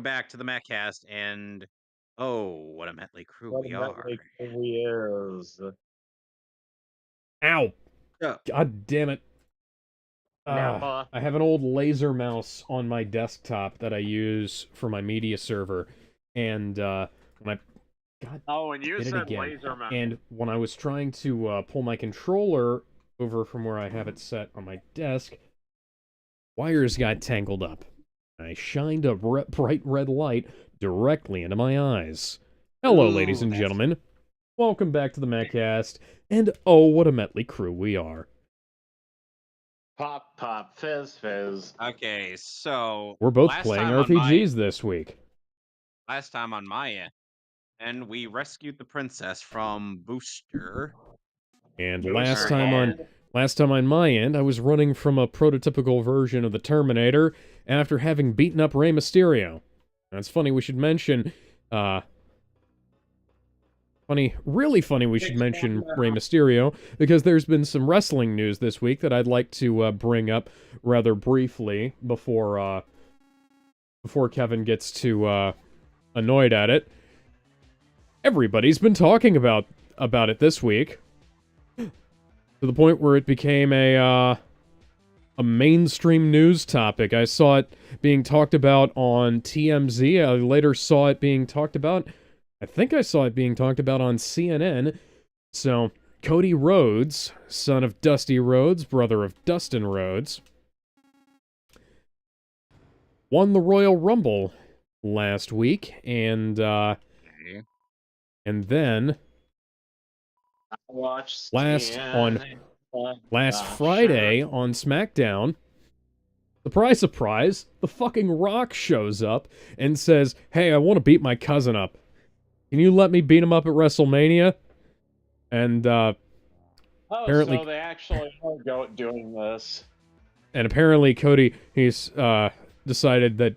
Back to the Mehcast, and oh, what a motley crew What a we are. motley crew he is. Ow! So, God damn it. Nappa. I have an old laser mouse on my desktop that I use for my media server. And, when I... God, Oh, and you did it said again. laser mouse. And when I was trying to, pull my controller over from where I have it set on my desk, wires got tangled up. I shined a bright red light directly into my eyes. Hello, ladies ooh, and that's gentlemen. Welcome back to the Mehcast, and oh, what a motley crew we are. Pop, pop, fizz, fizz. okay. So We're both playing RPGs this week. last time on my end, and we rescued the princess from Booster. And Her hand. last time on my end, I was running from a prototypical version of the Terminator after having beaten up Rey Mysterio. That's funny we should mention, really funny we should mention Rey Mysterio, because there's been some wrestling news this week that I'd like to bring up rather briefly before Kevin gets too annoyed at it. Everybody's been talking about it this week, to the point where it became a mainstream news topic. I saw it being talked about on TMZ. I later saw it being talked about. I think I saw it being talked about on CNN. So, Cody Rhodes, son of Dusty Rhodes, brother of Dustin Rhodes, won the Royal Rumble last week, and then Watch last CNN. Friday on SmackDown, surprise, surprise, the fucking Rock shows up and says, "Hey, I want to beat my cousin up. Can you let me beat him up at WrestleMania?" And apparently, So they actually are doing this. and apparently Cody, he's decided that,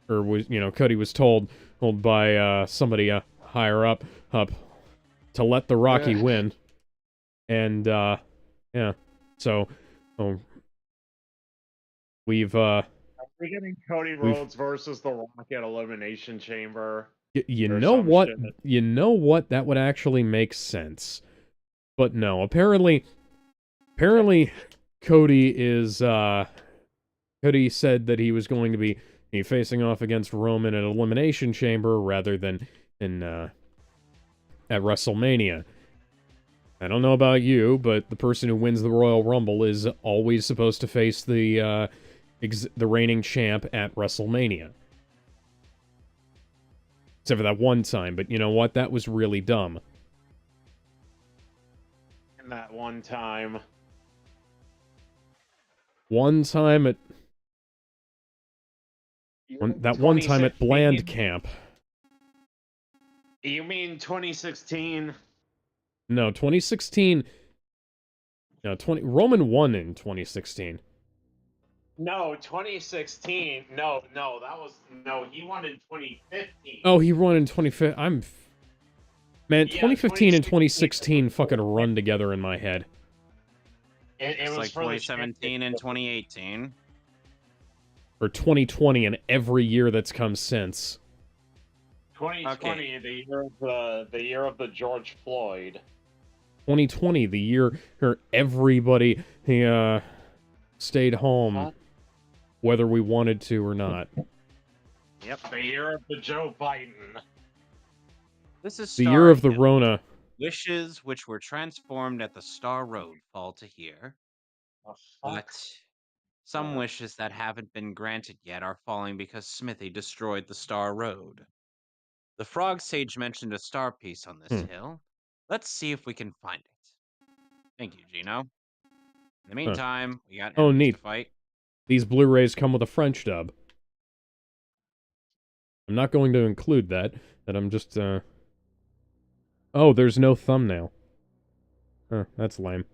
or was, Cody was told by somebody higher up to let the Rocky win. And yeah, so we've We're getting Cody Rhodes versus The Rock at Elimination Chamber. You know what? You know what? That would actually make sense. But no, apparently Cody is Cody said that he was going to be facing off against Roman at Elimination Chamber rather than at WrestleMania. I don't know about you, but the person who wins the Royal Rumble is always supposed to face the reigning champ at WrestleMania. Except for that one time, but you know what? That was really dumb. And that one time. One time at Bland Camp. You mean 2016? No, 2016. No, Roman won in 2016. No, 2016. No, he won in 2015. Oh, he won in 2015. Man, 2015 and 2016 fucking run together in my head. It was like 2017 and 2018. Or 2020 and every year that's come since. 2020, okay. the year of the George Floyd. 2020, the year where everybody stayed home, whether we wanted to or not. Yep, the year of the Joe Biden. This is the year of the Rona. Wishes which were transformed at the Star Road fall to here. But some wishes that haven't been granted yet are falling because Smithy destroyed the Star Road. The Frog Sage mentioned a star piece on this hill. Let's see if we can find it. Thank you, Gino. In the meantime, we got enemies to fight. These Blu-rays come with a French dub. I'm not going to include that I'm just, Oh, there's no thumbnail. Huh, that's lame.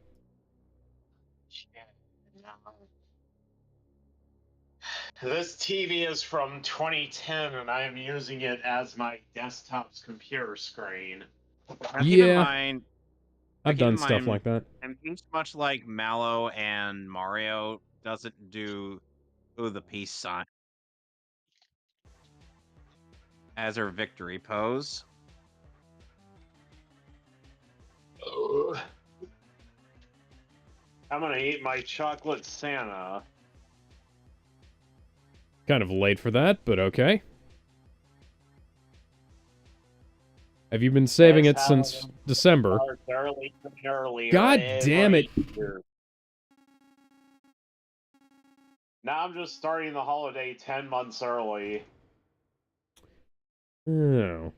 This TV is from 2010, and I am using it as my desktop's computer screen. Keep in mind, I've done stuff like that. And much like Mallow and Mario doesn't do the peace sign. as her victory pose. Ugh. I'm gonna eat my chocolate Santa. Kind of late for that, but okay. Have you been saving This it since Halloween December? starts early and earlier God damn it. every year. Now I'm just starting the holiday 10 months early. Oh.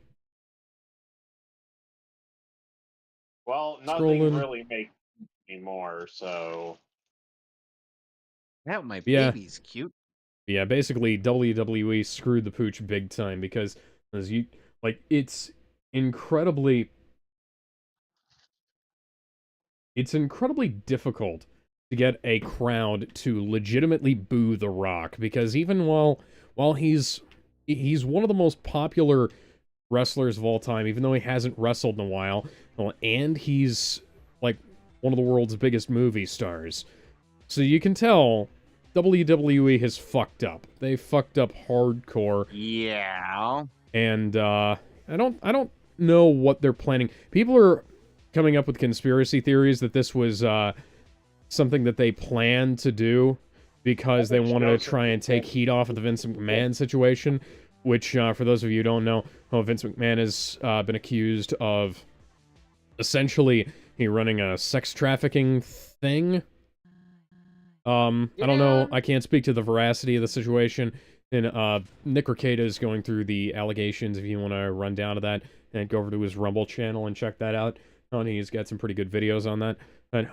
Well, nothing Scrolling. really makes anymore, so Yeah, my Yeah. baby's cute. Yeah, basically WWE screwed the pooch big time because as you like incredibly it's incredibly difficult to get a crowd to legitimately boo The Rock because even while he's one of the most popular wrestlers of all time, even though he hasn't wrestled in a while, and he's like one of the world's biggest movie stars. So you can tell WWE has fucked up. They fucked up hardcore, Yeah. and I don't know what they're planning. People are coming up with conspiracy theories that this was something that they planned to do because they it wanted to shows try and take heat off of the Vince McMahon situation, which, for those of you who don't know, Vince McMahon has been accused of essentially he running a sex trafficking thing. I don't know. Yeah. I can't speak to the veracity of the situation. And Nick Rekieta is going through the allegations. If you want to run down to that and go over to his Rumble channel and check that out, he's got some pretty good videos on that. And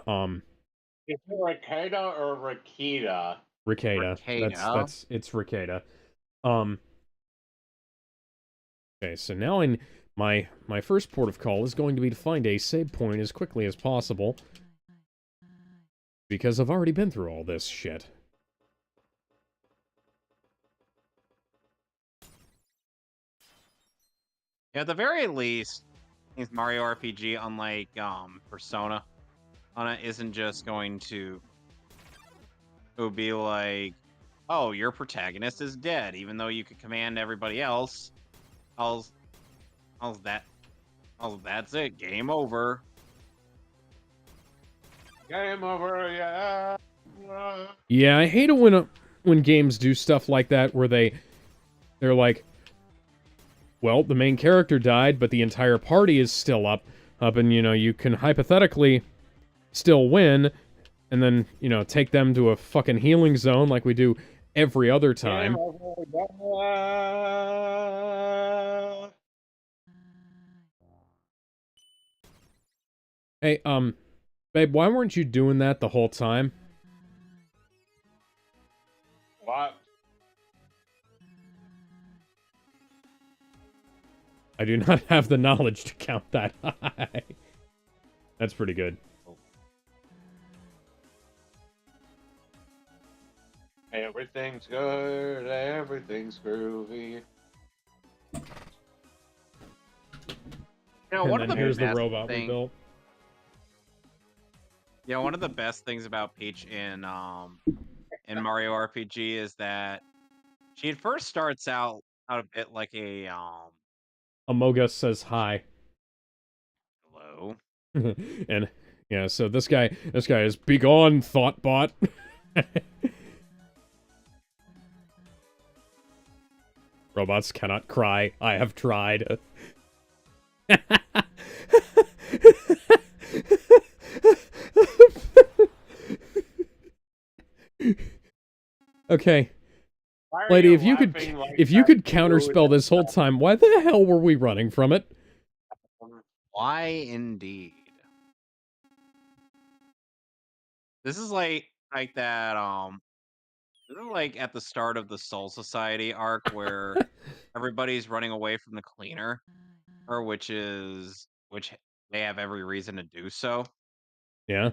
is it Ricada or Rakita? Rekieta, Mercado. it's Rekieta. Um, okay, so now in my first port of call is going to be to find a save point as quickly as possible because I've already been through all this shit. Yeah, at the very least, is Mario RPG, unlike Persona, isn't just going to it would be like, oh, your protagonist is dead, even though you could command everybody else. How's how's that? Oh, that's it. Game over. Game over, yeah. Yeah, I hate it when games do stuff like that where they're like, well, the main character died, but the entire party is still up, and you can hypothetically still win, and then take them to a fucking healing zone like we do every other Game time. over, yeah. Hey, babe, why weren't you doing that the whole time? What? I do not have the knowledge to count that high. That's pretty good. Everything's good, everything's groovy. You know, And one of then the here's the best robot we thing. built. Yeah, one of the best things about Peach in Mario RPG is that she at first starts out a bit like a Amogus says hi. hello. And yeah, so this guy is begone, Thoughtbot. Robots cannot cry. I have tried. Okay, Why are lady, you if you could laughing like if you that? could counterspell this whole time, why the hell were we running from it? Why indeed? This is like that this is like at the start of the Soul Society arc where everybody's running away from the cleaner, or which they have every reason to do so. Yeah.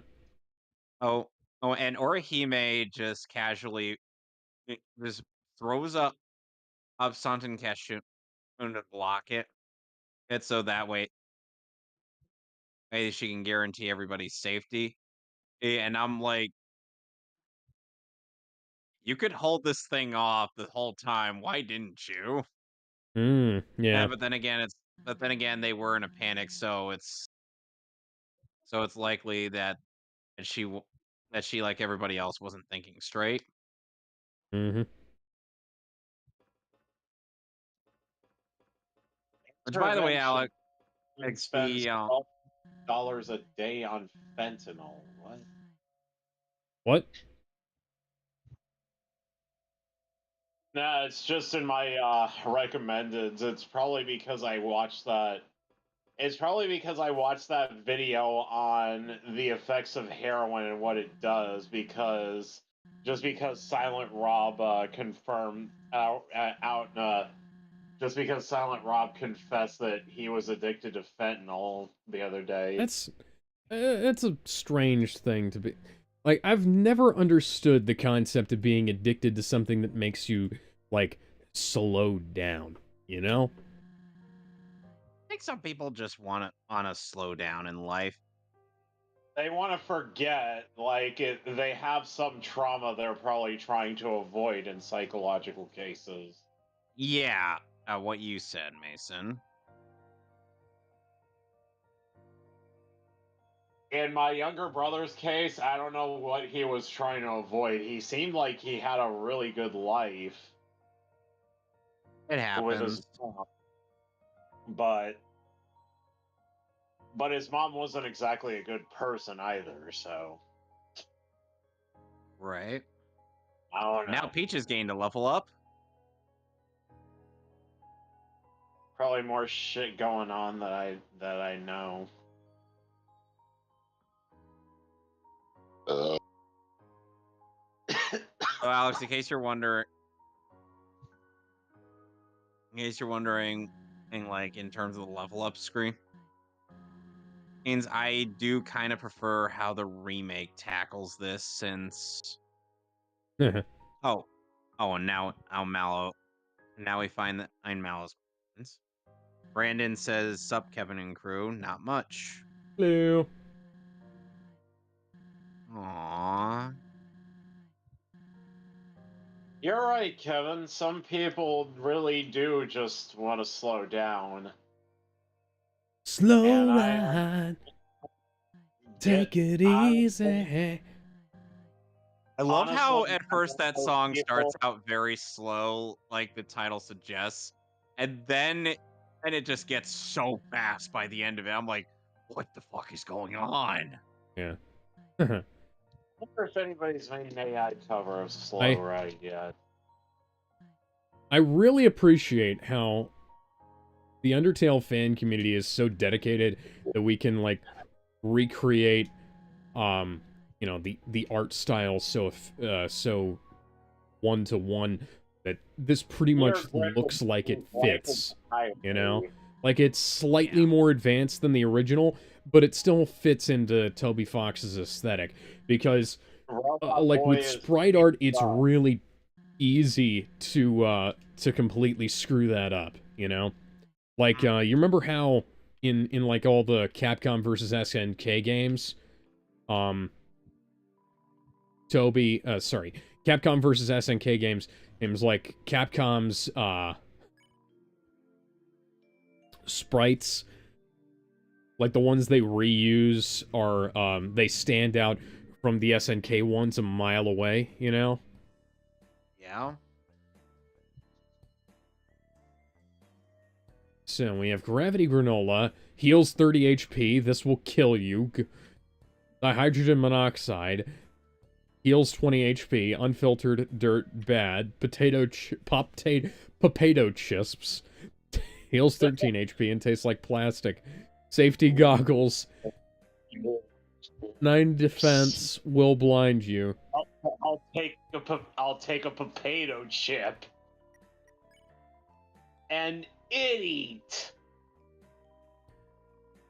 Oh, oh, and Orihime just casually just throws up Santen Cashew to block it. It's so that way she can guarantee everybody's safety. And I'm like, you could hold this thing off the whole time. Why didn't you? Yeah. But then again, they were in a panic, so it's likely that she w- that she, like everybody else, wasn't thinking straight. Mm-hmm. Which, by the way, Intervention Alex, spends the $12 a day on fentanyl. What? What? Nah, it's just in my recommendeds. It's probably because I watched that. It's probably because I watched that video on the effects of heroin and what it does. Because Silent Rob confirmed just because Silent Rob confessed that he was addicted to fentanyl the other day. That's a strange thing to be. Like, I've never understood the concept of being addicted to something that makes you, like, slow down, you know? I think some people just wanna slow down in life. They want to forget, they have some trauma they're probably trying to avoid in psychological cases. Yeah, what you said, Mason. In my younger brother's case, I don't know what he was trying to avoid. He seemed like he had a really good life It with his happens, mom, but his mom wasn't exactly a good person either. So right? I don't Now know. Peach has gained a level up. Probably more shit going on that I know. So, Alex, in case you're wondering, in terms of the level up screen, means I do kind of prefer how the remake tackles this, since oh, and now Mallow, now we find that I'm Mallow's friends. Brandon says, "Sup, Kevin and crew." Not much. Hello. Aww. You're right, Kevin. Some people really do just want to slow down. Slow And I ride, get take it I easy. I love honestly how at I'm first one of that those song starts people. out very slow, like the title suggests, and then it just gets so fast by the end of it. I'm like, what the fuck is going on? Yeah. I wonder if anybody's made an AI cover of Slow I Ride yet. I really appreciate how the Undertale fan community is so dedicated that we can, like, recreate the art style so one to one that this pretty You're much grateful looks like it fits, you know? society. Like, it's slightly Yeah. more advanced than the original, but it still fits into Toby Fox's aesthetic, because Robot like Boy with is sprite great art, it's stuff. really easy to completely screw that up, you know? Like, you remember how in like all the Capcom versus SNK games, um, Capcom versus SNK games like Capcom's sprites, like the ones they reuse are they stand out from the SNK ones a mile away, you know? Yeah. So we have Gravity Granola, heals 30 HP, this will kill you. Dihydrogen monoxide, heals 20 HP, unfiltered dirt, bad. Potato chisps, heals 13 HP and tastes like plastic. Safety goggles, 9 defense, will blind you. I'll take a potato chip and eat.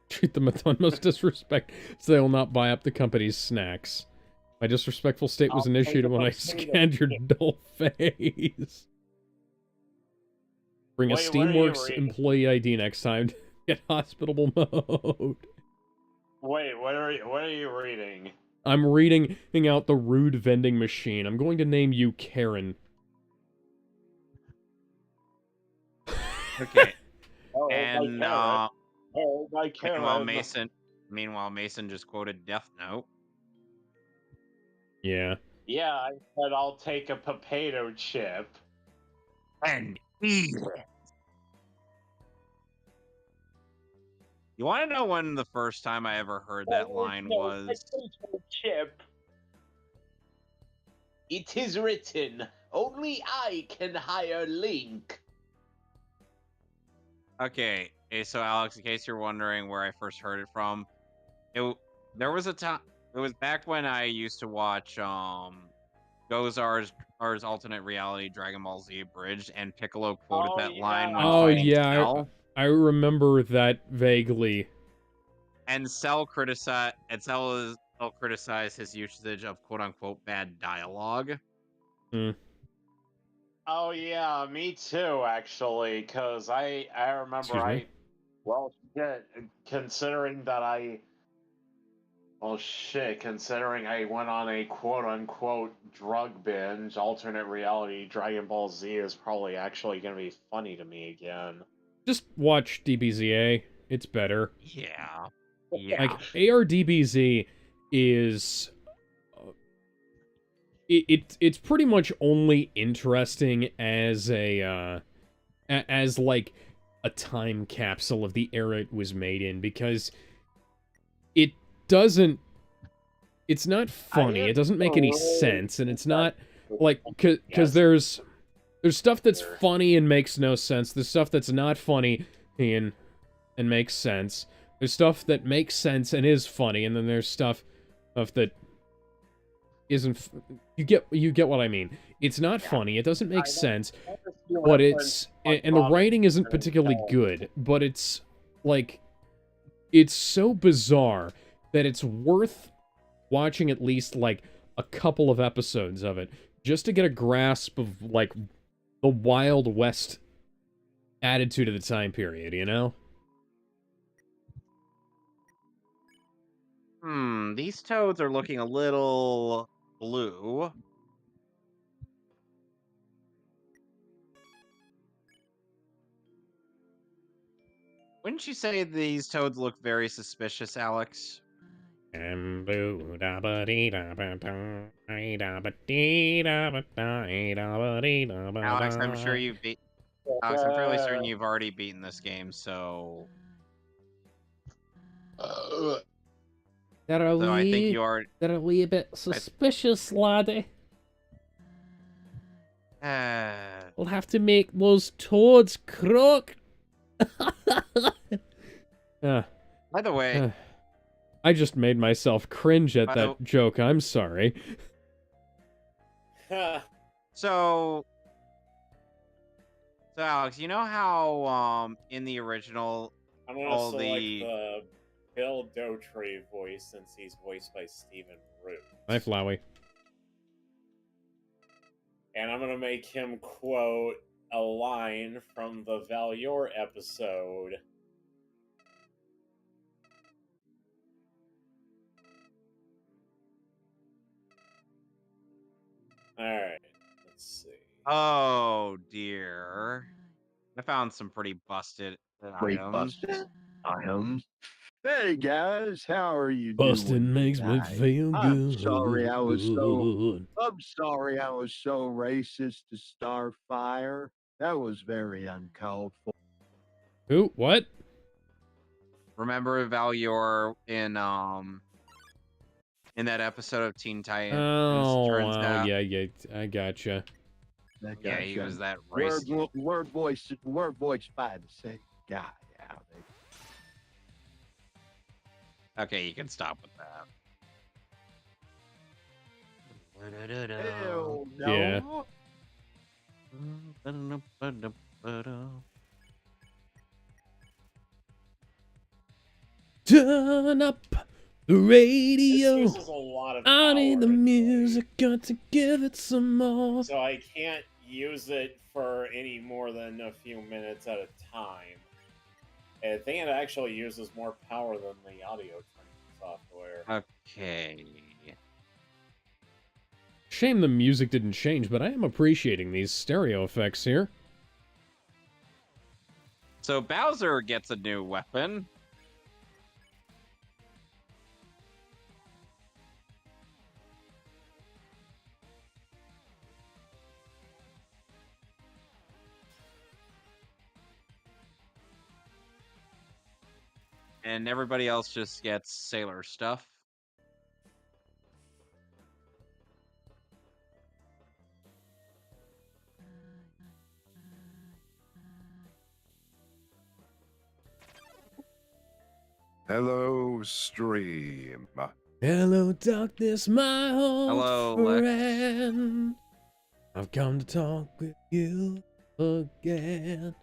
Treat them with utmost disrespect, so they will not buy up the company's snacks. My disrespectful state was I'll take initiated a when I potato scanned your chip. dull face. Bring a Wait, what are you Steamworks reading? employee ID next time to get hospitable mode. Wait, what are you reading? I'm reading out the rude vending machine. I'm going to name you Karen. Okay, Oh, my and carrot. Oh, my meanwhile carrot. Mason, just quoted Death Note. Yeah. Yeah, I said I'll take a potato chip. And eat it. You want to know when the first time I ever heard that line No was? potato chip. It is written, only I can hire Link. Okay, so Alex, in case you're wondering where I first heard it from, there was a time. It was back when I used to watch Gozar's alternate reality Dragon Ball Z abridged, and Piccolo quoted Oh, that line when Oh, fighting yeah. yeah. Cell, I remember that vaguely. and Cell criticized his usage of quote unquote bad dialogue. Hmm. Oh, yeah, me too, actually, because I remember Excuse me. well, shit, considering that well, shit, considering I went on a quote-unquote drug binge, alternate reality, Dragon Ball Z is probably actually going to be funny to me again. Just watch DBZA. It's better. Yeah, Like, yeah. ARDBZ is... it's pretty much only interesting as as like a time capsule of the era it was made in, because it doesn't it's not funny, it doesn't make any sense, and it's not like, because Yes. there's stuff that's funny and makes no sense, there's stuff that's not funny and makes sense, there's stuff that makes sense and is funny, and then there's stuff that isn't you get what I mean. It's not funny, it doesn't make sense, but it's and the writing isn't particularly good, but it's like, it's so bizarre that it's worth watching at least like a couple of episodes of it just to get a grasp of like the Wild West attitude of the time period, you know? These toads are looking a little blue. Wouldn't you say these toads look very suspicious, Alex? Alex, I'm fairly certain you've already beaten this game, so I think you are. They're a wee bit suspicious, laddie. We'll have to make those toads croak. By the way, I just made myself cringe at that joke. I'm sorry. So Alex, you know how in the original I'm gonna all select the the Bill Dotrey voice since he's voiced by Stephen Root. Hi, Flowey. And I'm gonna make him quote a line from the Valior episode. Alright, let's see. Oh dear. I found some pretty busted items. Items. Hey guys, how are you Bustin' doing? makes me feel good. I'm sorry I was so racist to Starfire. That was very uncalled for. Who? What? Remember Valior in that episode of Teen Titans? Turns out, yeah, I gotcha. Yeah, he was that racist. Word voiced by the same guy. Okay, you can stop with that. Hell no. Yeah. Turn up the radio. This uses a lot of I need the power, music, got to give it some more. so I can't use it for any more than a few minutes at a time. I think it actually uses more power than the audio training software. Okay. Shame the music didn't change, but I am appreciating these stereo effects here. So Bowser gets a new weapon. And everybody else just gets sailor stuff. Hello, stream. Hello, darkness, my old Hello, Lex. friend. I've come to talk with you again.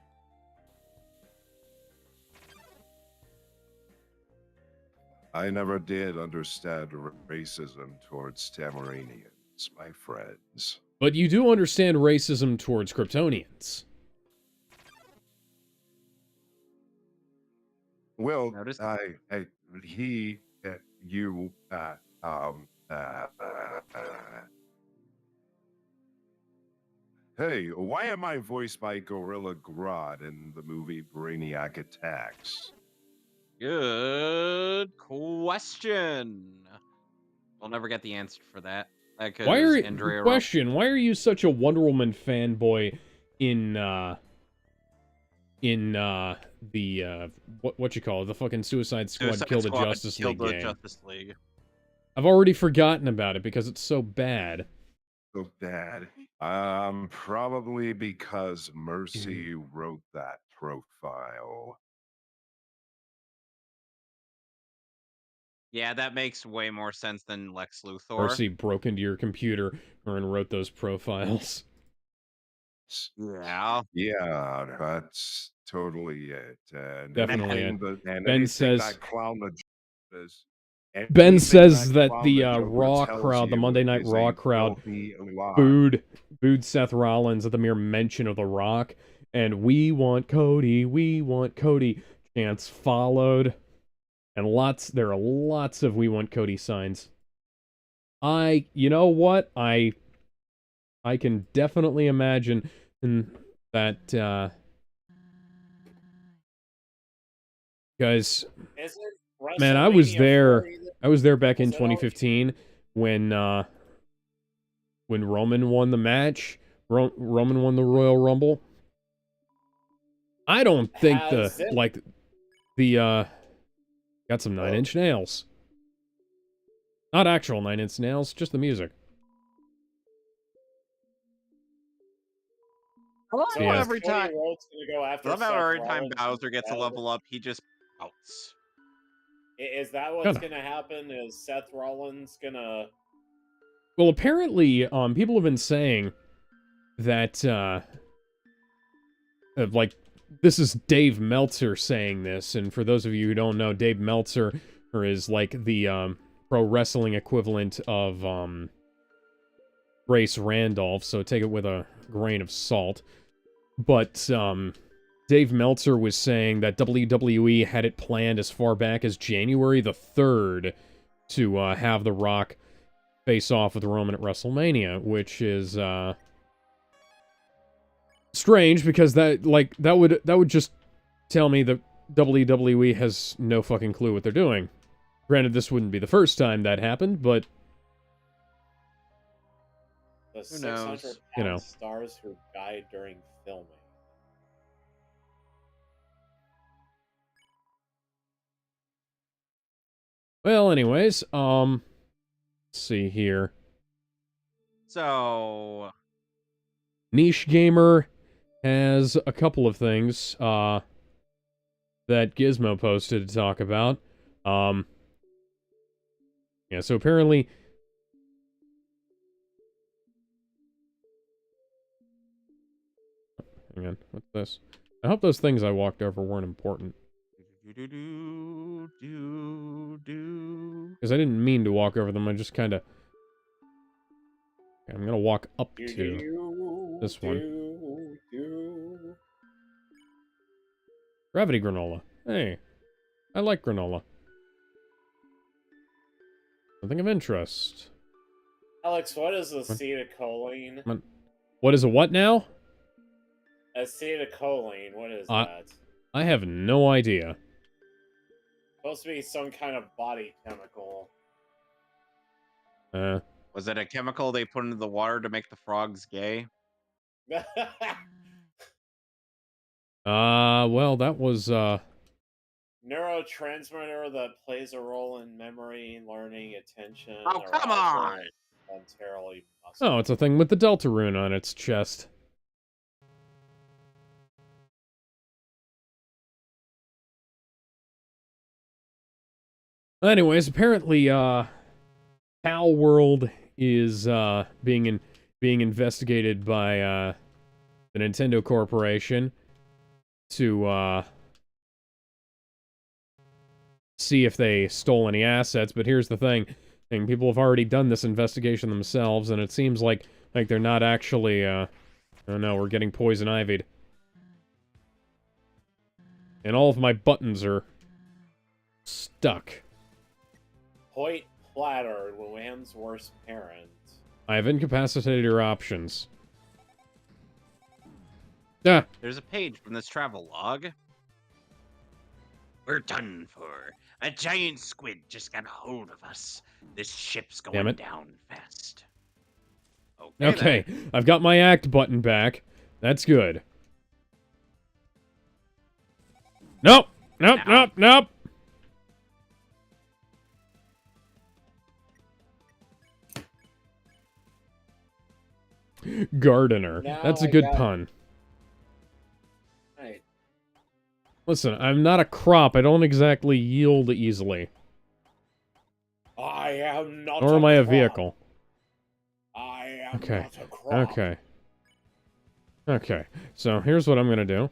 I never did understand racism towards Tamaranians, my friends. But you do understand racism towards Kryptonians. Well, Notice? he, you, hey, why am I voiced by Gorilla Grodd in the movie Brainiac Attacks? Good question. We'll never get the answer for that. Why are Andrea question? Why are you such a Wonder Woman fanboy in the what you call it, the fucking Suicide Squad Suicide Kill the Squad Justice killed League the game? Justice League. I've already forgotten about it because it's so bad. So bad. Probably because Mercy wrote that profile. Yeah, that makes way more sense than Lex Luthor. Mercy broke into your computer and wrote those profiles. Yeah. Yeah, that's totally it. And Definitely anything it. that, and Ben anything says- that clown the is. Ben says anything that clown the Joker Raw tells crowd, the you Monday Night is Raw a crowd, filthy lie. booed Seth Rollins at the mere mention of The Rock, and "We want Cody" chants followed, and there are lots of "We want Cody" signs. You know what? I can definitely imagine that, guys, man, I was there back in 2015 when Roman won the match. Roman won the Royal Rumble. I don't think got some 9 Inch Nails. Not actual 9 Inch Nails, just the music. I love Yeah. how every time, I I love how every time Bowser gets a level up, he just pouts. Is that what's gonna happen? Is Seth Rollins gonna? Well, apparently, people have been saying that, this is Dave Meltzer saying this, and for those of you who don't know, Dave Meltzer is like the, pro wrestling equivalent of, Grace Randolph, so take it with a grain of salt. But, Dave Meltzer was saying that WWE had it planned as far back as January the 3rd to, have The Rock face off with Roman at WrestleMania, which is, strange, because that would just tell me that WWE has no fucking clue what they're doing. Granted, this wouldn't be the first time that happened, but The Who knows? 600-pound stars who died during filming. well, anyways, let's see here. So, Niche Gamer has a couple of things that Gizmo posted to talk about. Yeah, so apparently, hang on, what's this? I hope those things I walked over weren't important, because I didn't mean to walk over them. I just kind of. I'm gonna walk up to this one. Gravity granola. Hey, I like granola. Something of interest. Alex, what is acetylcholine? What is a what now? Acetylcholine, what is that? I have no idea. Supposed to be some kind of body chemical. Was it a chemical they put into the water to make the frogs gay? Well, that was, Neurotransmitter that plays a role in memory, learning, attention, Oh, come arousal, on! voluntarily Oh, it's a thing with the Delta rune on its chest. Anyways, apparently, Pal World is, being investigated by, the Nintendo Corporation to, see if they stole any assets, but here's the thing. People have already done this investigation themselves, and it seems like they're not actually, oh no, we're getting poison ivied. And all of my buttons are stuck. Point Platter, Luann's worst parent. I have incapacitated your options. Ah! There's a page from this travel log. We're done for. A giant squid just got a hold of us. This ship's going down fast. Okay, I've got my act button back. That's good. Nope! Nope, nope, nope! Gardener. That's a good pun. Right. Listen, I'm not a crop. I don't exactly yield easily. I am not Nor am I a vehicle. I am Okay. not a crop. Okay. Okay. So here's what I'm gonna do.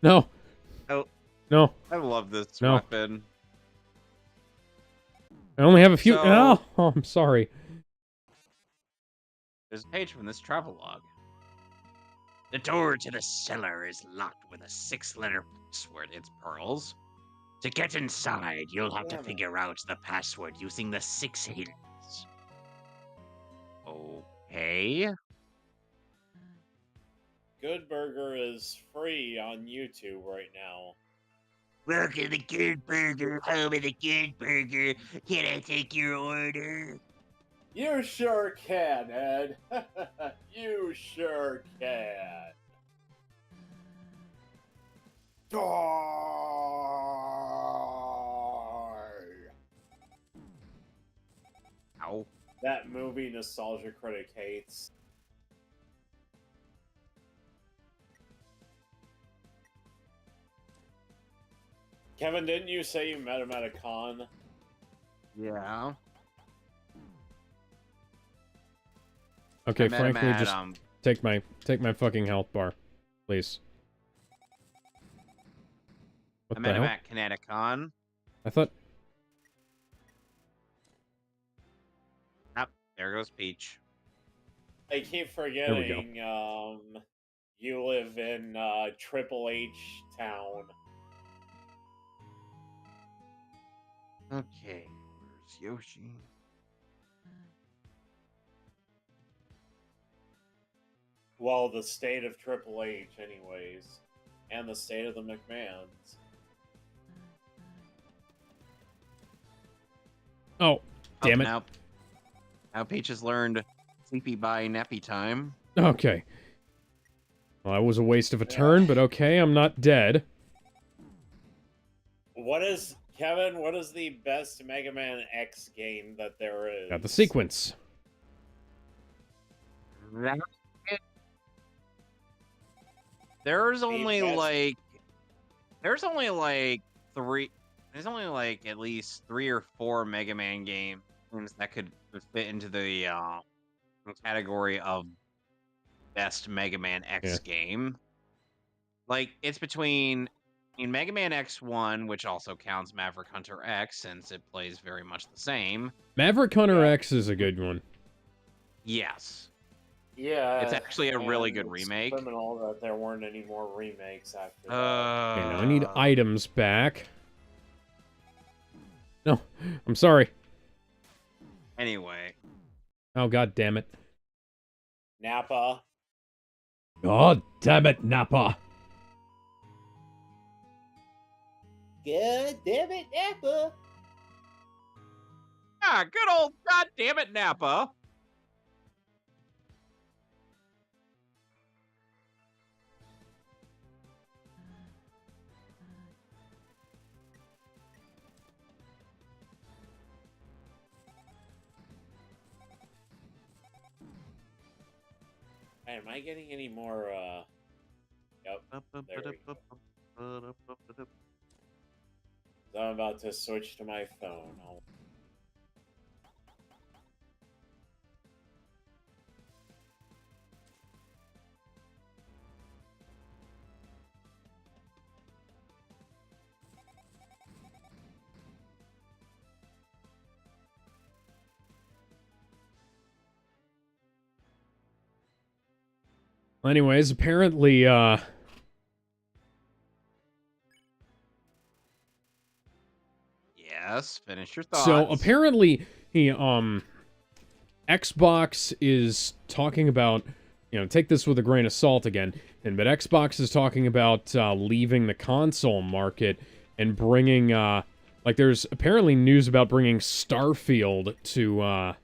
No. Oh. No. I love this No. weapon. I only have a few. So- Oh, I'm sorry. There's a page from this travel log. The door to the cellar is locked with a 6-letter password. It's pearls. To get inside, you'll have to figure out the password using the 6 hints. Okay. Good Burger is free on YouTube right now. Welcome to Good Burger, home of the Good Burger. Can I take your order? You sure can, Ed. You sure can. Die! Ow. That movie Nostalgia Critic hates. Kevin, didn't you say you met him at a con? Yeah. Okay, I met him frankly, at, just take my fucking health bar, please. What I the met him hell? at Kineticon. I thought. Yep, there goes Peach. I keep forgetting, you live in, Triple H town. Okay, where's Yoshi? Well, the state of Triple H, anyways. And the state of the McMahons. Oh, damn it. Now Peach has learned sleepy by nappy time. Okay. Well, that was a waste of a turn, but okay, I'm not dead. Kevin, what is the best Mega Man X game that there is? Got the sequence. There's only like at least 3 or 4 Mega Man games that could fit into the category of best Mega Man X game. Like, it's between Mega Man X1, which also counts Maverick Hunter X since it plays very much the same. Maverick Hunter X is a good one. Yes. Yeah. It's actually a really good remake. It's criminal that there weren't any more remakes after that. Okay, now I need items back. No, I'm sorry. Anyway. Oh, god damn it. Nappa. God damn it, Nappa. God damn it, Nappa! Ah, good old goddamn it, Napa. Hey, am I getting any more, Yep, there we go. So I'm about to switch to my phone. Anyways, apparently, Yes, finish your so thoughts. apparently, Xbox is talking about, take this with a grain of salt again, but Xbox is talking about leaving the console market and bringing, like, there's apparently news about bringing Starfield to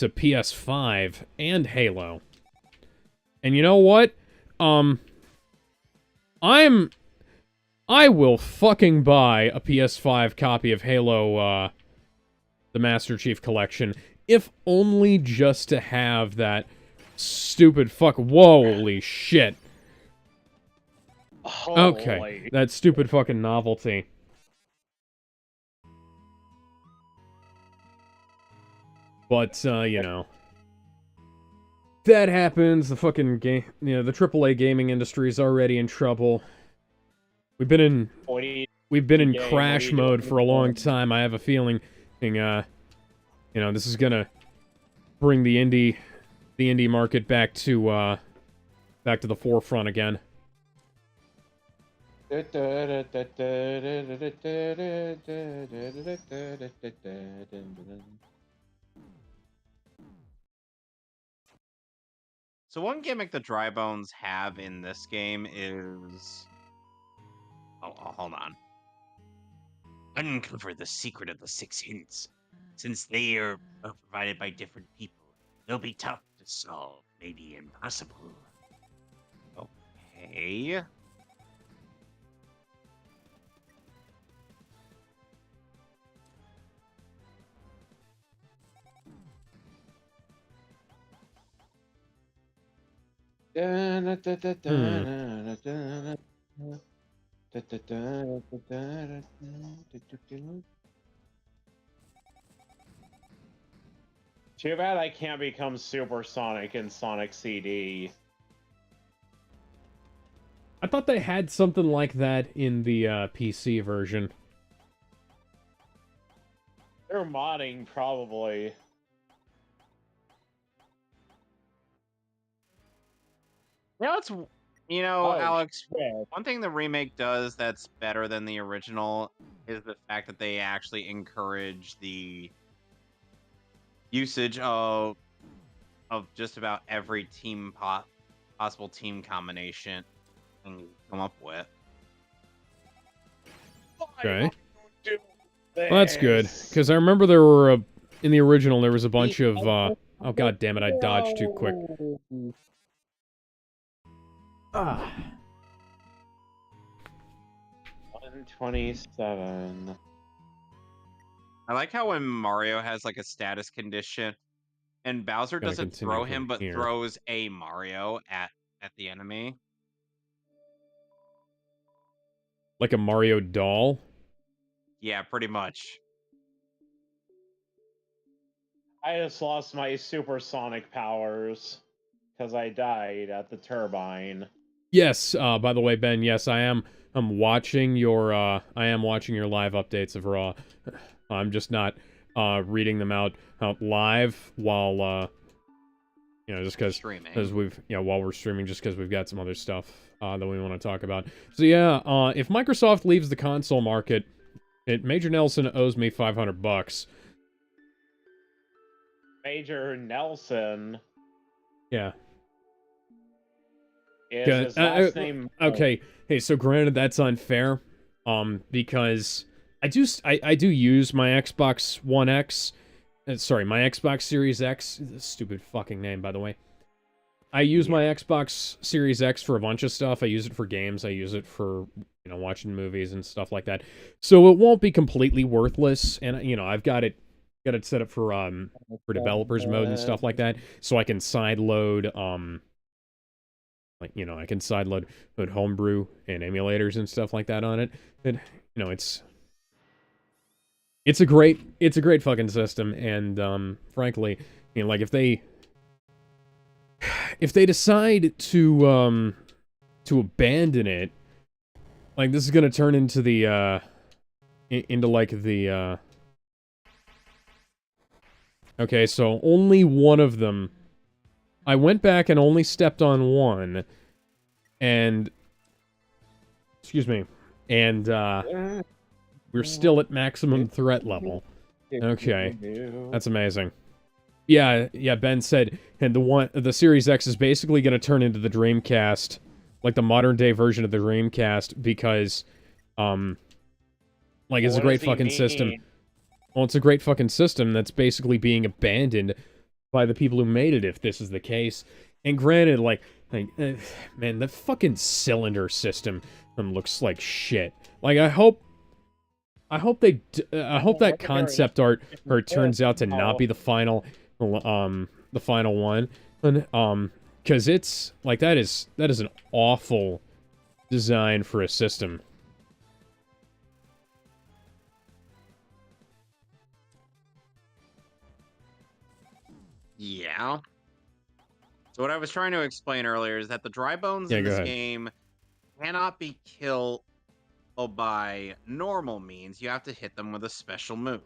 PS5 and Halo. And you know what? I will fucking buy a PS5 copy of Halo, the Master Chief Collection, if only just to have that stupid fuck. Holy shit. Okay, Holy. that stupid fucking novelty. But, that happens. The fucking game, the AAA gaming industry is already in trouble. We've been in What do you crash mode for a long time. I have a feeling, this is gonna bring the indie market back to the forefront again. So one gimmick the Dry Bones have in this game is... Oh, hold on. Uncover the secret of the 6 hints. Since they are provided by different people, they'll be tough to solve, maybe impossible. Okay. Too bad I can't become Supersonic in Sonic CD. I thought they had something like that in the PC version. They're modding, probably. Alex, shit. one thing the remake does that's better than the original is the fact that they actually encourage the usage of just about every possible team combination you can come up with. Okay. Well, that's good, because I remember there were in the original there was a bunch of oh god damn it, I dodged too quick. Ah. 127. I like how when Mario has like a status condition and Bowser Gotta doesn't continue throw from him but here. throws a Mario at the enemy. Like a Mario doll? Yeah, pretty much. I just lost my supersonic powers because I died at the turbine. Yes, by the way, Ben, yes, I'm watching your live updates of Raw. I'm just not reading them out live while just because while we're streaming, just because we've got some other stuff that we want to talk about. So yeah, if Microsoft leaves the console market, Major Nelson owes me $500. Major Nelson. Yeah. Is his last name? Okay, hey, so granted that's unfair, because I do use my Xbox One X, sorry, my Xbox Series X, stupid fucking name, by the way. I use my Xbox Series X for a bunch of stuff. I use it for games. I use it for, watching movies and stuff like that. So it won't be completely worthless. And, I've got it set up for developers mode and stuff like that. So I can sideload, I can sideload homebrew and emulators and stuff like that on it. And, it's a great fucking system. And, frankly, like if they decide to abandon it, like, this is gonna turn into the okay, so only one of them. I went back and only stepped on one, and excuse me, and we're still at maximum threat level. Okay, that's amazing. Yeah, Ben said, and the Series X is basically going to turn into the Dreamcast, like the modern day version of the Dreamcast, because, it's a great fucking system. Well, it's a great fucking system that's basically being abandoned by the people who made it, if this is the case. And granted, man, the fucking cylinder system looks like shit. Like, I hope that concept art turns out to not be the final one, and because it's like that is an awful design for a system. Yeah. So what I was trying to explain earlier is that the dry bones in this game cannot be killed by normal means. You have to hit them with a special move.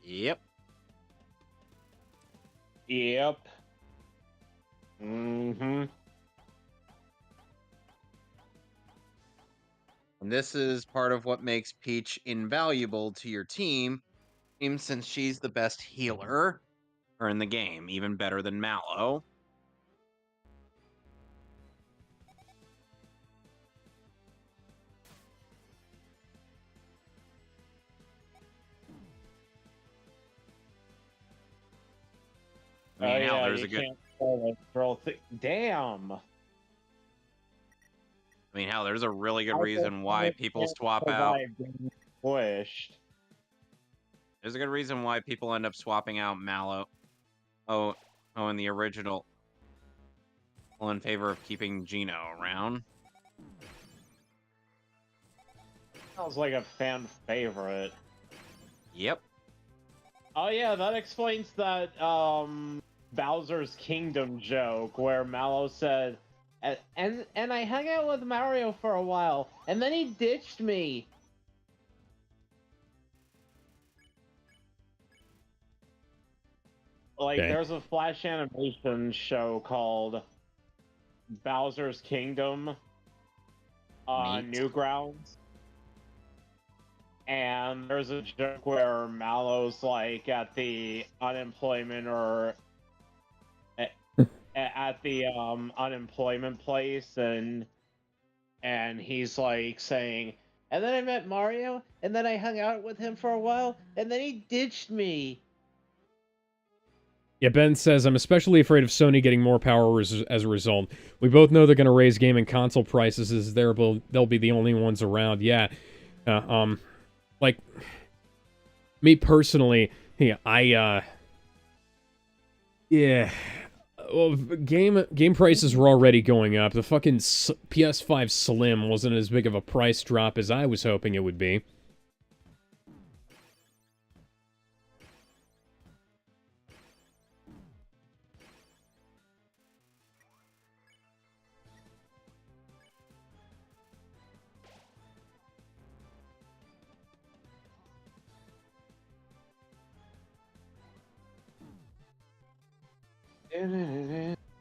Yep. Mm-hmm. And this is part of what makes Peach invaluable to your team, since she's the best healer in the game, even better than Mallow. There's a good. Damn. There's a really good reason why people swap out. Pushed. There's a good reason why people end up swapping out Mallow. In the original. Well, in favor of keeping Gino around. Sounds like a fan favorite. Yep. Oh yeah, that explains that Bowser's Kingdom joke where Mallow said, and I hung out with Mario for a while, and then he ditched me. There's a Flash animation show called Bowser's Kingdom, Newgrounds. And there's a joke where Mallow's at the unemployment or at the unemployment place, and he's saying, and then I met Mario, and then I hung out with him for a while, and then he ditched me. Yeah, Ben says, I'm especially afraid of Sony getting more power as a result. We both know they're going to raise gaming console prices as they'll be the only ones around. Yeah. Me personally, well, game prices were already going up. The fucking PS5 Slim wasn't as big of a price drop as I was hoping it would be.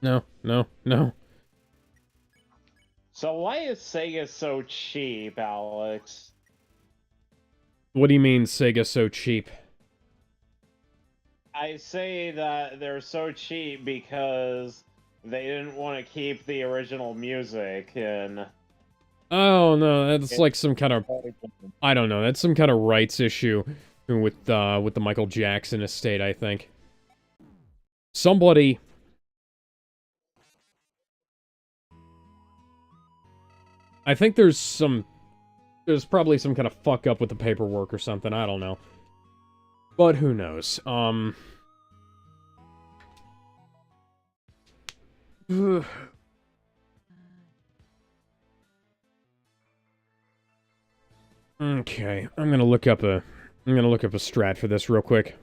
No. So why is Sega so cheap, Alex? What do you mean Sega so cheap? I say that they're so cheap because they didn't want to keep the original music and. Oh no, that's like some kind of, I don't know, that's some kind of rights issue with the Michael Jackson estate, I think. Somebody I think there's probably some kind of fuck up with the paperwork or something, I don't know. But who knows? Okay, I'm gonna look up a strat for this real quick.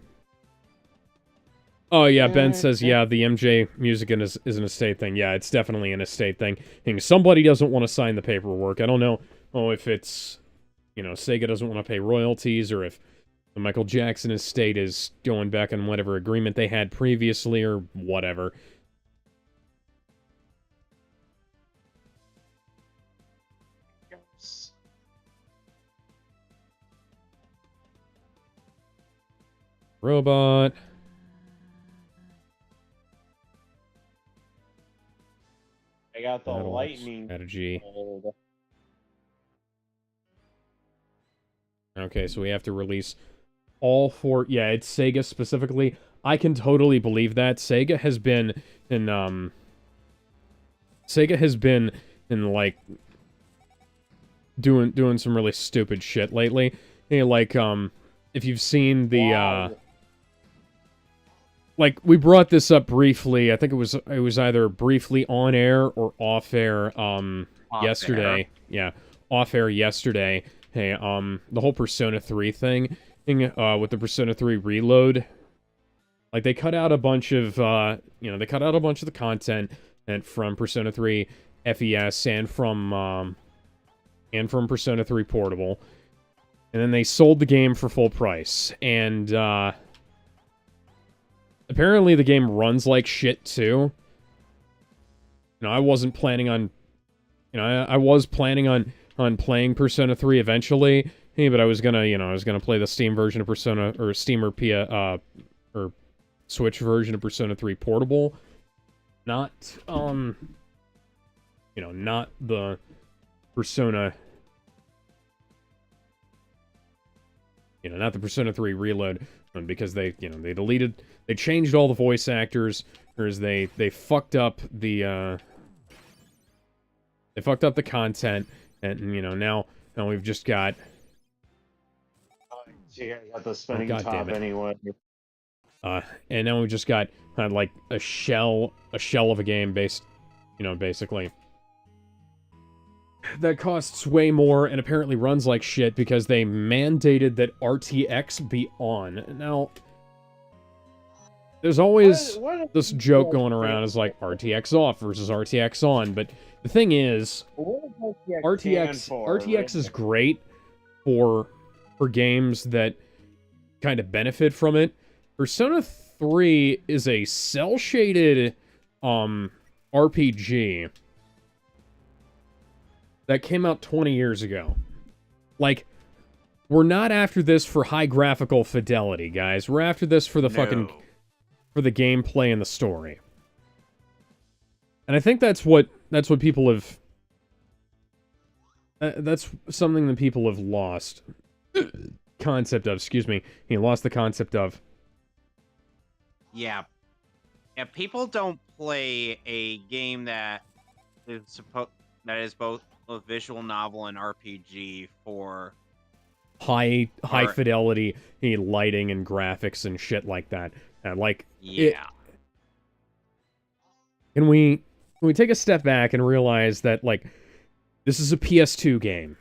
Oh yeah, Ben says yeah, the MJ music is an estate thing. Yeah, it's definitely an estate thing. And somebody doesn't want to sign the paperwork. I don't know if it's, you know, Sega doesn't want to pay royalties, or if the Michael Jackson estate is going back on whatever agreement they had previously, or whatever. Robot. I got the Battle lightning strategy. bolt. Okay, so we have to release all four. Yeah, it's Sega specifically. I can totally believe that. Sega has been in like doing some really stupid shit lately. Hey, like if you've seen the Wow. like we brought this up briefly. I think it was either briefly on air or off air yesterday. Yeah, off air yesterday. Hey, the whole Persona 3 thing with the Persona 3 Reload. Like they cut out a bunch of they cut out a bunch of the content and from Persona 3 FES and from Persona 3 Portable. And then they sold the game for full price. And apparently the game runs like shit too. You know, I wasn't planning on I was planning on playing Persona 3 eventually. Hey, but I was gonna play the Steam version of Persona, or Steam or or Switch version of Persona 3 Portable. Not not the Persona not the Persona 3 Reload, because they changed all the voice actors, or as they fucked up the content, and now we've just got Yeah, I got the spinning God damn top it. anyway. And now we've just got kind of like a shell of a game based, basically. That costs way more and apparently runs like shit because they mandated that RTX be on. Now, there's always this joke going around as like RTX off versus RTX on, but the thing is, RTX is great for games that kind of benefit from it. Persona 3 is a cel-shaded RPG that came out 20 years ago. Like, we're not after this for high graphical fidelity, guys. We're after this for the for the gameplay and the story. And I think that's what people have that's something that people have lost concept of, excuse me. He lost the concept of. Yeah. Yeah, people don't play a game that is both a visual novel and RPG for high fidelity lighting and graphics and shit like that. Like, yeah. Can we take a step back and realize that, like, this is a PS2 game.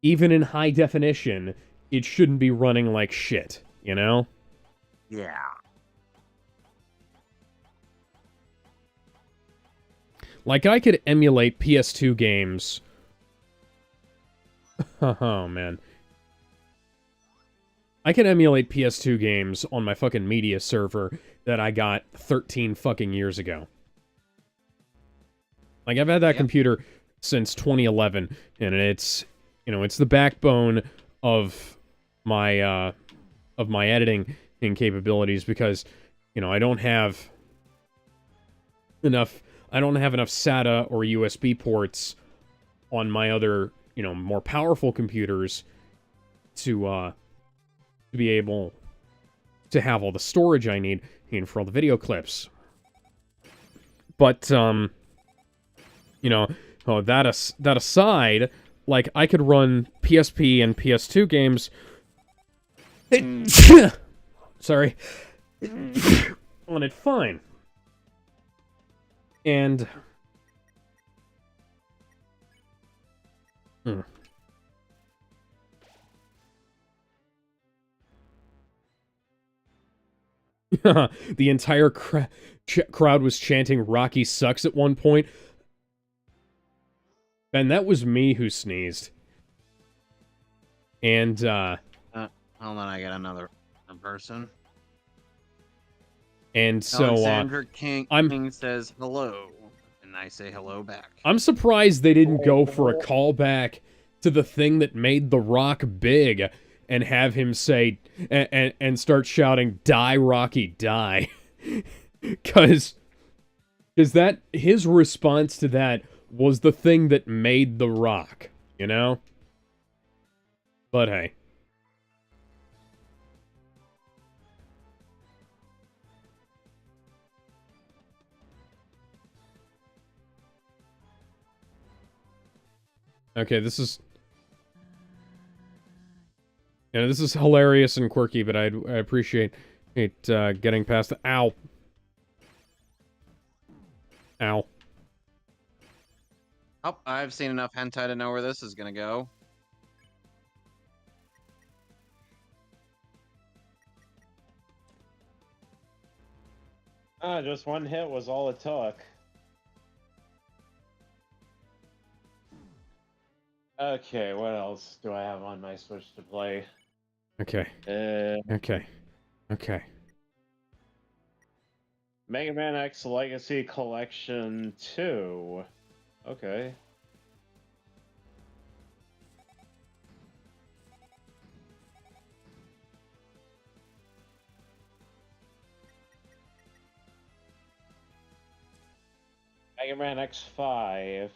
Even in high definition, it shouldn't be running like shit, you know? Yeah. Like, I could emulate PS2 games. Oh, man. I can emulate PS2 games on my fucking media server that I got 13 fucking years ago. Like, I've had that computer since 2011, and it's, it's the backbone of my editing in capabilities because, you know, I don't have enough SATA or USB ports on my other, you know, more powerful computers to be able to have all the storage I need for all the video clips. But you know, that aside, like I could run PSP and PS2 games. Sorry. On it fine. And the entire crowd was chanting Rocky sucks at one point. Ben, that was me who sneezed. And, hold on, I got another person. And so, Alexander King says hello, and I say hello back. I'm surprised they didn't go for a callback to the thing that made The Rock big and have him say, and start shouting, "Die, Rocky, die." Because that, his response to that was the thing that made The Rock, you know? But hey. Okay, this is hilarious and quirky, but I appreciate it getting past the ow. Ow. Oh, I've seen enough hentai to know where this is gonna go. Just one hit was all it took. Okay, what else do I have on my Switch to play? Okay. Okay. Mega Man X Legacy Collection 2. Okay. Mega Man X5.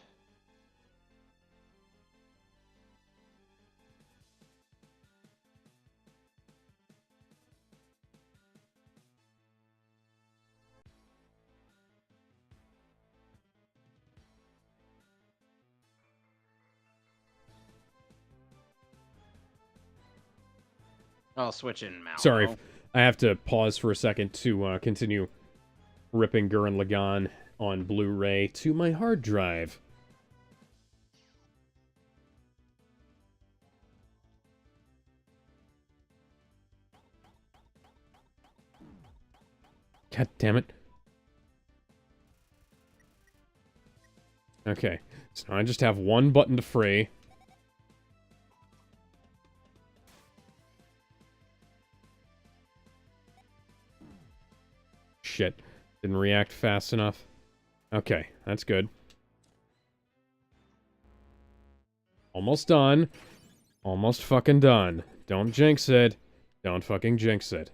I'll switch in Mal. Sorry, I have to pause for a second to continue ripping Gurren Lagann on Blu-ray to my hard drive. God damn it. Okay, so I just have one button to free. Shit. Didn't react fast enough. Okay, that's good. Almost done. Almost fucking done. Don't jinx it. Don't fucking jinx it.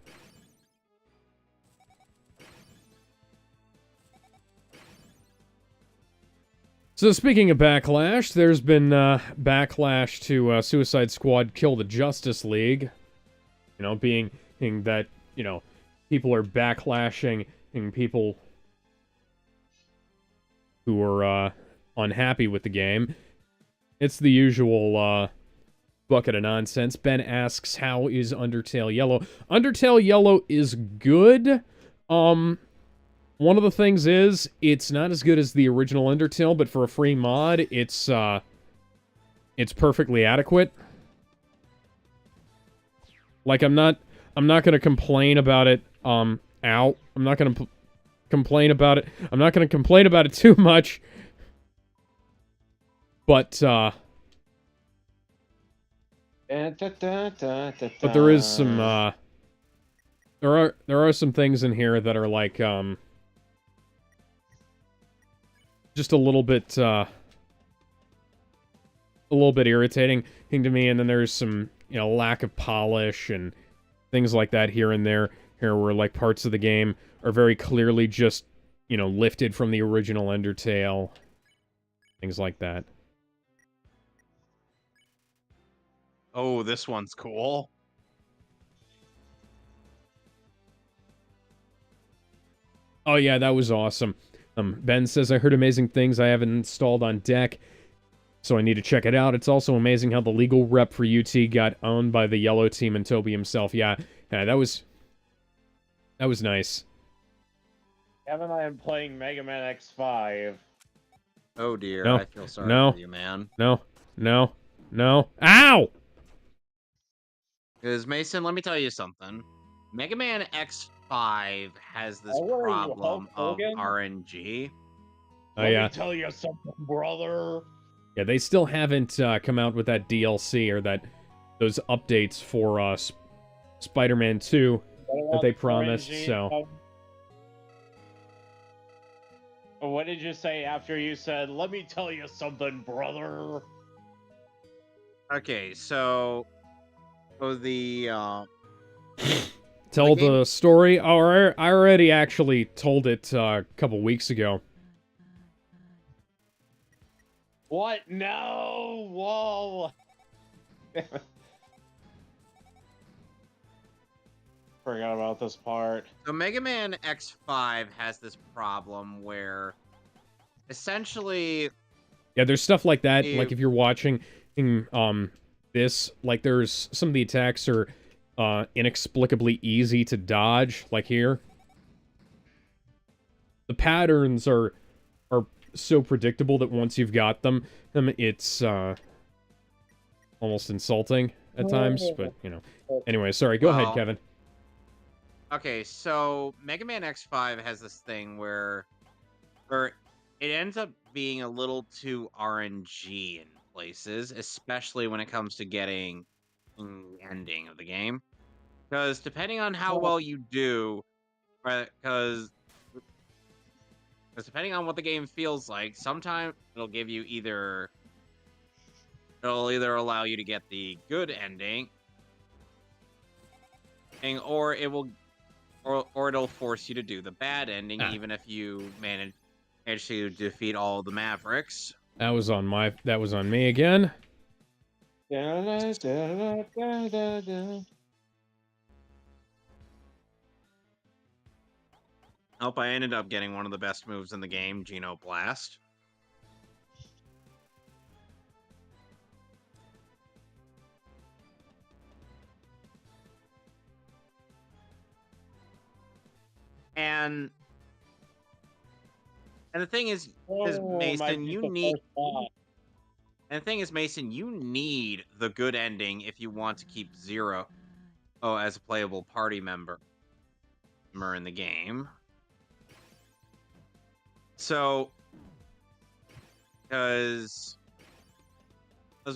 So speaking of backlash, there's been backlash to Suicide Squad Kill the Justice League. You know, being that, you know, people are backlashing and people who are unhappy with the game. It's the usual bucket of nonsense. Ben asks, how is Undertale Yellow? Undertale Yellow is good. One of the things is, it's not as good as the original Undertale, but for a free mod, it's perfectly adequate. Like, I'm not gonna complain about it, ow. I'm not gonna complain about it. I'm not gonna complain about it too much. But there is some, there are some things in here that are like, just a little bit irritating to me, and then there's some, you know, lack of polish and things like that here and there, here where like parts of the game are very clearly just, you know, lifted from the original Undertale. Things like that. Oh, this one's cool. Oh yeah, that was awesome. Ben says, I heard amazing things I haven't installed on deck, so I need to check it out. It's also amazing how the legal rep for UT got owned by the Yellow Team and Toby himself. Yeah, that was nice. Kevin, I am playing Mega Man X5. Oh dear, No, I feel sorry no, for you, man. no, no, no. Ow! Because Mason, let me tell you something. Mega Man X5 has this How are you, Hulk problem of Hogan? RNG. Oh Let yeah, me tell you something, brother. yeah. They still haven't come out with that DLC or those updates for Spider-Man 2 that they promised. So. What did you say after you said, let me tell you something, brother? Okay, so the Tell game- the story. Oh, I already actually told it a couple weeks ago. What? No! Whoa! Forgot about this part. So Mega Man X5 has this problem where essentially Yeah, there's stuff like that. Like Ew. if you're watching this, like there's some of the attacks are inexplicably easy to dodge, like here. The patterns are so predictable that once you've got them, it's almost insulting at times, but you know. Anyway, sorry, go ahead, Well, Kevin. okay, so Mega Man X5 has this thing where it ends up being a little too RNG in places, especially when it comes to getting the ending of the game. Because depending on how well you do, because depending on what the game feels like, sometimes it'll either allow you to get the good ending, or it will or it'll force you to do the bad ending, even if you manage to defeat all the Mavericks. That was on me again. Nope, I ended up getting one of the best moves in the game, Geno Blast. And the thing is Mason, you need you need the good ending if you want to keep Zero as a playable party member in the game. So, because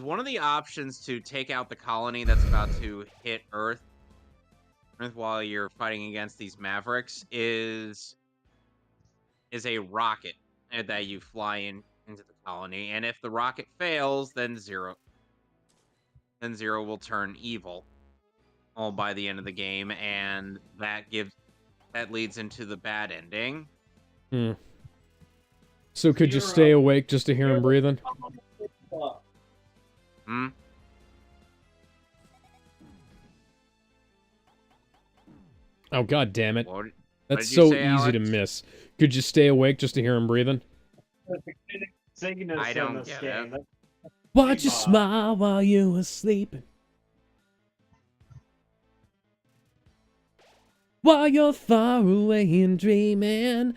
one of the options to take out the colony that's about to hit Earth while you're fighting against these Mavericks is a rocket that you fly into the colony, and if the rocket fails, then Zero will turn evil all by the end of the game, and that leads into the bad ending. So could you stay awake just to hear him breathing? Hmm? Oh, god damn it. What That's did you so say, easy to Alex? miss. Could you stay awake just to hear him breathing? I don't get it. Watch you smile while you were sleeping. While you're far away and dreaming.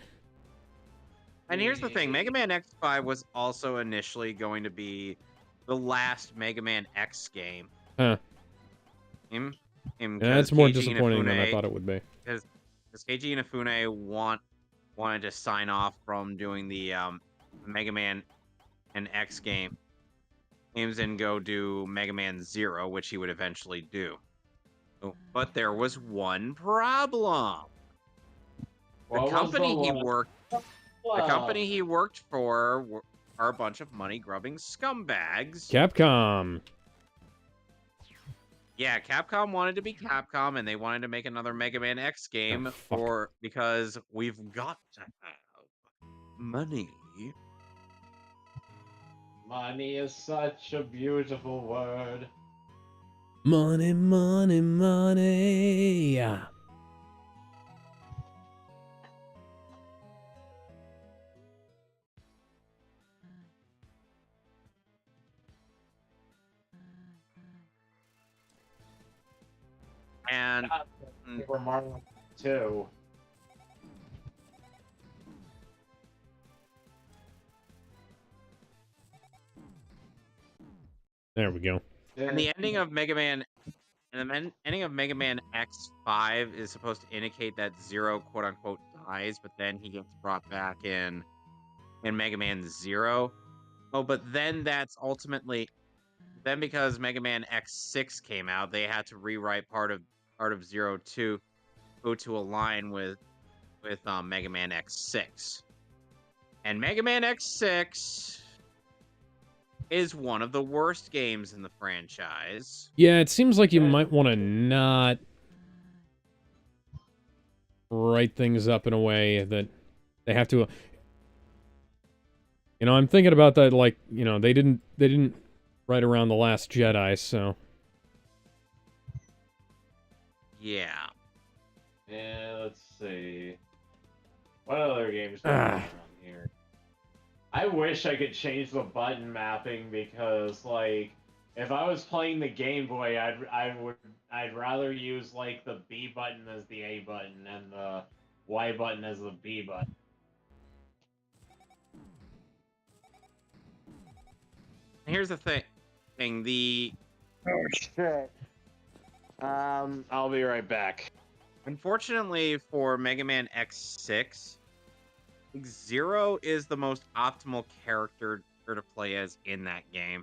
And here's the thing, Mega Man X5 was also initially going to be the last Mega Man X game. Huh. Yeah, That's more disappointing than I thought it would be. Because Keiji Inafune wanted to sign off from doing the Mega Man and X games and go do Mega Man 0, which he would eventually do. But there was one problem. The company he worked for are a bunch of money-grubbing scumbags. Capcom. Yeah, Capcom wanted to be Capcom, and they wanted to make another Mega Man X game fuck. because we've got to have money. Money is such a beautiful word. Money, money, money. And Super Mario 2. There we go. and the ending of Mega Man ending of Mega Man X5 is supposed to indicate that Zero quote unquote dies, but then he gets brought back in Mega Man Zero. Oh, but then that's ultimately then because Mega Man X6 came out, they had to rewrite part of Zero to go to align with Mega Man X6. And Mega Man X6 is one of the worst games in the franchise. Yeah, it seems like you might want to not write things up in a way that they have to. You know, I'm thinking about that. Like, you know, they didn't write around the Last Jedi, so. Yeah. Yeah, let's see. What other games do we have on here? I wish I could change the button mapping because, like, if I was playing the Game Boy, I'd rather use like the B button as the A button and the Y button as the B button. Here's the thing. Oh shit. I'll be right back. Unfortunately for Mega Man X6, Zero is the most optimal character to play as in that game.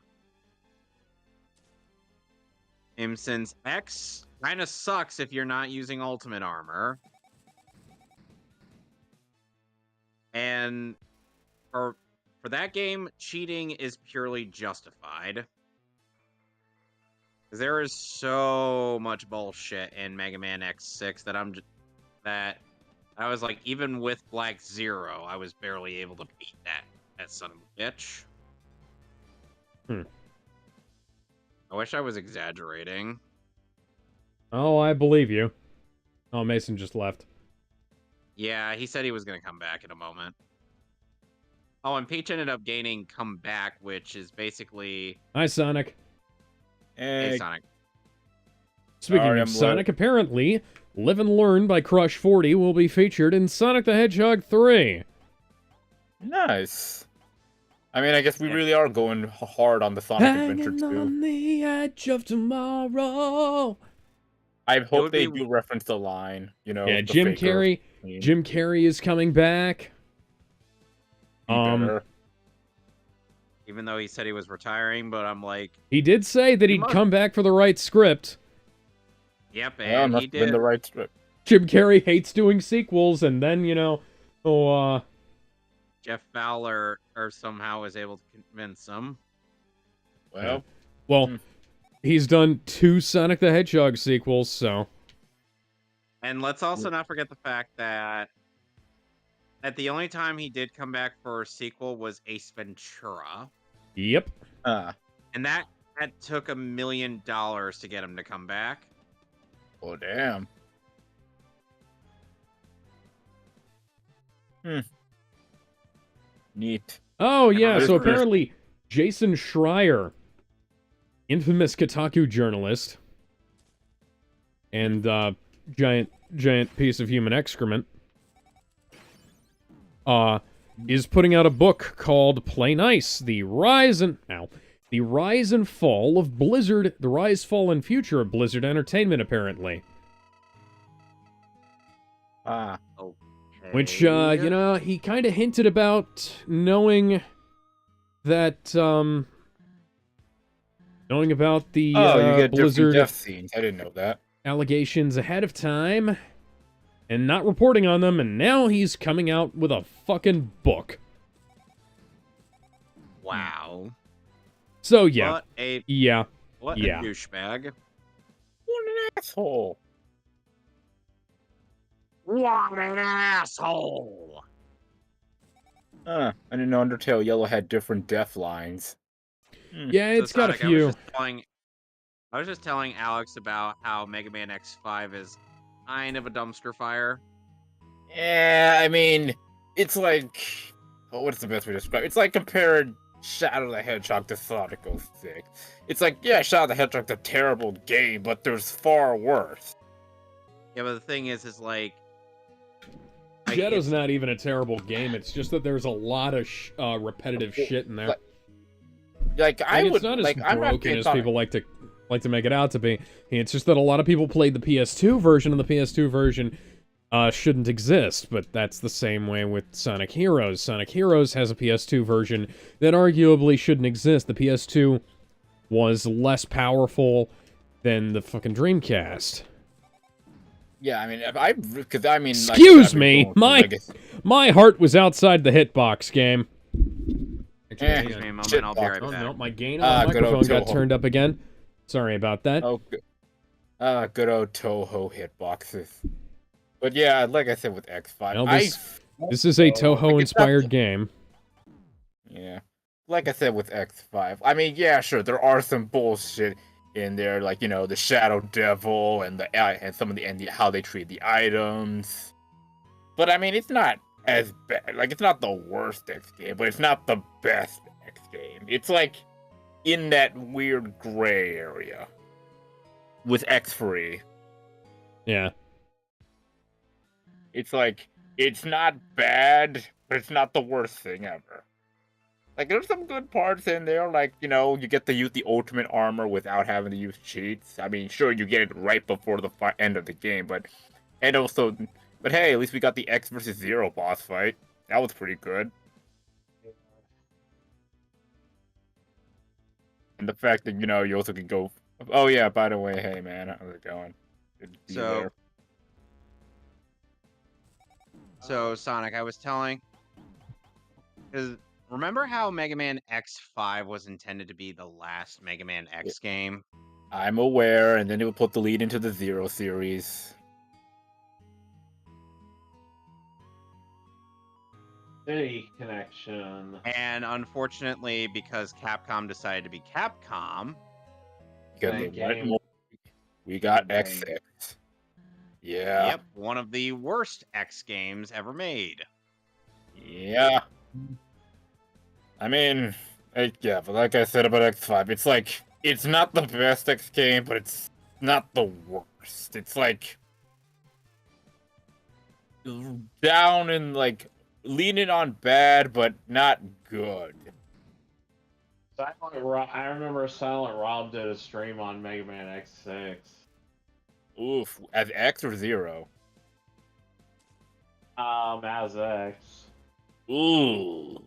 Since X kind of sucks if you're not using ultimate armor. And for that game, cheating is purely justified. There is so much bullshit in Mega Man X6 that I was like, even with Black Zero, I was barely able to beat that son of a bitch. I wish I was exaggerating. Oh, I believe you. Oh, Mason just left. Yeah, he said he was going to come back in a moment. Oh, and Peach ended up gaining Come Back, which is basically... Hi, Sonic. Hey, Sonic. Speaking of Sonic, apparently, Live and Learn by Crush 40 will be featured in Sonic the Hedgehog 3. Nice. I mean, I guess we really are going hard on the Sonic Adventure 2. On the edge of tomorrow. I hope they do reference the line, you know. Yeah, Jim Carrey. Jim Carrey is coming back. Better. Even though he said he was retiring, but I'm like... He did say that he'd come back for the right script. Yep, and he did. Been the right script. Jim Carrey hates doing sequels, and then, you know, Jeff Fowler somehow was able to convince him. Well, he's done 2 Sonic the Hedgehog sequels, so... And let's also not forget the fact that the only time he did come back for a sequel was Ace Ventura. Yep. And that took $1 million to get him to come back. Oh, damn. Neat. Oh, yeah, so apparently Jason Schreier, infamous Kotaku journalist, and giant piece of human excrement, is putting out a book called Play Nice, the rise and fall of Blizzard, the rise, fall, and future of Blizzard Entertainment, apparently. Okay. Which, you know, he kind of hinted about knowing that, knowing about the, you get Blizzard death scenes. I didn't know that. allegations ahead of time, and not reporting on them, and now he's coming out with a fucking book. Wow. So, yeah. What a Yeah. What Yeah. a douchebag. What an asshole! What an asshole! I didn't know Undertale Yellow had different death lines. Yeah, So it's got a Sonic, I was few. just telling Alex about how Mega Man X5 is kind of a dumpster fire. Yeah, I mean, it's like, what's the best way to describe it? It's like comparing Shadow the Hedgehog to Sonic 06. It's like, yeah, Shadow the Hedgehog's a terrible game, but there's far worse. Yeah, but the thing is like Shadow's it's not even a terrible game. It's just that there's a lot of repetitive shit in there. It's not as broken as people like to make it out to be. It's just that a lot of people played the PS2 version, and the PS2 version shouldn't exist. But that's the same way with Sonic Heroes. Sonic Heroes has a PS2 version that arguably shouldn't exist. The PS2 was less powerful than the fucking Dreamcast. Yeah, I mean, Excuse me, my heart was outside the hitbox game. excuse me a moment, I'll be right Oh back. no, my gain on the microphone got turned up again. Sorry about that. Oh, good old Toho hitboxes. But yeah, like I said with X5, Well, this is a Toho-inspired game. Yeah, like I said with X5, I mean, yeah, sure, there are some bullshit in there, like, you know, the Shadow Devil and some of the how they treat the items. But I mean, it's not as bad. Like, it's not the worst X game, but it's not the best X game. It's like in that weird gray area with X3. Yeah. It's like, it's not bad, but it's not the worst thing ever. Like, there's some good parts in there, like, you know, you get to use the ultimate armor without having to use cheats. I mean, sure, you get it right before the end of the game, but hey, at least we got the X versus Zero boss fight. That was pretty good. And the fact that, you know, you also can go, oh yeah, by the way, hey man, how's it going? Good to be there. So Sonic, I was telling, because remember how Mega Man X5 was intended to be the last Mega Man X game? I'm aware, and then it would put the lead into the Zero series. City connection. And unfortunately, because Capcom decided to be Capcom, we got X6. Yeah. Yep, one of the worst X games ever made. Yeah. I mean, yeah, but like I said about X5, it's like, it's not the best X game, but it's not the worst. It's like, down and like, leaning on bad, but not good. I remember Silent Rob did a stream on Mega Man X6. Oof, as X or Zero? As X. Ooh.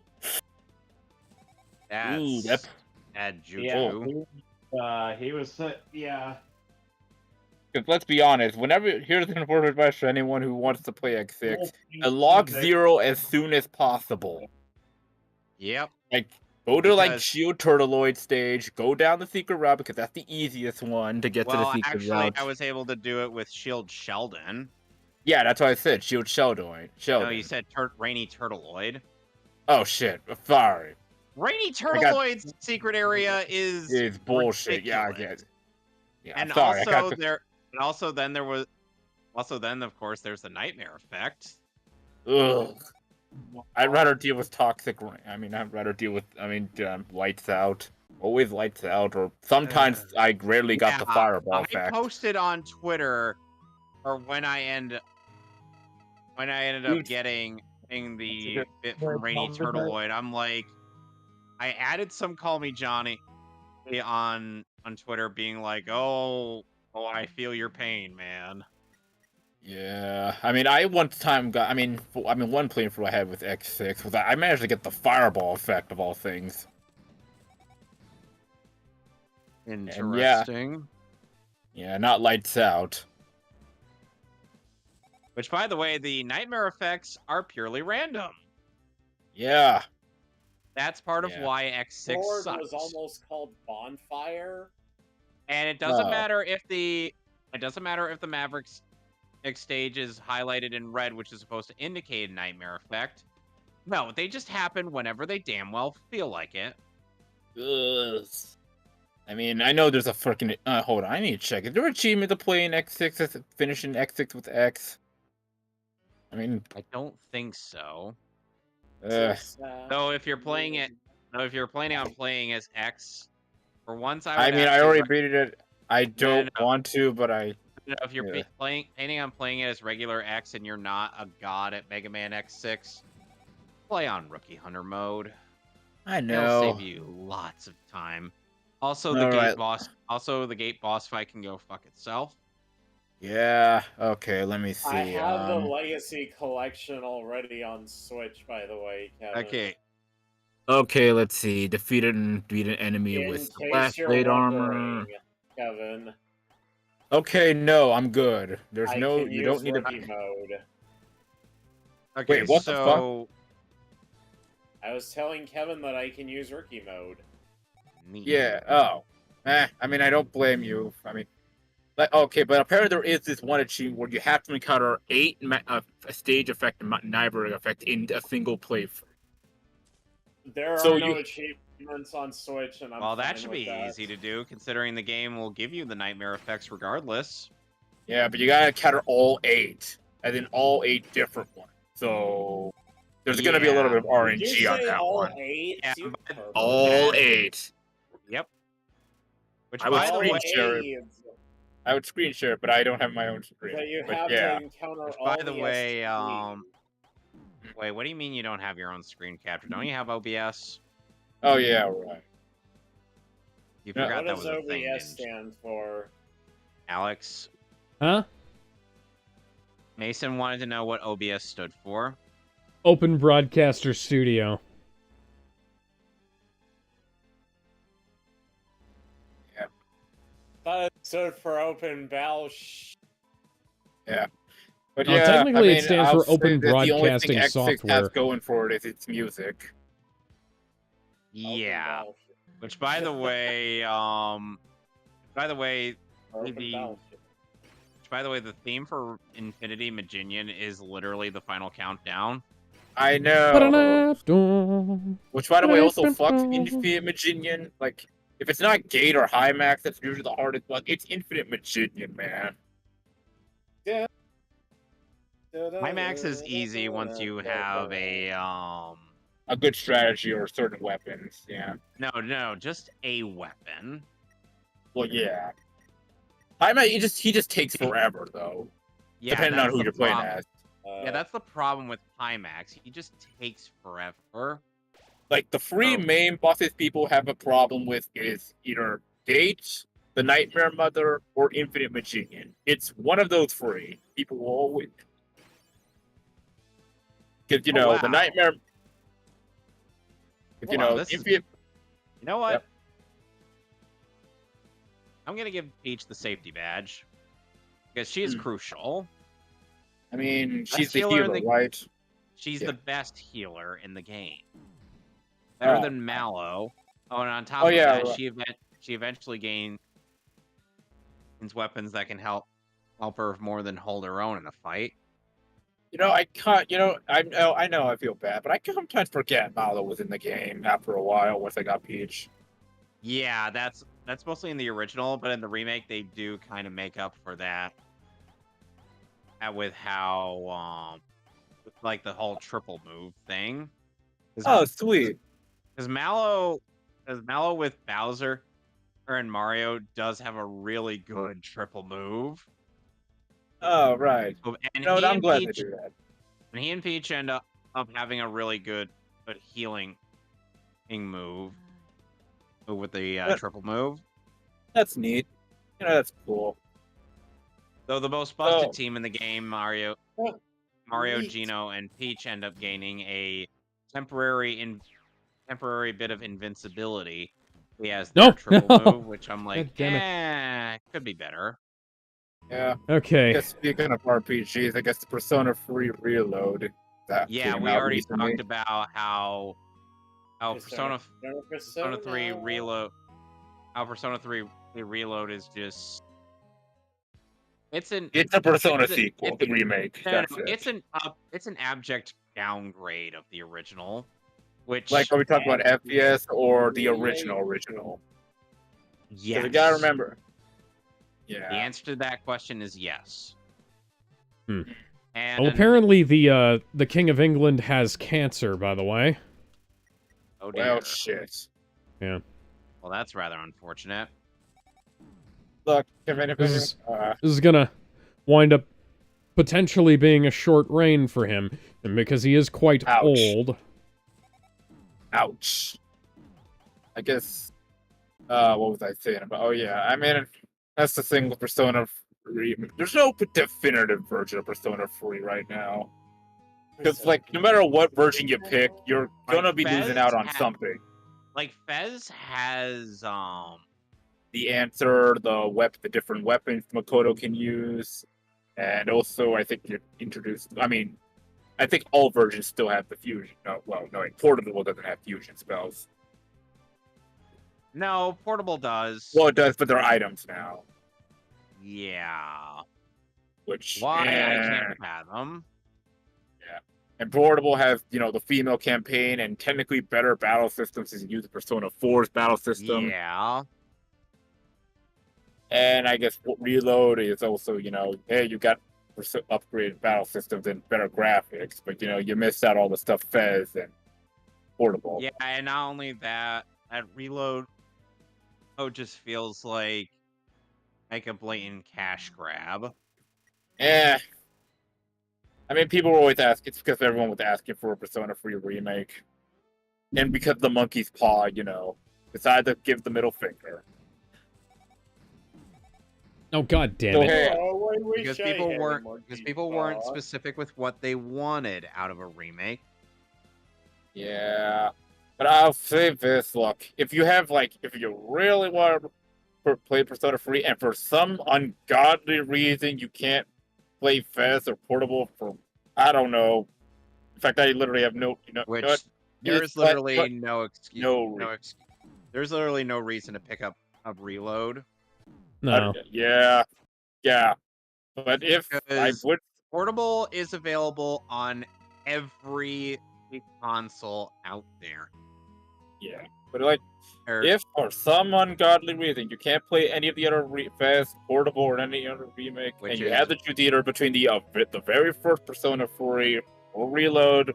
That's bad juju. Yeah, he was, yeah. Because let's be honest, here's an important advice for anyone who wants to play X6, unlock Zero as soon as possible. Yep. Like, go to, like, Shield Turtleoid stage, go down the secret route, because that's the easiest one to get to the secret route. I was able to do it with Shield Sheldon. Yeah, that's what I said, Shield Sheldon. No, you said Rainy Turtleoid. Oh, shit, sorry. Rainy Turtleoid's secret area is bullshit, ridiculous. yeah, I get it. Yeah, and sorry, then of course there's the Nightmare Effect. Ugh. I'd rather deal with Lights Out. Always Lights Out, or sometimes I rarely got the Fireball effect. I posted on Twitter, or when I ended up getting the bit from Rainy Turtleoid, I'm like, I added some Call Me Johnny on Twitter, being like, oh, I feel your pain, man. Yeah, I mean, one playthrough I had with X6 was I managed to get the Fireball effect of all things. Interesting. Yeah, not Lights Out. Which, by the way, the Nightmare effects are purely random. Yeah. That's part of why X6 sucks. Was almost called Bonfire. And it doesn't matter if the It doesn't matter if the Mavericks stage is highlighted in red, which is supposed to indicate a nightmare effect. No, they just happen whenever they damn well feel like it. Ugh. I mean, I know there's a freaking. Hold on, I need to check. Is there an achievement to play in X6, finishing X6 with X? I mean, I don't think so. uh, Though if you're playing it, though if you're planning on playing as X, for once I I would mean, I actually already beat it. I no, don't want to, but I. if you're Yeah. planning on playing it as regular X and you're not a god at Mega Man X6, play on Rookie Hunter mode. I It'll save know. you lots of time. Also, All right. the gate boss fight can go fuck itself. Yeah. Okay. Let me see. I have the Legacy Collection already on Switch, by the way, Kevin. Okay. Okay. Let's see. Beat an enemy In with case flash you're blade armor. wondering, Kevin, Okay. No, I'm good. There's I no. can You use don't need to. Rookie mode. Okay. Wait, what the fuck? I was telling Kevin that I can use Rookie mode. Neat. Yeah. Oh. I mean, I don't blame you. I mean, okay, but apparently there is this one achievement where you have to encounter 8 stage effect and neighboring effect in a single playthrough. There So are no achievements on Switch, and I'm Well, fine that should with be that. easy to do, considering the game will give you the nightmare effects regardless. Yeah, but you gotta encounter all 8, and then all 8 different ones. So there's gonna be a little bit of Did you RNG on say that all one. 8? Yeah, You but- pervert. All 8. Yep. Which, I would by the way, screen share it. I would screen share it, but I don't have my own screen. But you But have yeah. to encounter Which, all by the the way, STDs. wait, what do you mean you don't have your own screen capture? Don't you have OBS? Oh yeah, right. You Yeah. forgot What that does was a thing, OBS didn't you? stand for? Alex? Huh? Mason wanted to know what OBS stood for. Open Broadcaster Studio. That stood for Open Bell. Yeah. But Oh, yeah, technically I it mean, stands I'll for Open say that the only thing Broadcasting X6 Software. has going for it is its music. Yeah. Open Which, by the way, Battleship. the theme for Infinity Maginian is literally the final countdown. I know. Which, by the way, also fucks Infinite Maginian. Like, if it's not Gate or High Max, that's usually the hardest one. It's Infinite Maginian, man. Climax is easy once you have a good strategy or certain weapons. Yeah. No, just a weapon. Well, yeah. High Max, he just takes forever though. Yeah, depending on that's who the you're playing problem. as. Yeah, that's the problem with Climax. He just takes forever. Like the three main bosses people have a problem with is either Gate, the Nightmare Mother, or Infinite Maginian. It's one of those three. People will always, because the Nightmare. If Infinite. You know what? Yep. I'm gonna give Peach the safety badge because she is crucial. I mean, she's Best the healer in healer, right? She's Yeah. the best healer in the game. Better than Mallow. Oh, and on top of that, right. she eventually gains weapons that can help her more than hold her own in a fight. I can't. I know I feel bad, but I sometimes forget Mallow was in the game after a while once I got Peach. Yeah, that's mostly in the original, but in the remake they do kind of make up for that. With how like the whole triple move thing. Oh, sweet. Because Mallow with Bowser and Mario does have a really good triple move. Oh, right. And I'm glad they do that. And he and Peach end up having a really good healing move with the triple move. That's neat. That's cool. Though the most busted team in the game, Mario, Gino, and Peach end up gaining a temporary bit of invincibility. He has their triple move, which I'm like, could be better. Yeah. Okay. I guess speaking of RPGs, I guess the Persona 3 Reload. We already talked about how Persona 3 Reload. How Persona 3 Reload is just It's a Persona it's a, sequel, the remake. no, That's no, it. it's an abject downgrade of the original, which Like, are we talking about And FPS or the remake. original? Because yes, you gotta remember. the Yeah. answer to that question is yes. Hmm. And Well, apparently the King of England has cancer, by the way. oh dear, Well, shit. Yeah. well that's rather unfortunate. Look, if anything, This is gonna wind up potentially being a short reign for him, and because he is quite Ouch. old. ouch. I guess. What was I saying about? Oh yeah, I mean, that's the thing with Persona 3. There's no definitive version of Persona 3 right now. Because, like, no matter what version you pick, you're gonna be losing out on something. Like Fez has The answer, the different weapons Makoto can use, and also I think you introduced. I mean, I think all versions still have the fusion. No, well, no, Portable doesn't have fusion spells. no Portable does. Well, it does, but they're items now. Yeah. Which Why I can't fathom. And Portable has, the female campaign and technically better battle systems as you use the Persona 4's battle system. Yeah. And I guess Reload is also, hey, you got upgraded battle systems and better graphics, but, you missed out all the stuff Fez and Portable. Yeah, and not only that, at Reload, just feels like a blatant cash grab. Eh. I mean, people were always asking. It's because everyone was asking for a Persona 3 remake. And because the monkey's paw, decided to give the middle finger. Oh god damn So, it. hey, Because people weren't specific with what they wanted out of a remake. yeah. But I'll say this, look. If you really want to play Persona 3 and for some ungodly reason you can't play Fez or Portable for, I don't know. In fact, I literally have no, Which Yes, there's literally no excuse. No There's literally no reason to pick up a Reload. No. Yeah. But if I Because would, Portable is available on every console out there. yeah. But like, Or- if for some ungodly reason you can't play any of the other Fez, Portable, or any other remake, and you have to choose either between the very first Persona 3 or Reload,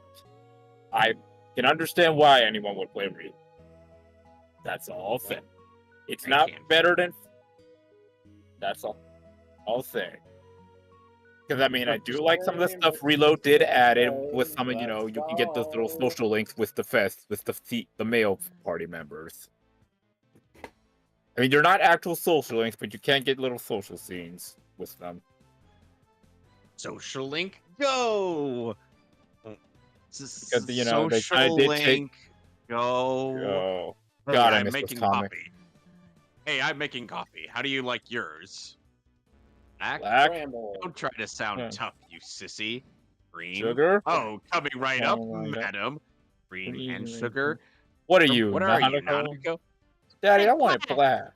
I can understand why anyone would play Reload. That's all I'll say. It's not better than. That's all I'll say. Because I mean, I do like some of the stuff Reload did add in with some of, you can get those little social links with the Fest, with the male party members. I mean, they're not actual social links, but you can get little social scenes with them. Social link, go! Because, they social kinda did link, go! Oh, Hey, God, I I'm miss making this comic. coffee. Hey, I'm making coffee. How do you like yours? Black? Don't try to sound tough, you sissy. Green? Sugar? Oh, coming right up, Oh, my God. madam. Green and sugar. What are you, What are you, Nanako? Nanako? Daddy, I want it black.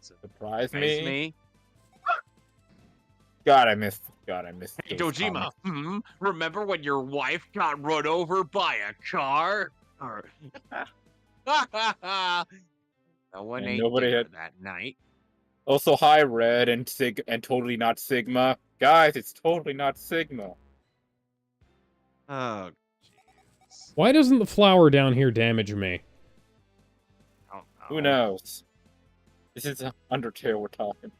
Surprise me. God, I missed. Hey, those Dojima, comics. remember when your wife got run over by a car? Or... no one And ate nobody dinner had- that night. Also, hi, Red and and totally not Sigma. Guys, it's totally not Sigma. Oh, jeez. Why doesn't the flower down here damage me? I don't know. Who knows? This is Undertale we're talking.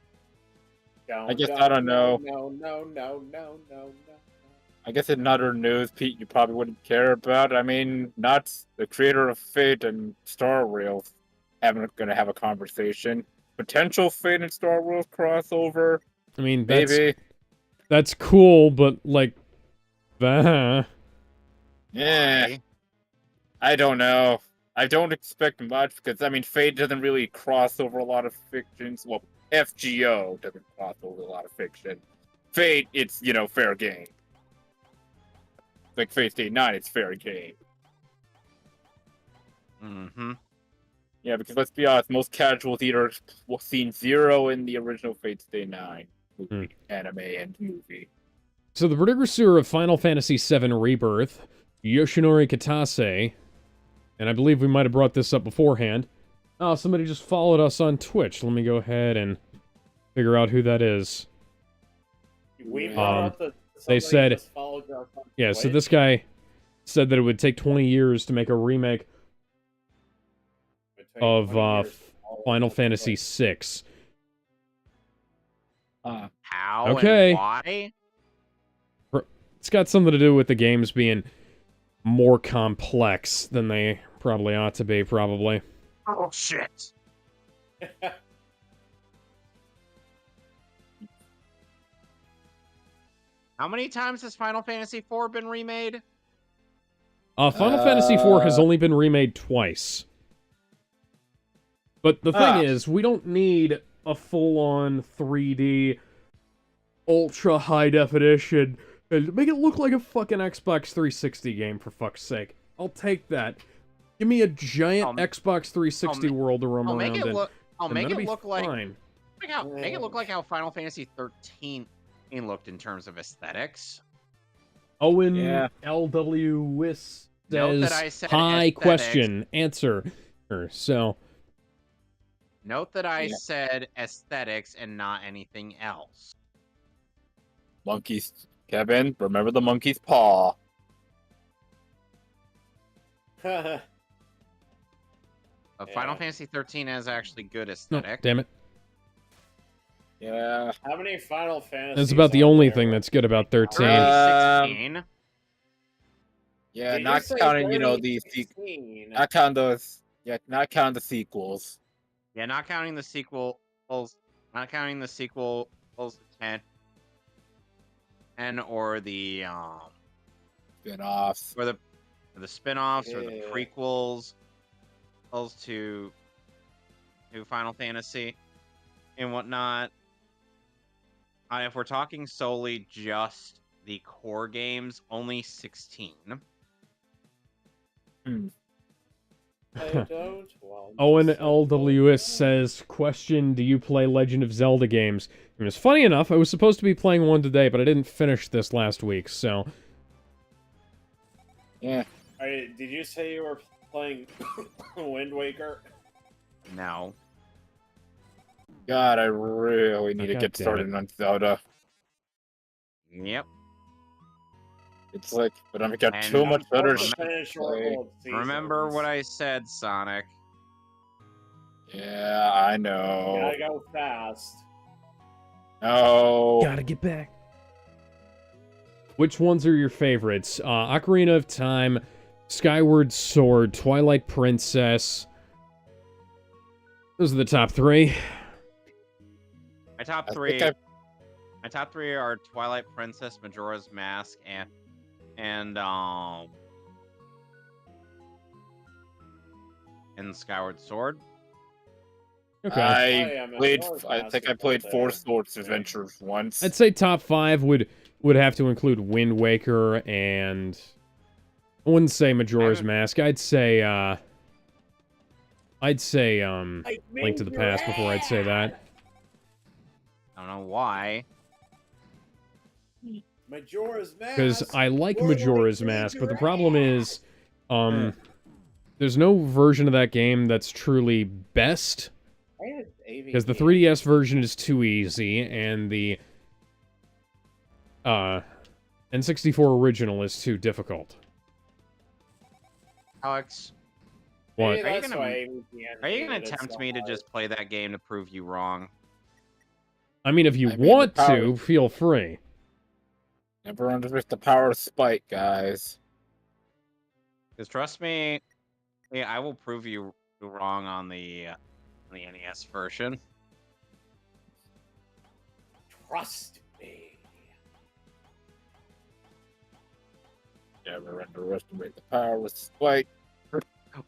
I guess don't I don't know. No. I guess in other news, Pete, you probably wouldn't care about. I mean, Nuts, the creator of Fate and Star Rails, gonna have a conversation. Potential Fate and Star Rails crossover. I mean, Maybe. that's cool, but like, bah. Yeah. Why? I don't know. I don't expect much because, I mean, Fate doesn't really cross over a lot of fictions. Well, FGO doesn't cross over a lot of fiction. Fate, it's, fair game. Like Fate Stay 9, it's fair game. Mm-hmm. Yeah, because let's be honest, most casual theaters seen 0 in the original Fate Stay 9. anime and movie. So the producer of Final Fantasy VII Rebirth, Yoshinori Kitase, and I believe we might have brought this up beforehand. Oh, somebody just followed us on Twitch. Let me go ahead and figure out who that is. We brought up that They said, just followed us on yeah, so Twitch. this guy said that it would take 20 years to make a remake It took of 20 years to follow us Final on Fantasy Twitch. VI. How Okay. and why? It's got something to do with the games being more complex than they probably ought to be, probably. Oh shit! How many times has Final Fantasy IV been remade? Final Fantasy IV has only been remade twice. But the thing is, we don't need a full-on 3D, ultra-high definition, and make it look like a fucking Xbox 360 game, for fuck's sake. I'll take that. Give me a giant Xbox 360 world to roam I'll around make it in. look. I'll and make that'll it be look like. fine. Make it look like how Final Fantasy 13 looked in terms of aesthetics. Owen Yeah. LW Wiss Note that says, I said "Hi, aesthetics. question, answer." So, Note that I said aesthetics and not anything else. Monkey's Kevin, remember the monkey's paw. But Final Yeah. Fantasy 13 has actually good no, aesthetic. damn it. Yeah. How many Final Fantasies? That's about the are only there? thing that's good about 13. Early 16. Yeah, Did you not say counting, the 2016? not counting those. Yeah, not counting the sequels. Yeah, not counting the sequel. Not counting the sequel. 10 or the Spin-offs. or the spin-offs or the Yeah. prequels to Final Fantasy and whatnot. If we're talking solely just the core games, only 16. I don't want Owen to LWS says, question, do you play Legend of Zelda games? And it's funny enough, I was supposed to be playing one today, but I didn't finish this last week, so... Yeah. Did you say you were playing Wind Waker? No. God, I really need to God get damn started on Zelda. Yep. It's like, but I've got And too much better remember- shit. Finish your play. old Remember seasons. what I said, Sonic. Yeah, I know. Gotta go fast. No. Gotta get back. Which ones are your favorites? Ocarina of Time, Skyward Sword, Twilight Princess. Those are the top three. My top I three. think My top three are Twilight Princess, Majora's Mask, and Skyward Sword. Okay. yeah, I think I played Four Swords Adventures once. I'd say top five would have to include Wind Waker and... I wouldn't say Majora's Mask. I'd say Link to the Past before I'd say that. I don't know why. Majora's Mask. Because I like We're Majora's gonna Mask, kick but the your problem is, there's no version of that game that's truly best. Because the 3DS version is too easy, and the N64 original is too difficult. Alex, What? Maybe that's why are you gonna tempt me to just play that game to prove you wrong? I mean, if you I mean, want the power- to, feel free. Never underestimate the power of spite, guys. Because trust me, I will prove you wrong on the NES version. Trust me. Never underestimate the power of spite.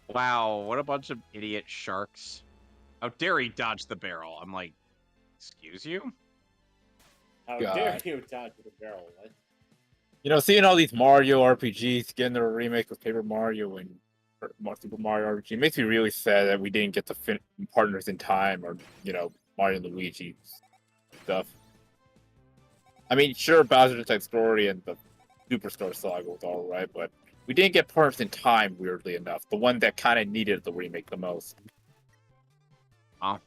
Wow, what a bunch of idiot sharks! How dare he dodge the barrel? I'm like, excuse you? How God. dare you dodge the barrel? What? You know, seeing all these Mario RPGs getting their remake with Paper Mario and Super Mario RPG makes me really sad that we didn't get the partners in time, or Mario and Luigi stuff. I mean, sure, Bowser's Inside Story and the Superstar Saga was alright, but we didn't get Partners in Time, weirdly enough. The one that kind of needed the remake the most. Oh.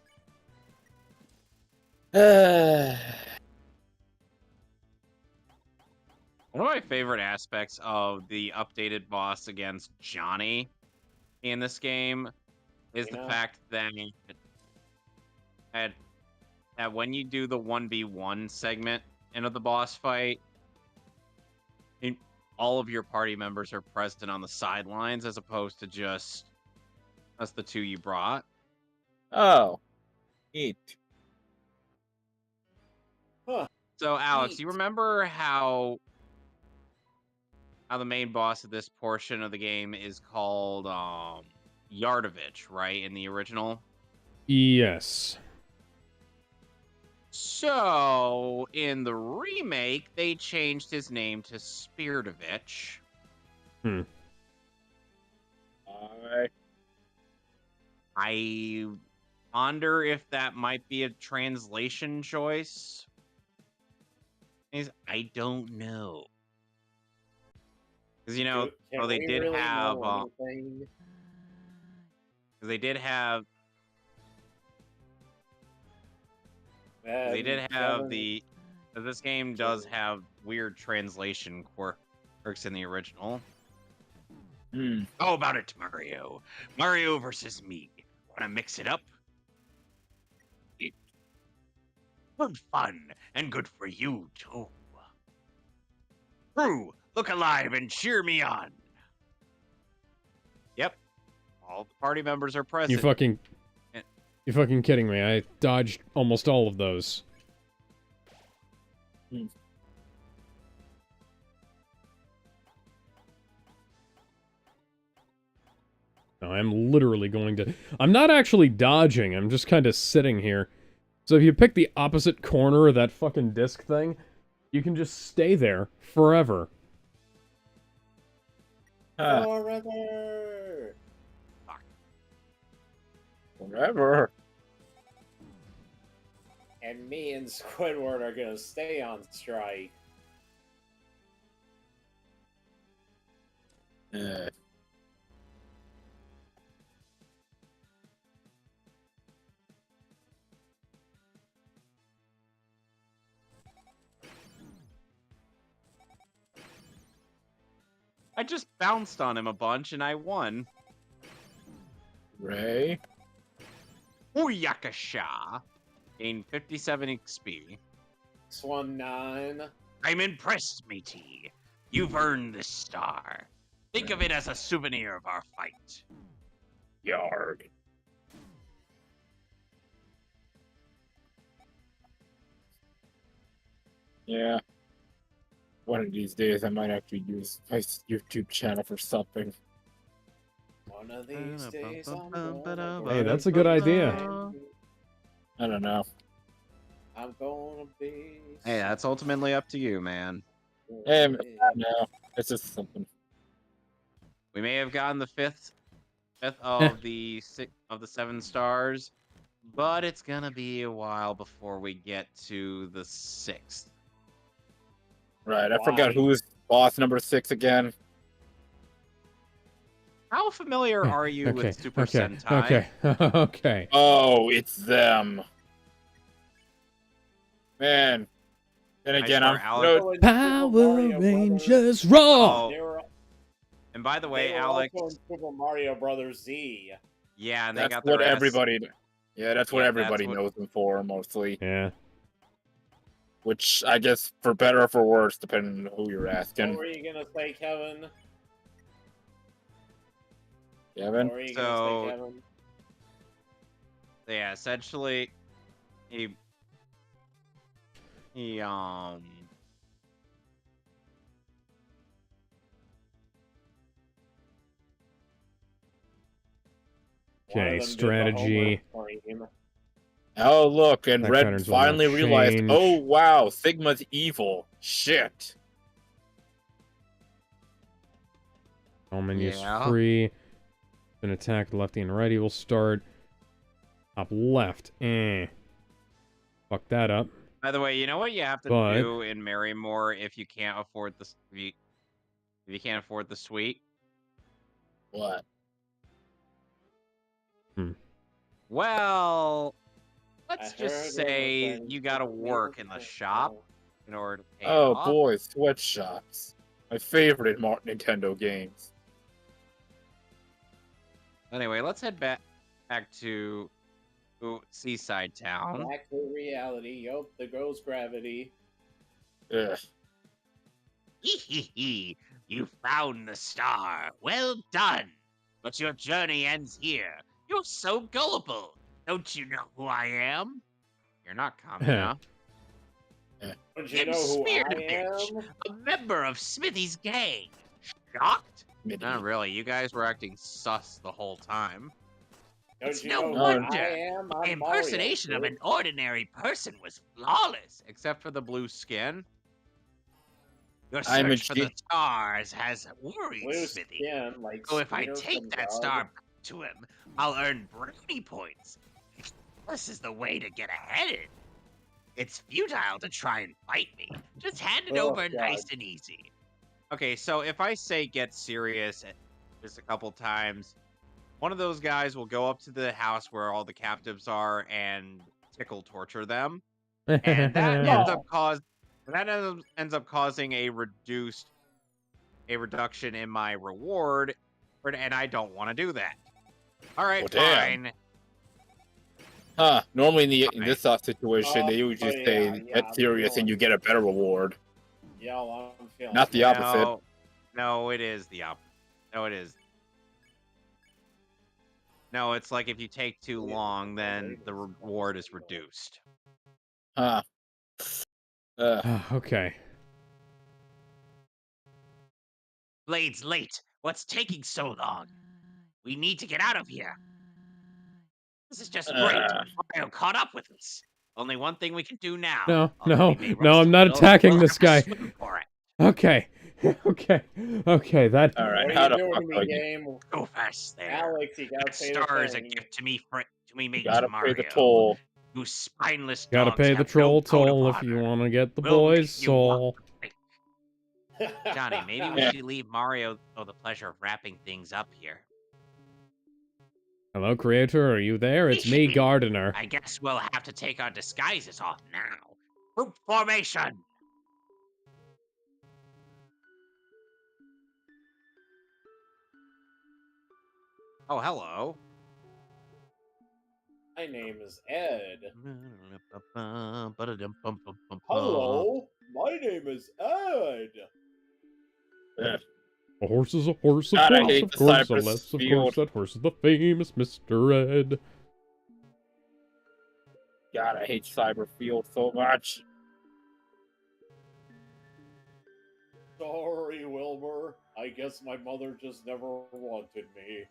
One of my favorite aspects of the updated boss against Johnny in this game is the fact that when you do the 1v1 segment into the boss fight, all of your party members are present on the sidelines as opposed to just the two you brought. Oh, neat. Huh. So, Alex, Neat. you remember how the main boss of this portion of the game is called Yardovich, right, in the original? Yes. So, in the remake, they changed his name to Spiridovich. I wonder if that might be a translation choice. I don't know. Because, Can they we did really have... know anything? they did have... They did have Kevin, this game does have weird translation quirks in the original. How about it, Mario? Mario versus me. Wanna mix it up? Good fun, and good for you, too. Crew, look alive and cheer me on. Yep. All the party members are present. You fucking kidding me. I dodged almost all of those. No, I'm literally going to... I'm not actually dodging, I'm just kind of sitting here. So if you pick the opposite corner of that fucking disc thing, you can just stay there forever. Forever! Forever. And me and Squidward are gonna stay on strike. I just bounced on him a bunch and I won. Ray? Booyakasha. Gained 57 XP. Swan 9. I'm impressed, matey. You've earned this star. Think of it as a souvenir of our fight. Yard. Yeah. One of these days, I might actually use my YouTube channel for something. One of these days, Hey, that's a good idea. I don't know. I'm gonna be. Hey, that's ultimately up to you, man. Hey, no, it's just something. We may have gotten the fifth of the 7 stars, but it's gonna be a while before we get to the 6th. Right, I forgot who's boss number 6 again. How familiar are you with Super Sentai? Okay. Oh, it's them. Man. Then again, I'm Power Rangers Raw. And by the way, they were Alex, also in Super Mario Brothers Z. Yeah, and they that's got what their everybody. Yeah, that's what everybody that's what- knows them for mostly. Yeah. Which I guess for better or for worse, depending on who you're asking. What were you gonna say, Kevin? Kevin? What were you gonna say, Kevin? Yeah, essentially, he Okay, strategy. Oh, look, and Attack Red patterns will not finally realized, change. oh, wow, Sigma's evil. Shit. All menus Yeah. free. An attack, lefty and righty will start. Top left. Fuck that up. By the way, you know what you have to But do in Marrymore if you can't afford the if you can't afford the suite? What? Well, I let's heard just rumor say things, you but gotta the neighbors work in the don't shop know. in order to pay it Oh off. boy, sweatshops. My favorite Nintendo games. Anyway, let's head back to Seaside Town. Back to reality. Yup, the ghost gravity. Ugh. You found the star. Well done. But your journey ends here. You're so gullible. Don't you know who I am? You're not common enough. Don't you I'm know who I Spearfish, am? a member of Smithy's gang. Shocked? Mini. Not really. You guys were acting sus the whole time. Don't It's you no know who wonder. I am? My I'm Mario, impersonation of dude. an ordinary person was flawless, except for the blue skin. Your I'm a search for the stars has worried Blue Smithy. skin, like So if I Skeeter take from that God. star back to him, I'll earn brownie points. This is the way to get ahead. It's futile to try and fight me. Just hand it Oh, over God. nice and easy. Okay, so if I say get serious just a couple times, one of those guys will go up to the house where all the captives are and tickle torture them. And that ends up causing a reduction in my reward, and I don't want to do that. All right, Well, damn. fine. Huh. Normally in this situation, they Oh, usually yeah, say yeah, get I'm serious and feeling you get a better reward. Yeah, well, I'm feeling Not the opposite. No, it is the opposite. No, it is. No, it's like if you take too long, then the reward is reduced. Huh. okay. Blade's late. What's taking so long? We need to get out of here. This is just great. Mario caught up with us. Only one thing we can do now. No, Although we may no, rust I'm a not little, attacking we'll this have to guy. swim for it. Okay, okay, that. All right, What how are the you doing fuck to do I me, get? game? Go fast there. Alex, you gotta That pay star the is a thing. gift to me, You mate gotta Mario. pay the toll. Whose spineless Gotta dogs pay the have troll no code of toll if you honor. want to get the We'll boy's make you walk soul. Johnny, maybe we Yeah. should leave Mario the pleasure of wrapping things up here. Hello, creator, are you there? It's me, Gardener. I guess we'll have to take our disguises off now. Group formation! Oh, hello. My name is Ed. Hello, Hello, my name is Ed. A horse is a horse, of God, I course, hate of the course, Cypress unless, of field. course, that horse is the famous Mr. Ed. God, I hate Cyberfield so much. Sorry, Wilbur. I guess my mother just never wanted me.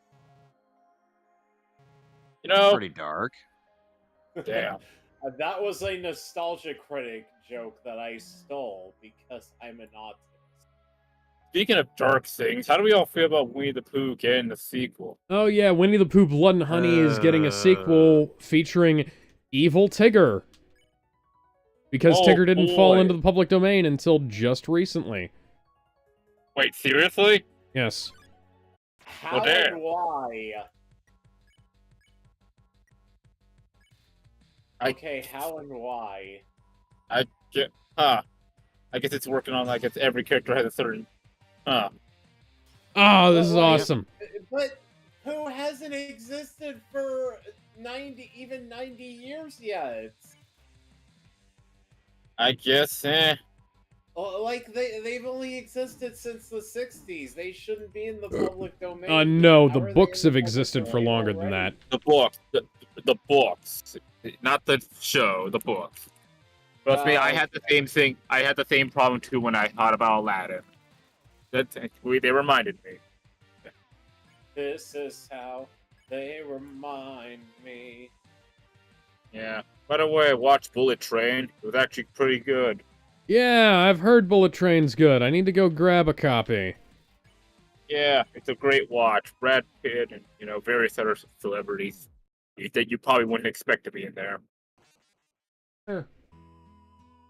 You know, pretty dark. damn. That was a nostalgia critic joke that I stole because I'm an autist. Speaking of dark things, how do we all feel about Winnie the Pooh getting the sequel? Oh yeah, Winnie the Pooh Blood and Honey is getting a sequel featuring Evil Tigger. Because Oh, Tigger didn't fall boy. into the public domain until just recently. Wait, seriously? Yes. How damn. and why? Okay, how and why? I guess it's working on like it's every character has a certain. Oh, this is But, like, awesome. But who hasn't existed for 90 years yet? I guess. Like they've only existed since the 60s. They shouldn't be in the public domain. No, How the are they books in have the public existed for domain longer than that. already? The books, the books, not the show. The books. Trust me, I had the same thing. I had the same problem too when I thought about Aladdin. They reminded me. This is how they remind me. Yeah. By the way, I watched Bullet Train. It was actually pretty good. Yeah, I've heard Bullet Train's good. I need to go grab a copy. Yeah, it's a great watch. Brad Pitt and various other celebrities that you probably wouldn't expect to be in there. Yeah.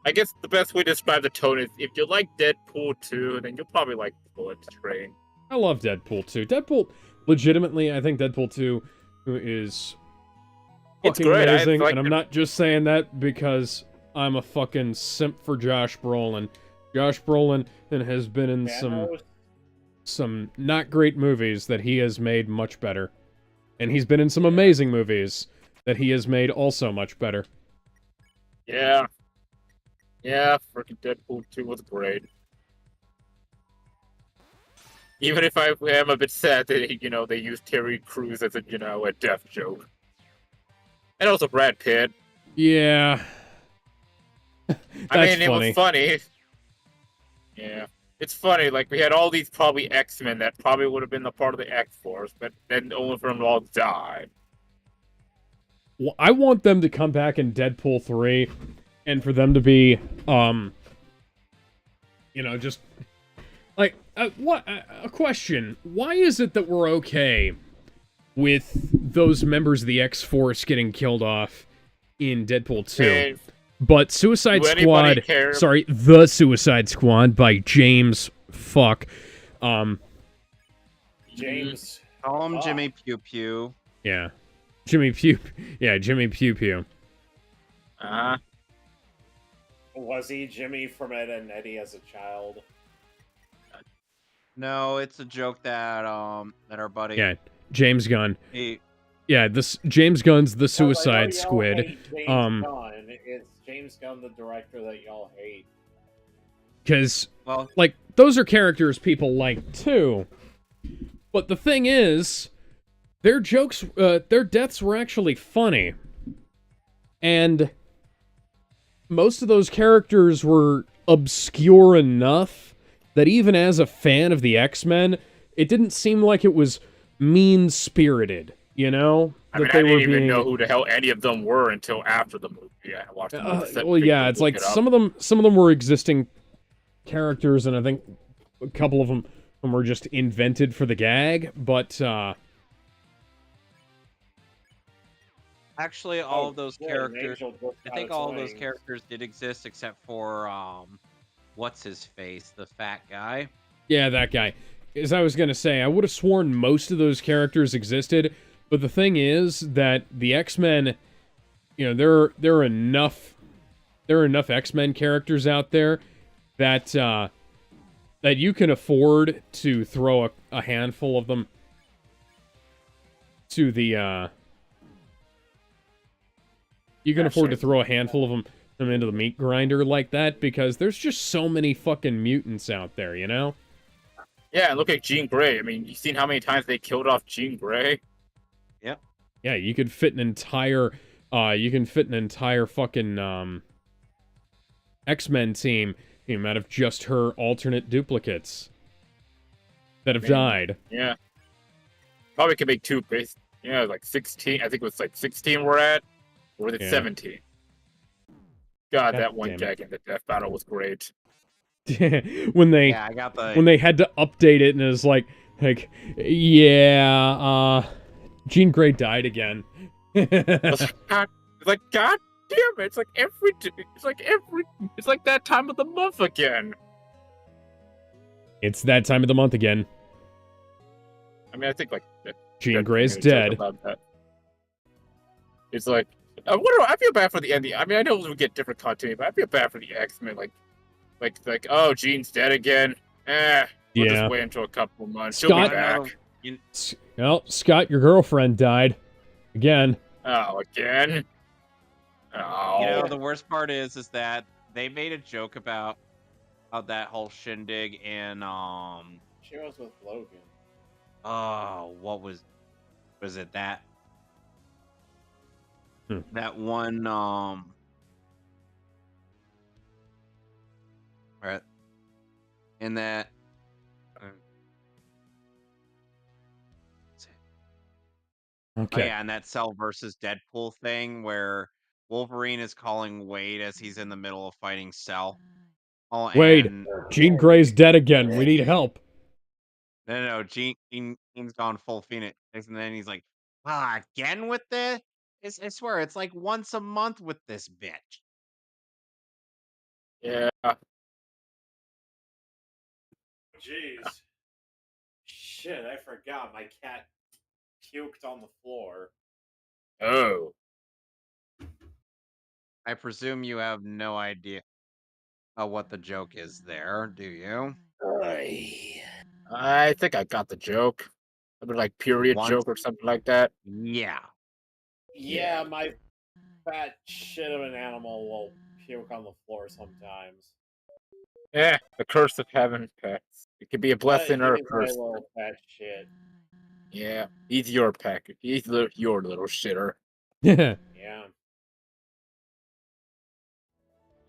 I guess the best way to describe the tone is if you like Deadpool 2, then you'll probably like Bullet Train. I love Deadpool 2. Deadpool, legitimately, I think Deadpool 2 is It's fucking great. I amazing, like and I'm not just saying that because I'm a fucking simp for Josh Brolin. Josh Brolin has been in some not great movies that he has made much better. And he's been in some amazing movies that he has made also much better. Yeah. Yeah, freaking Deadpool 2 was great. Even if I am a bit sad that, they used Terry Crews as a death joke. And also Brad Pitt. Yeah. I mean, it funny. was funny. Yeah. It's funny, like, we had all these probably X-Men that probably would have been a part of the X-Force, but then only for them to all die. Well, I want them to come back in Deadpool 3 and for them to be, just like, a question. Why is it that we're okay with those members of the X-Force getting killed off in Deadpool 2? And But Suicide do anybody Squad, care? sorry, The Suicide Squad by James James. Call him Jimmy Pew Pew. yeah. Jimmy Pew Pew. Uh-huh. Was he Jimmy from Ed and Eddie as a child? No, it's a joke that our buddy. Yeah, James Gunn. He, Yeah, James Gunn's The Because I know Suicide y'all Squid. hate James Gunn. It's James Gunn, the director, that y'all hate. Because, well, like, those are characters people like too. But the thing is, their jokes, their deaths were actually funny. And most of those characters were obscure enough that even as a fan of the X-Men, it didn't seem like it was mean-spirited, you know? I mean, I didn't even know who the hell any of them were until after the movie. I watched the movie. Well, yeah, it's like some of them were existing characters, and I think a couple of them were just invented for the gag, but actually, all of those characters. I think all of those wings. characters did exist except for what's his face, the fat guy. yeah, that guy. As I was gonna say, I would have sworn most of those characters existed, but the thing is that the X-Men, there are enough X-Men characters out there that that you can afford to throw a handful of them to the you can afford to throw a handful of them into the meat grinder like that, because there's just so many fucking mutants out there, you know? Yeah, and look at Jean Grey. I mean, you seen how many times they killed off Jean Grey? Yep. Yeah, you could fit an entire fucking X-Men team out of just her alternate duplicates that have died. Yeah. Probably could make two base. Yeah, like 16. I think it was like 16 we're at. Or was it 17? God, that one gag in the death battle was great. when they I got the when they had to update it, and it was like Jean Grey died again. God damn it! It's like that time of the month again. It's that time of the month again. I mean, I think like Jean Grey's dead. It's like I feel bad for the ending. I mean, I know we get different content, but I feel bad for the X-Men. Like, oh, Jean's dead again. We'll just wait until a couple months. She'll be back. Well, Scott, your girlfriend died again. Oh, again? Oh. The worst part is that they made a joke about that whole shindig in She was with Logan. Oh, what was it that that one right in that okay. Oh, yeah, and that Cell versus Deadpool thing where Wolverine is calling Wade as he's in the middle of fighting Cell. Oh, Wade, Jean Grey's dead again. We need help. No, Jean's gone full Phoenix, and then he's like, again with this? I swear, it's like once a month with this bitch. Yeah. Jeez. Shit, I forgot. My cat puked on the floor. Oh. I presume you have no idea what the joke is there, do you? I think I got the joke. Something like period Once, joke or something like that. yeah. Yeah, my fat shit of an animal will puke on the floor sometimes. Yeah, the curse of having pets. It could be a But blessing or a he's my curse. little fat shit. Yeah, he's your pet. He's your little shitter. Yeah.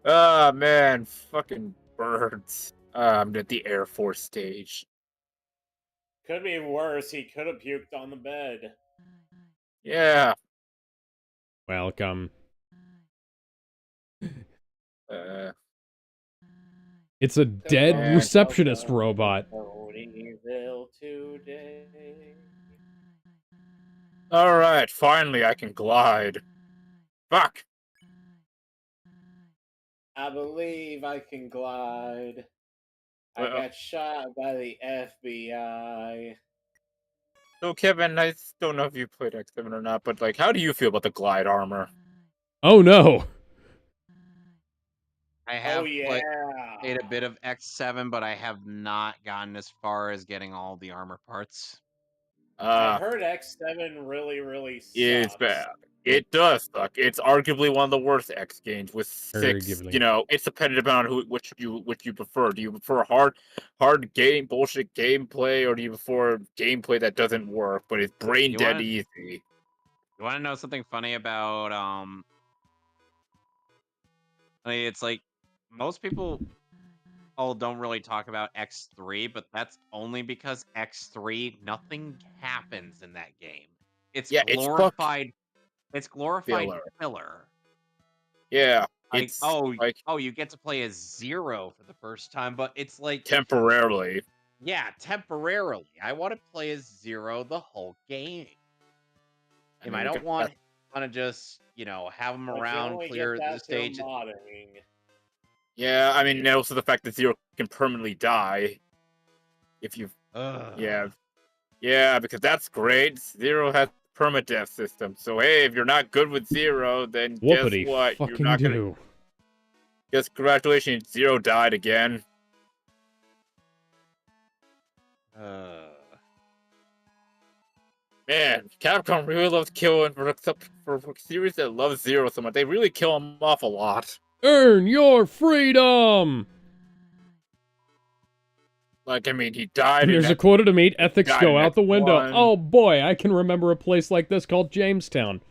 Ah, man, fucking birds. I'm at the Air Force stage. Could be worse. He could have puked on the bed. Yeah. Welcome. Uh, It's a dead Yeah. receptionist robot. Ponyville today. Alright, finally I can glide. Fuck! I believe I can glide. I Uh, got shot by the FBI. so, Kevin, I don't know if you played X7 or not, but, like, how do you feel about the glide armor? Oh no! I Oh have yeah. played a bit of X7, but I have not gotten as far as getting all the armor parts. I heard X7 really Is sucks. bad. It does suck. It's arguably one of the worst X games with 6. Arguably. You know, it's dependent on which you prefer. Do you prefer hard game bullshit gameplay, or do you prefer gameplay that doesn't work but it's brain You dead want easy? you want to know something funny about I mean, it's like most people don't really talk about X3, but that's only because X3 nothing happens in that game. It's Yeah, it's fuck glorified it's glorified filler. filler. Yeah, Like, it's like you get to play as Zero for the first time, but it's like, temporarily. yeah, temporarily. I want to play as Zero the whole game. I If mean, I we don't got want to just, have him But you around, only get clear the that through stage. modding. yeah. I mean, and also the fact that Zero can permanently die if you. Yeah, Ugh. yeah, because that's great. Zero has permadeath system. So hey, if you're not good with Zero, then guess Whoopity what? You're fucking not gonna. do. Guess congratulations, Zero died again. Uh, Man, Capcom really loves killing for series that love Zero so much. They really kill him off a lot. Earn your freedom! Like, I mean, he died And in there's a quota to meet, he ethics died go in out the window. X1. Oh boy, I can remember a place like this called Jamestown.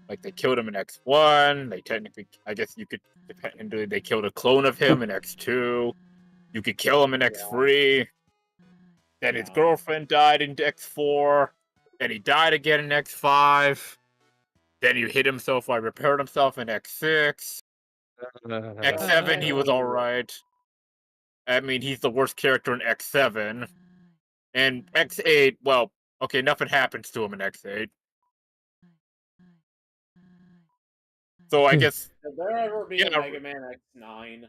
Like, they killed him in X1. They technically, I guess you could, depending, they killed a clone of him in X2. You could kill him in X3. Then his girlfriend died in X4. Then he died again in X5. Then he hit himself while he repaired himself in X6. X7, he was alright. I mean, he's the worst character in X7. And X8, well, okay, nothing happens to him in X8. So I guess, Could there ever be a yeah, Mega Man X9?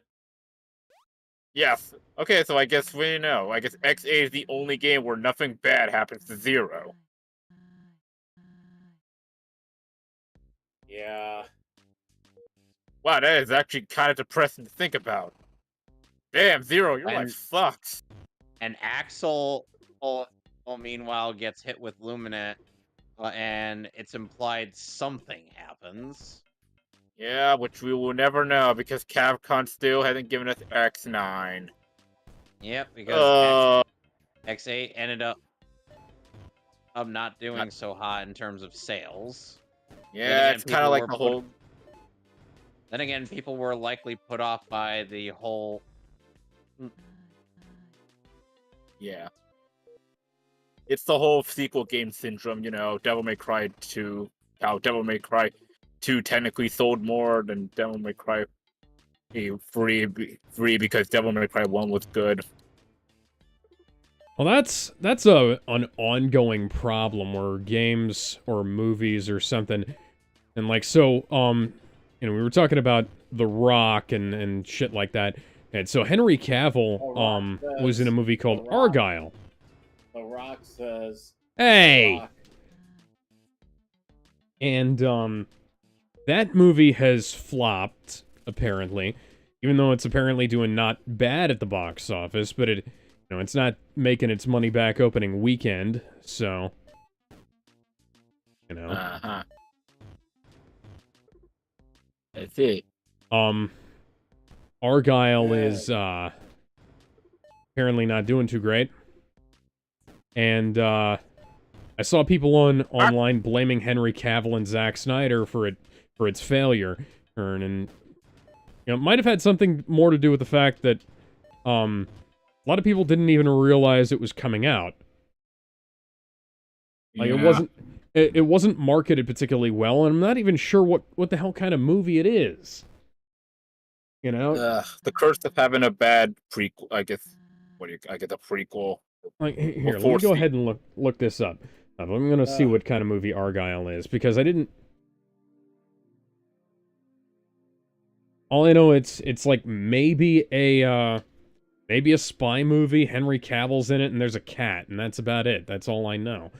yes. Okay, so I guess we know. I guess X8 is the only game where nothing bad happens to Zero. Yeah. Wow, that is actually kind of depressing to think about. Damn, Zero, your life and sucks. and Axel, meanwhile, gets hit with Luminate, and it's implied something happens. Yeah, which we will never know because Capcom still hasn't given us X9. Yep, because Uh, X8 ended up not doing so hot in terms of sales. yeah, it's kind of like the whole. Then again, people were likely put off by the whole. Yeah. It's the whole sequel game syndrome, you know, Devil May Cry 2. How Devil May Cry 2 technically sold more than Devil May Cry 3 because Devil May Cry 1 was good. Well, that's an ongoing problem where games or movies or something, and like so, we were talking about The Rock and shit like that. And so Henry Cavill was in a movie called Argyle. The Rock says. Hey. Rock. And that movie has flopped apparently, even though it's apparently doing not bad at the box office, but it's not making its money back opening weekend. So, Uh-huh. I see. Argyle is apparently not doing too great. And I saw people online blaming Henry Cavill and Zack Snyder for its failure. And it might have had something more to do with the fact that a lot of people didn't even realize it was coming out. Like it wasn't marketed particularly well, and I'm not even sure what the hell kind of movie it is. The curse of having a bad prequel, I guess. I get a prequel. Like, here, let me go ahead and look this up. I'm gonna see what kind of movie Argyle is, because I didn't. All I know, it's like maybe a spy movie. Henry Cavill's in it, and there's a cat, and that's about it. That's all I know.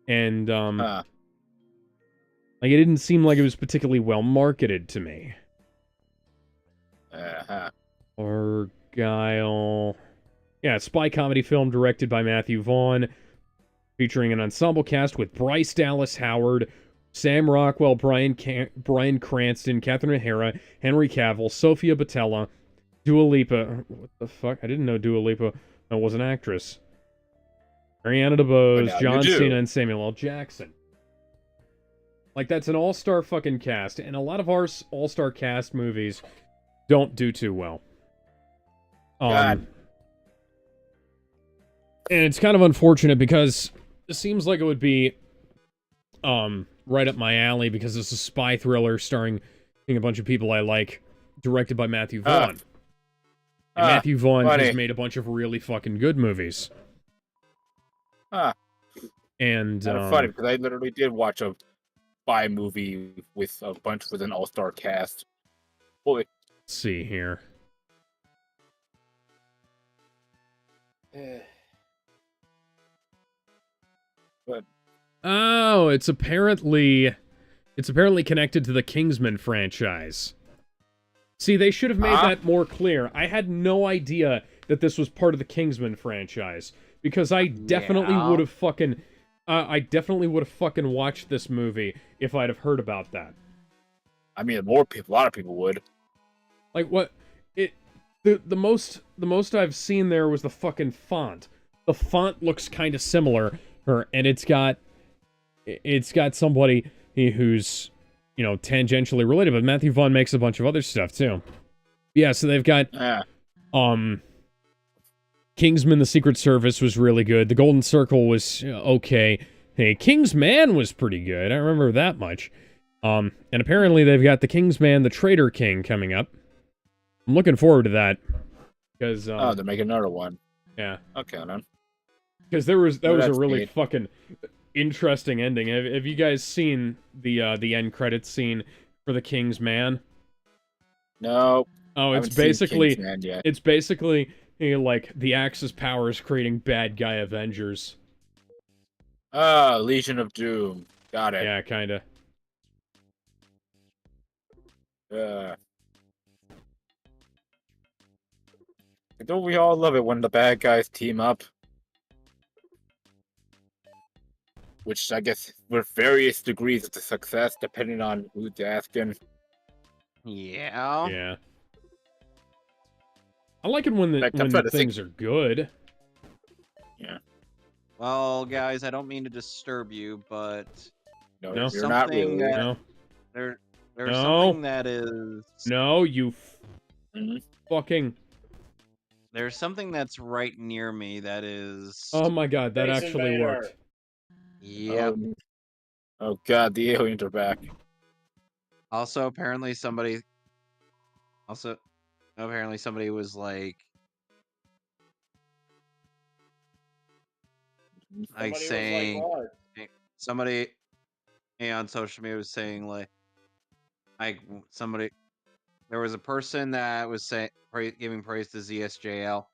And like, it didn't seem like it was particularly well marketed to me. Argyle. Yeah, spy comedy film directed by Matthew Vaughn, featuring an ensemble cast with Bryce Dallas Howard, Sam Rockwell, Bryan Cranston, Catherine O'Hara, Henry Cavill, Sofia Boutella, Dua Lipa. What the fuck? I didn't know Dua Lipa was an actress. Mariana DeBose, John Cena, and Samuel L. Jackson. Like, that's an all-star fucking cast, and a lot of our all-star cast movies don't do too well. God. And it's kind of unfortunate because it seems like it would be right up my alley, because it's a spy thriller starring a bunch of people I like, directed by Matthew Vaughn. And Matthew Vaughn has made a bunch of really fucking good movies. And kind of funny, because I literally did watch a spy movie with an all-star cast. Boy. Let's see here. But oh, it's apparently connected to the Kingsman franchise. See, they should have made that more clear. I had no idea that this was part of the Kingsman franchise, because I definitely would have fucking watched this movie if I'd have heard about that. I mean, a lot of people would. Like, what? The most I've seen there was the fucking font. The font looks kind of similar, and it's got somebody who's, tangentially related, but Matthew Vaughn makes a bunch of other stuff too. Yeah, so they've got Kingsman: The Secret Service was really good. The Golden Circle was okay. Hey, Kingsman was pretty good. I remember that much. And apparently they've got The Kingsman: The Traitor King coming up. I'm looking forward to that, because they're making another one. Yeah. Okay, then. Because that was a really fucking interesting ending. Have you guys seen the end credits scene for The Kingsman? No. Oh, it's basically like the Axis powers creating bad guy Avengers. Legion of Doom. Got it. Yeah, kinda. Don't we all love it when the bad guys team up? Which I guess with various degrees of success, depending on who's asking. Yeah. Yeah. I like it when things are good. Yeah. Well, guys, I don't mean to disturb you, but No, there's you're not something really. that there's something that is fucking. There's something that's right near me that is. Oh my god, that actually worked. Yep. Oh god, the aliens are back. Also, apparently somebody was like saying somebody on social media was saying like somebody there was a person that was giving praise to ZSJL.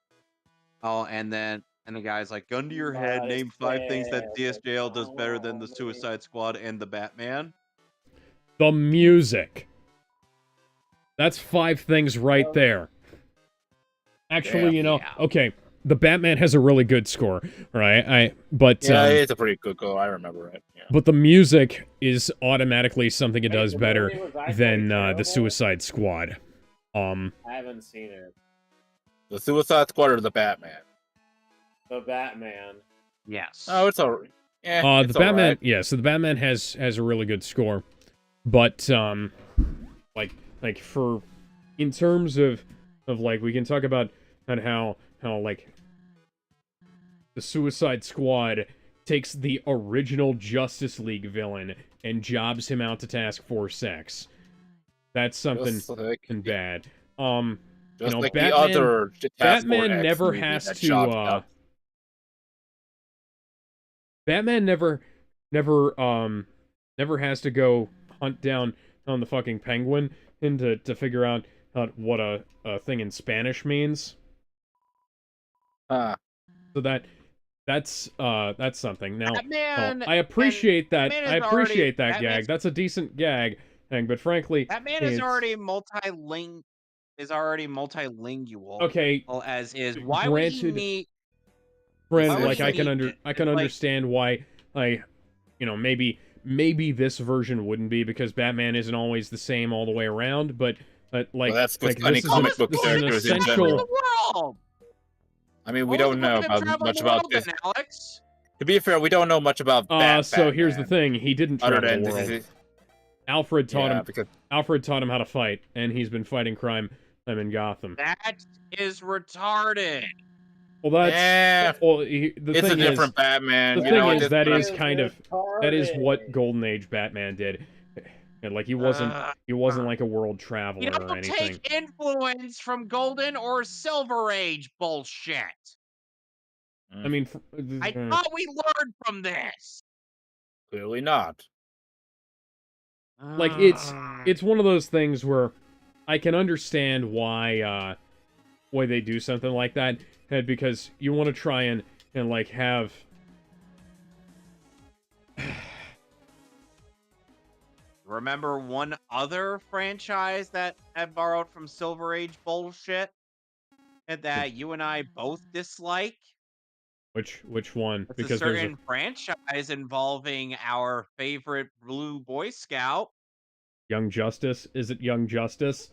Oh, and the guy's like, gun to your head, name 5 things that ZSJL does better than the Suicide Squad and the Batman. The music. That's 5 things right there. Actually, okay, the Batman has a really good score, right? It's a pretty good goal. I remember it. Yeah. But the music is automatically something it does better than the Suicide Squad. I haven't seen it. The Suicide Squad or the Batman? The Batman. Yes. Oh, it's alright. The Batman, yeah. So the Batman has a really good score, but like for in terms of like we can talk about how like the Suicide Squad takes the original Justice League villain and jobs him out to Task Force X. That's something bad. Just like Batman, the other Batman never has to. Batman never has to go hunt down on the fucking Penguin and to figure out what a thing in Spanish means. So that's something. Now, Batman, I appreciate that. Batman I appreciate that Batman's, gag. That's a decent gag thing, but frankly, Batman is already multilingual. Okay, as is. Why would he need? Granted, like I can understand why, like, maybe this version wouldn't be because Batman isn't always the same all the way around, but like, well, that's like any comic book this is an characters in essential. general. I mean, we don't know much about this. Alex? To be fair, we don't know much about So here's the thing: he didn't travel the world. Alfred taught him how to fight, and he's been fighting crime in Gotham. That is retarded. Well, that's it's a different Batman. The thing is, that is what Golden Age Batman did. And like he wasn't like a world traveler or anything. You don't take influence from Golden or Silver Age bullshit. I mean, I thought we learned from this. Clearly not. Like it's one of those things where I can understand why they do something like that, because you want to try and like have. Remember one other franchise that had borrowed from Silver Age bullshit and that you and I both dislike? Which one? It's because a certain franchise involving our favorite Blue Boy Scout. Young Justice? Is it Young Justice?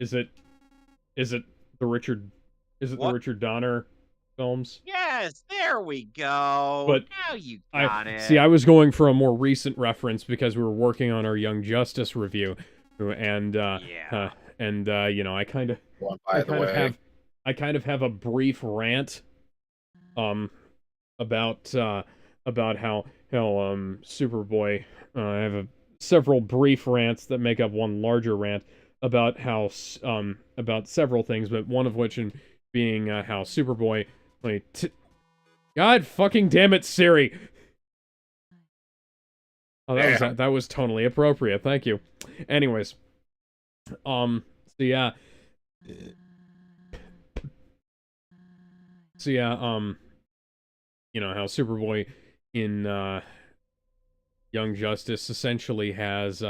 Is it the Richard Donner films? Yes, there we go. But now you got it. See, I was going for a more recent reference because we were working on our Young Justice review, and I kind of have a brief rant about how Superboy. I have several brief rants that make up one larger rant about how about several things, but one of which being how Superboy. God fucking damn it, Siri! Oh, that was totally appropriate. Thank you. Anyways, how Superboy in Young Justice essentially has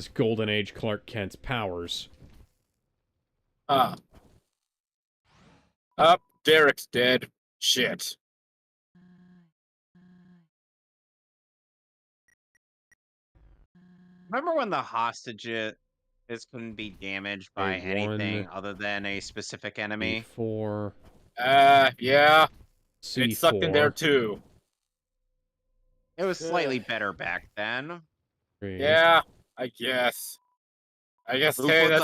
Golden Age Clark Kent's powers. Derek's dead. Shit. Remember when the hostages couldn't be damaged by anything other than a specific enemy? C4. Yeah. C4. It's sucked in there too. It was slightly better back then. Yeah, I guess. Hey, that's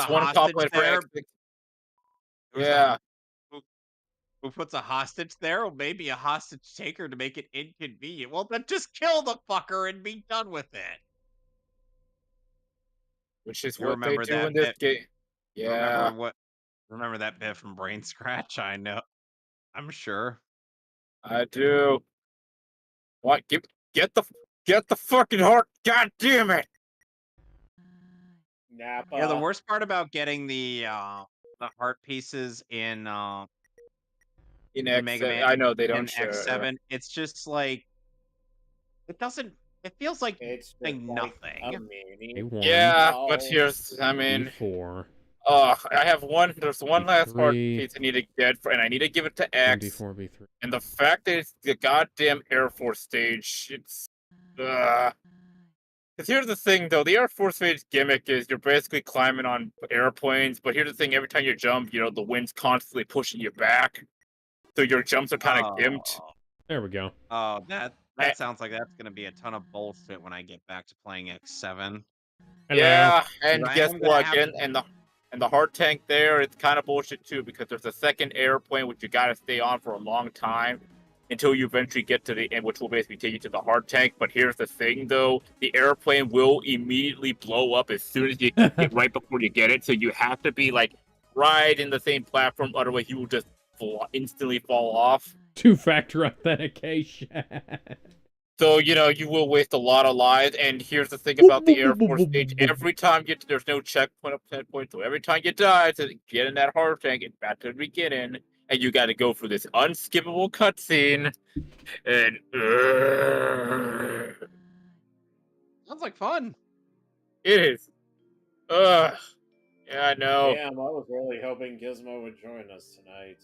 one compliment for Xbox. Yeah. Who puts a hostage there? Well, maybe a hostage taker to make it inconvenient. Well, then just kill the fucker and be done with it. Which is what they do in this game. Yeah. Remember that bit from Brain Scratch? I know. I'm sure. I do. What? Get the fucking heart! God damn it! Nappa. Yeah, the worst part about getting the heart pieces in In the X, Mega Man I know they don't in share. X7, it's just like it doesn't. It feels like It's just doing like a nothing. mini. A1, Yeah, but Oh. here's, I mean, D4, I have one. There's one last heart B3, piece I need to get, and I need to give it to X. D4, B3. And the fact that it's the goddamn Air Force stage, it's. Because here's the thing, though, the Air Force stage gimmick is you're basically climbing on airplanes, but here's the thing: every time you jump, the wind's constantly pushing you back, so your jumps are kind of gimped. Oh, There we go. oh, that Eh, sounds like that's gonna be a ton of bullshit when I get back to playing X7. Hello. Yeah, 'Cause and I guess am gonna what? have Again, and the hard tank there, it's kind of bullshit too because there's a second airplane which you gotta stay on for a long time until you eventually get to the end, which will basically take you to the hard tank. But here's the thing, though: the airplane will immediately blow up as soon as you get right before you get it. So you have to be like right in the same platform, otherwise you will just instantly fall off. Two-factor authentication. So, you will waste a lot of lives. And here's the thing about the Air Force stage. Every time there's no checkpoint up 10 points. So every time you die, to get in that hard tank, get back to the beginning, and you got to go through this unskippable cutscene. And sounds like fun. it is. Ugh. Yeah, I know. Damn, I was really hoping Gizmo would join us tonight.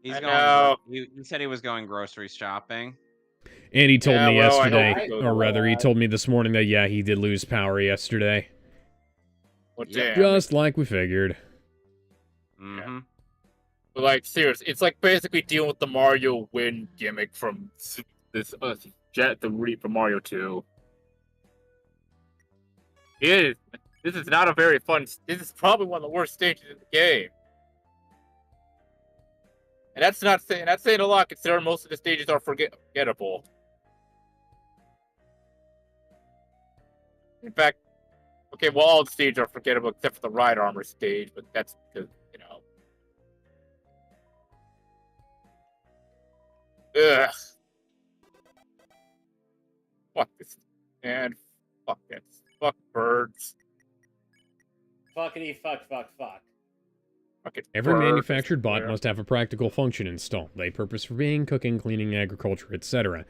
He's I going. know. He said he was going grocery shopping. And he told Yeah, me well, I hope yesterday, he goes or rather, he well. told me this morning that, yeah, he did lose power yesterday. Well, Yep. damn. Just like we figured. Mm-hmm. But, like, seriously, it's like basically dealing with the Mario win gimmick from this from Mario 2. It is. This is not a very fun. This is probably one of the worst stages in the game. And that's not saying a lot, considering most of the stages are forgettable. In fact, okay, well, all the stages are forgettable except for the ride armor stage, but that's because ugh. Fuck this, and fuck this, fuck birds, Fuckity fuck fuck fuck. fucking Every birds, manufactured bot must have a practical function installed. A purpose for being, cooking, cleaning, agriculture, etc.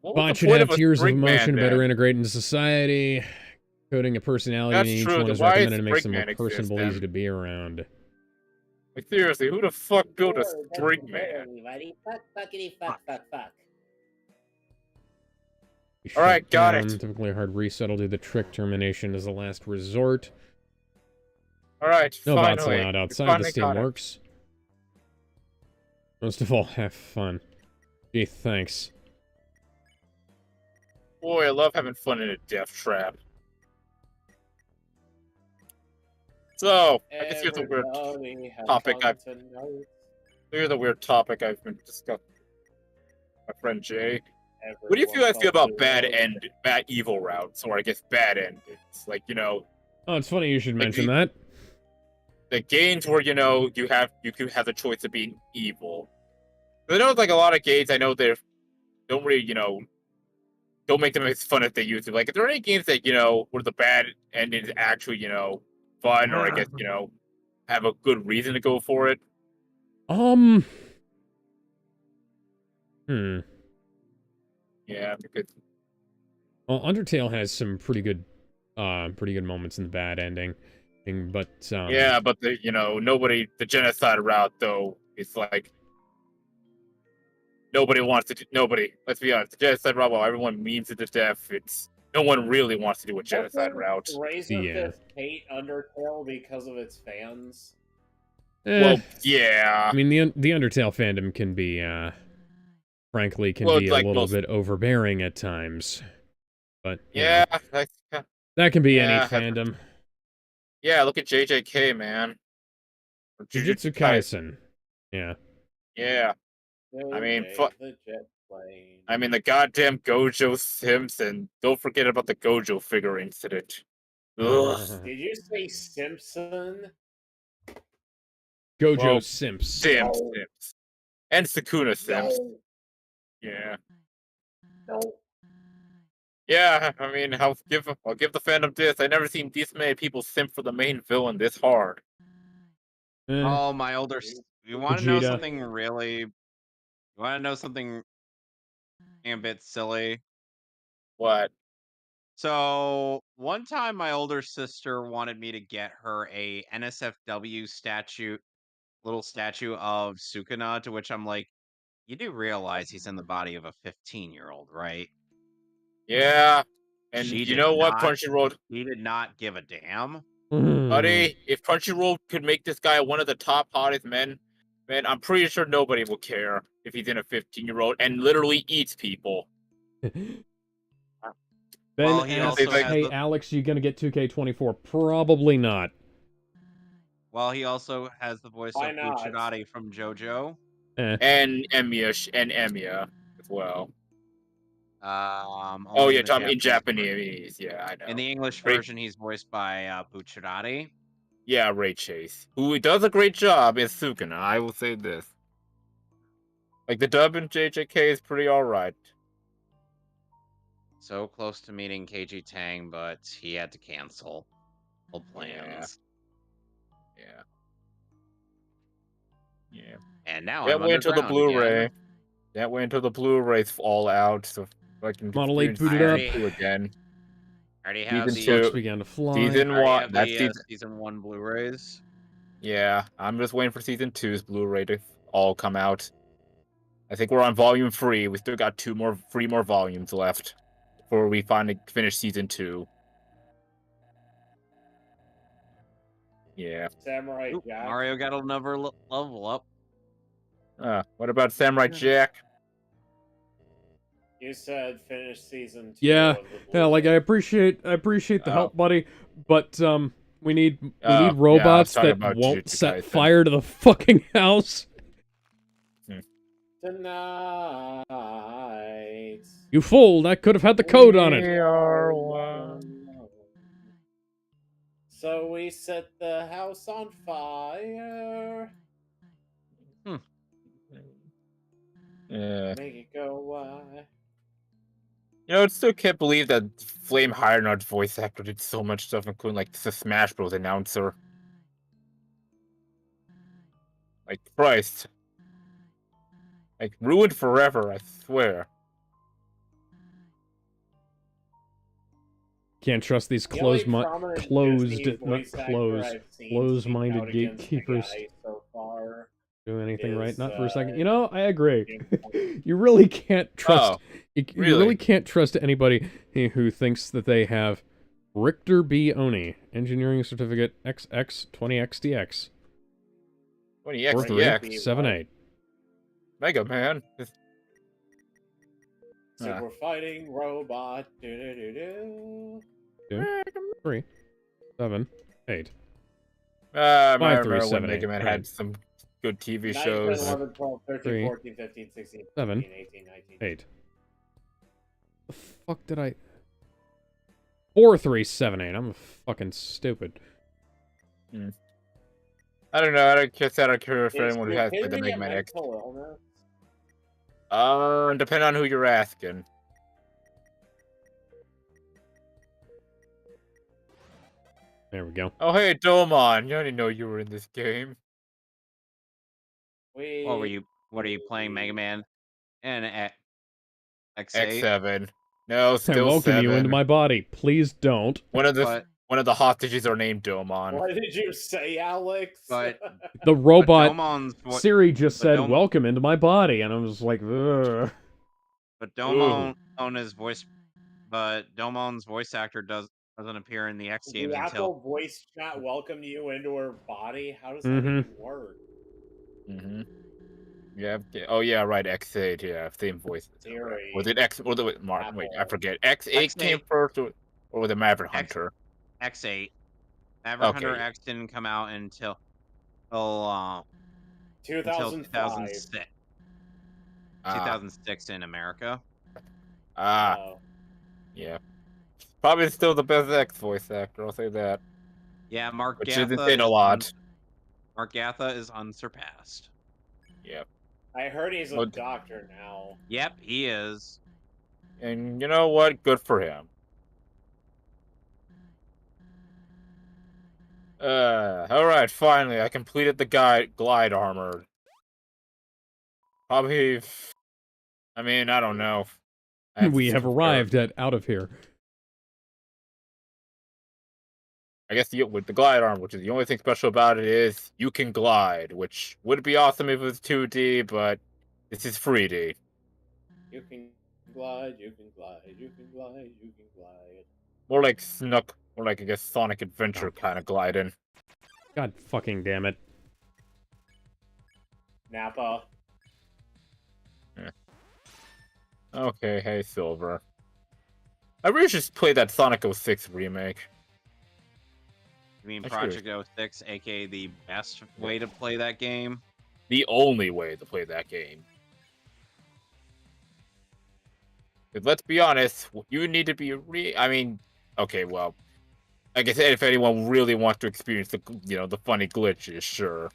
What was Bot the should point have of a tiers of spring man, emotion to better then? integrate into society. Coding a personality That's in each true. one Then is why recommended is and makes them more Spring Man exist, personable, easy then? to be around. Like, seriously, who the fuck built a Sure, that's spring the man? everybody. Fuck fuckity fuck fuck fuck. You All right, shut got down. it. Typically a hard reset will do the trick. Termination as a last resort. All right, No bots finally. allowed We outside the finally Steam got it. Works. Most of all, have fun. Gee, thanks. Boy, I love having fun in a death trap. So, I guess here's a weird Everybody have topic fun tonight. here's a weird topic I've been discussing with my friend Jay. What do you Everyone guys feel felt about bad the evil routes, or I guess bad endings? Like, Oh, it's funny you should Like mention the- that. the games where you could have the choice of being evil. I know, like, a lot of games, I know they don't really, don't make them as fun as they used to. Like, are there any games that where the bad ending is actually fun, or I guess have a good reason to go for it? Hmm. Yeah, because Well, Undertale has some pretty good moments in the bad ending, but yeah, but the the genocide route, though, it's like nobody. Let's be honest, the genocide route, while everyone means it to death, it's no one really wants to do a genocide route. Razor Yeah. Fist hate Undertale because of its fans. Well, yeah. I mean the Undertale fandom can be frankly be a like little most, bit overbearing at times, but you yeah, know, that can be any yeah, fandom. yeah. Look at JJK, man. Or Jujutsu Kaisen. Yeah. Yeah. I mean, The jet plane. I mean, the goddamn Gojo Simpson. Don't forget about the Gojo figure incident. Ugh. Did you say Simpson? Gojo Well, Simps. Sims. And Sakuna Sims. No. Yeah. No. Yeah, I mean, I'll give the fandom this. I never seen this many people simp for the main villain this hard. Oh, my older. You want to know Vegeta. something really? You want to know something a bit silly? What? So one time, my older sister wanted me to get her a NSFW little statue of Sukuna. To which I'm like, you do realize he's in the body of a 15-year-old, right? Yeah. And She you did know what, not. Crunchyroll? He did not give a damn. Mm. Buddy, if Crunchyroll could make this guy one of the top hottest men, man, I'm pretty sure nobody will care if he's in a 15-year-old and literally eats people. Ben Well, he Because they asks, also like, has "Hey the. Alex, you gonna get 2K24?" Probably not. Well, he also has the voice Why of not? Bucciarati from JoJo. and Emiya as well. Oh Only yeah, in the Tom in Japanese version. Japanese. Yeah, I In know. the English Ray, version, he's voiced by Bucciarati. yeah, Ray Chase, who does a great job as Sukuna. I will say this. Like the dub in JJK is pretty alright. So close to meeting KG Tang, but he had to cancel all Yeah. plans. Yeah. Yeah. And now That I'm went until the underground Blu-ray. again. That went until the Blu-rays all out, so I can Model 8 experience booted season up. already- 2 again. I already have Season the. Sparks 2. began to fly. Season I already 1. have That's the season. season 1 Blu-rays. Yeah, I'm just waiting for season 2's Blu-ray to all come out. I think we're on volume 3. We still got 3 more volumes left before we finally finish season 2. Yeah. Samurai Oop, Jack. Mario got another level up. What about Samurai Jack? You said finish season 2 Yeah, of the yeah. Like I Blu-ray. appreciate the Oh. help, buddy. But we need Yeah, I was robots talking that about won't Jujutsu set Kaisen. fire to the fucking house. Tonight. You fool! That could have had the code on it. We are one. So we set the house on fire. Yeah. Make it go wild. You know, I still can't believe that Flame Highnard's voice actor did so much stuff, including like the Smash Bros. Announcer. Like Christ. Like ruined forever, I swear. Can't trust these The only closed, prominent Disney not voice actor closed, I've seen closed-minded speak out against the gatekeepers guy so far do anything right. is, Not for a second. You know, I agree. Jim You really can't trust. Oh, You really? really can't trust anybody who thinks that they have Richter B. Oni, Engineering Certificate XX 20XDX 20X, 4378. Mega Man. Super fighting robot. Do-do-do-do. 3 7 8. I 5, 3, remember 7, when Mega 8, Man right. had some good TV 9, 10, shows. 11, 12, 13, 3, 14, 15, 16, 7, 17, 18, 19. 8. The fuck did I? 4 3 7 8. I'm fucking stupid. I don't know. I don't guess I don't care if Is anyone has played the stupidity Mega a Man X. mental illness? Depending on who you're asking. There we go. Oh hey, Domon, you didn't know you were in this game. What are you playing, Mega Man? And X8? X7. No, I still welcome 7. you into my body. Please don't. One of But the hostages are named Domon. What did you say, Alex? but The robot Domon's Siri just but said, Dom- "Welcome into my body," and I was like, ugh. but Domon's voice actor doesn't appear in the X games the until Apple voice chat welcomed you into her body? How does that Mhm. even work? Mm-hmm. Yeah. Oh yeah, right. X8. Yeah, same voice. Siri. Was it X? Or the Mark? Wait, I Apple. forget. X8 came X8. first, or was it Maverick X- Hunter? X8. Maverick Hunter Okay. X didn't come out until 2005. 2006. Ah. 2006 in America. Oh. Yeah. Probably still the best X voice actor. I'll say that. Yeah, Mark Which Gatha isn't saying a lot. Mark Gatha is unsurpassed. Yep. I heard he's a Well, doctor now. Yep, he is. And you know what? Good for him. Alright, finally, I completed the glide armor. Probably, I mean, I don't know. I have We to have compare. arrived at out of here. I guess with the glide armor, which is the only thing special about it, is you can glide, which would be awesome if it was 2D, but this is 3D. You can glide, you can glide, you can glide, you can glide. More like more like, I guess, Sonic Adventure Oh. kind of gliding. God fucking damn it. Nappa. Yeah. Okay, hey, Silver. I really should play that Sonic 06 remake. You mean I should. Project 06, aka the best way to play that game? The only way to play that game. 'Cause let's be honest, you need to be I mean, okay, well, like I said, if anyone really wants to experience the funny glitches, sure.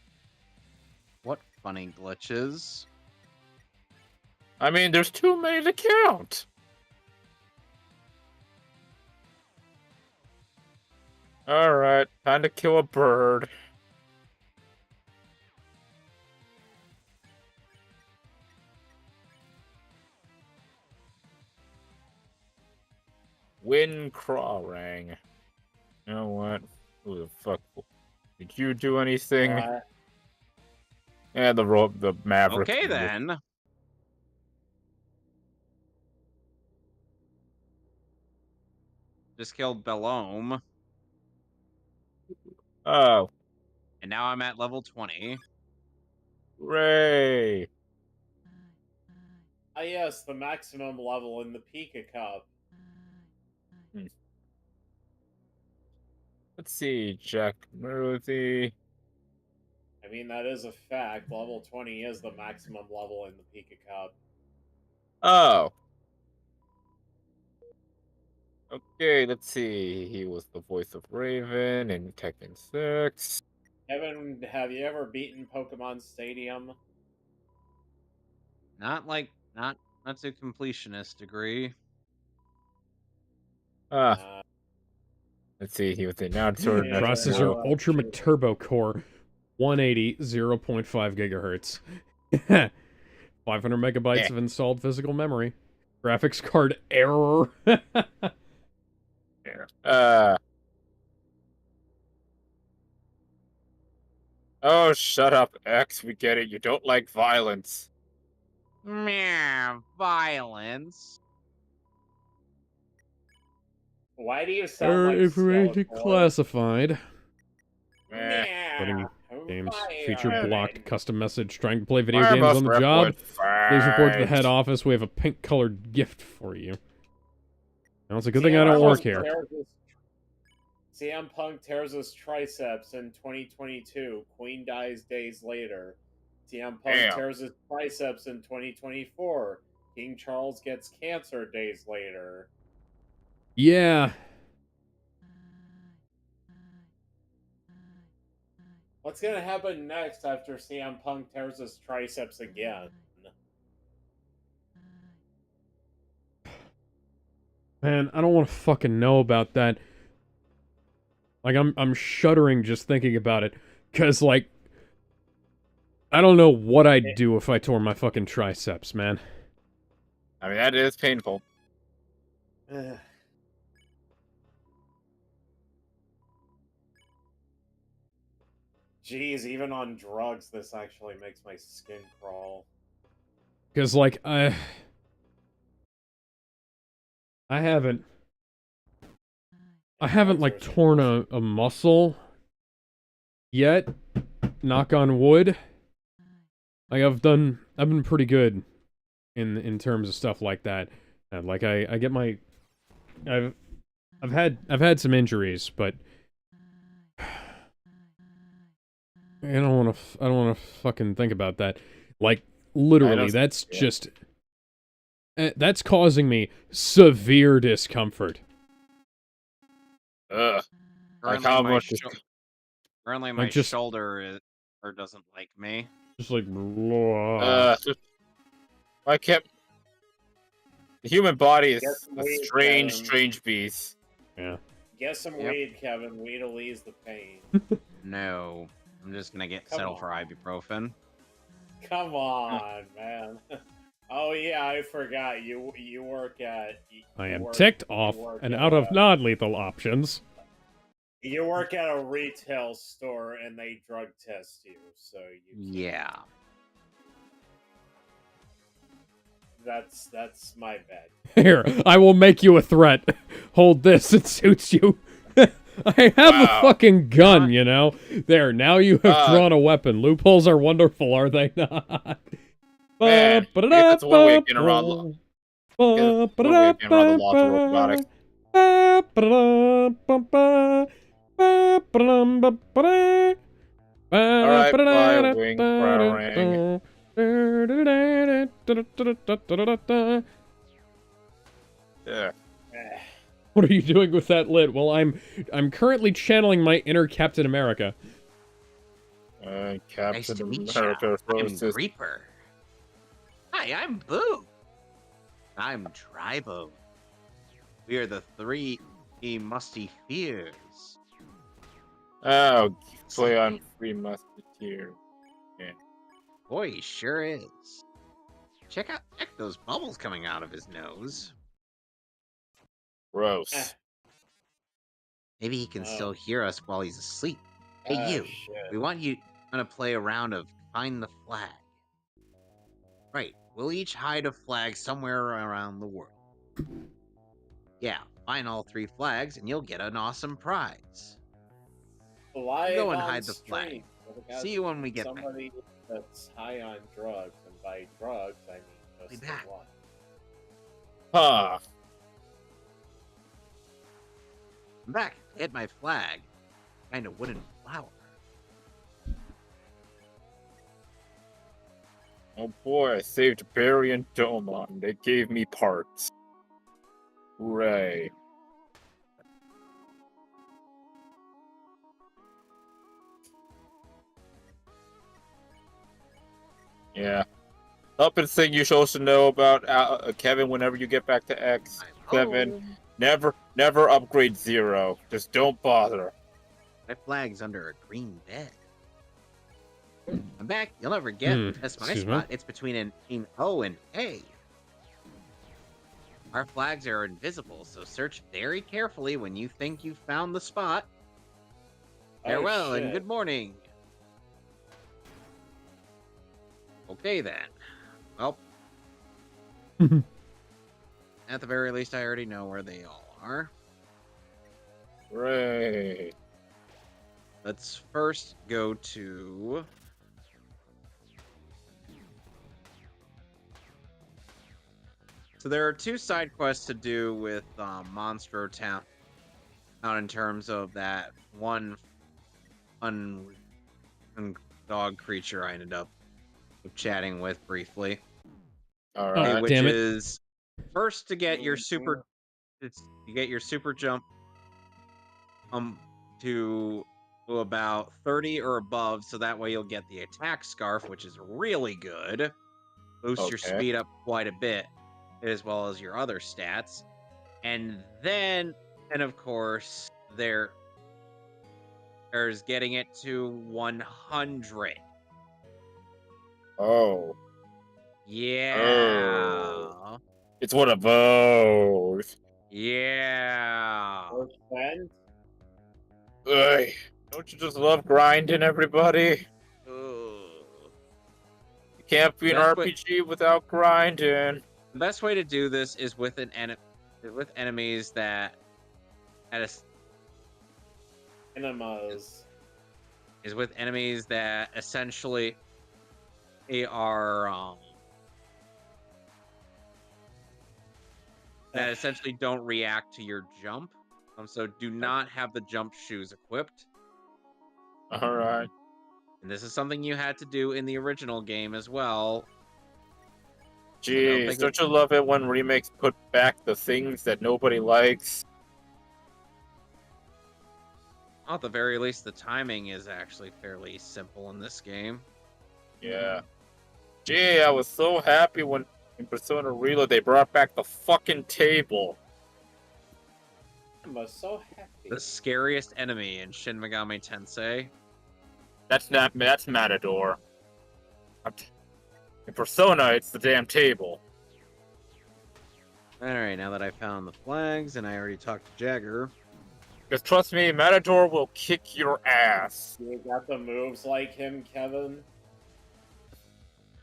What funny glitches? I mean, there's too many to count. Alright, time to kill a bird. Win Crawrang. You know what? Who the fuck? Did you do anything? Yeah, the Maverick. Okay then. Just killed Bellome, Oh, and now I'm at level 20. Ray. Ah, yes, the maximum level in the Pika Cup. Let's see, Jack Murphy. I mean, that is a fact. Level 20 is the maximum level in the Pika Cup. Oh. Okay, let's see. He was the voice of Raven in Tekken 6. Evan, have you ever beaten Pokemon Stadium? Not to completionist degree. Ah, let's see. He was the announcer. Processor Ultra McTurbo Core 180 0.5 gigahertz. 500 megabytes of installed physical memory. Graphics card error. Oh, shut up, X. We get it. You don't like violence. Meh, violence. Why do you sound like Information Skeletor? classified. Meh. Loading games. Feature Fire. blocked. Custom message. Trying to play video Why games must on the Rep job. would Please report to the fight? head office. We have a pink-colored gift for you. Now, it's a good CM thing I don't Punk work here. CM Punk tears his triceps in 2022. Queen dies days later. CM Punk Damn. tears his triceps in 2024. King Charles gets cancer days later. Yeah. What's gonna happen next after CM Punk tears his triceps again? Man, I don't want to fucking know about that. Like, I'm shuddering just thinking about it. Cause, like, I don't know what I'd do if I tore my fucking triceps, man. I mean, that is painful. Jeez, even on drugs, this actually makes my skin crawl. Cause, like, I haven't, like, torn a muscle yet. Knock on wood. Like, I've been pretty good in terms of stuff like that. And, like, I get my, I've had some injuries, but I don't want to fucking think about that. Like, literally, that's just, that's causing me severe discomfort. Ugh. Currently, how my, much my shoulder doesn't like me. Just like, I kept. The human body Get is some a weed, strange, Kevin. strange beast. Yeah. Get some Yep. weed, Kevin. Weed'll ease the pain. No, I'm just gonna Come settle on. for ibuprofen. Come on, man. Oh yeah, I forgot. You work at. I you am work- ticked you off work and at out of a- non-lethal options. You work at a retail store and they drug test you, so you. Can't. Yeah. That's my bad. Here, I will make you a threat. Hold this, it suits you. I have a Wow. fucking gun, you know? There, now you have drawn a weapon. Loopholes are wonderful, are they not? Man, I guess that's one way of getting around. One way of getting around the laws of robotics. Alright, bye, wing, ring. Yeah. Eh. What are you doing with that lid? Well, I'm currently channeling my inner Captain America. Nice Captain to meet America ya. I'm versus. Creeper. Hi, I'm Boo. I'm Drybo. We are the three musty fears. Oh, play on Free Musketeer. Boy, he sure is. Check those bubbles coming out of his nose. Gross. Maybe he can still hear us while he's asleep. Hey, Oh, you. shit. We want you to play a round of Find the Flag. Right. We'll each hide a flag somewhere around the world. Yeah, find all 3 flags and you'll get an awesome prize. Live Go and on hide the flag. stream. See you when we get back. Somebody that's high on drugs, and by drugs I mean just Be the back. one. Huh. I'm back. Hit my flag. Find a wooden flower. Oh boy, I saved Barry and Doma. They gave me parts. Hooray. Yeah. Up and thing you should also know about Kevin whenever you get back to X7. Never upgrade 0. Just don't bother. My flag's under a green bed. I'm back. You'll never get that's my excuse me? spot. It's between an O and A. Our flags are invisible, so search very carefully when you think you've found the spot. Farewell and shit. good morning. Okay then. Well, at the very least, I already know where they all are. Hooray. Let's first go to... So there are 2 side quests to do with Monstro Town. Not in terms of that one dog creature I ended up chatting with briefly. Alright. Which damn it. is first to get your super... You get your super jump to about 30 or above, so that way you'll get the attack scarf, which is really good. Boosts your Okay. speed up quite a bit, as well as your other stats. And then, of course, there's getting it to 100. Oh. Yeah. It's one of those. Yeah. First friend? Ugh. Don't you just love grinding, everybody? Ugh. You can't be an That's what- RPG without grinding. The best way to do this is with enemies that Enemas. is with enemies that essentially are that essentially don't react to your jump. So do not have the jump shoes equipped. Alright. And this is something you had to do in the original game as well. Jeez, don't you love it when remakes put back the things that nobody likes? At the very least, the timing is actually fairly simple in this game. Yeah. Gee, I was so happy when In Persona Reload, they brought back the fucking table. I'm so happy. The scariest enemy in Shin Megami Tensei. That's Matador. In Persona, it's the damn table. Alright, now that I found the flags and I already talked to Jagger. Because trust me, Matador will kick your ass. You got the moves like him, Kevin?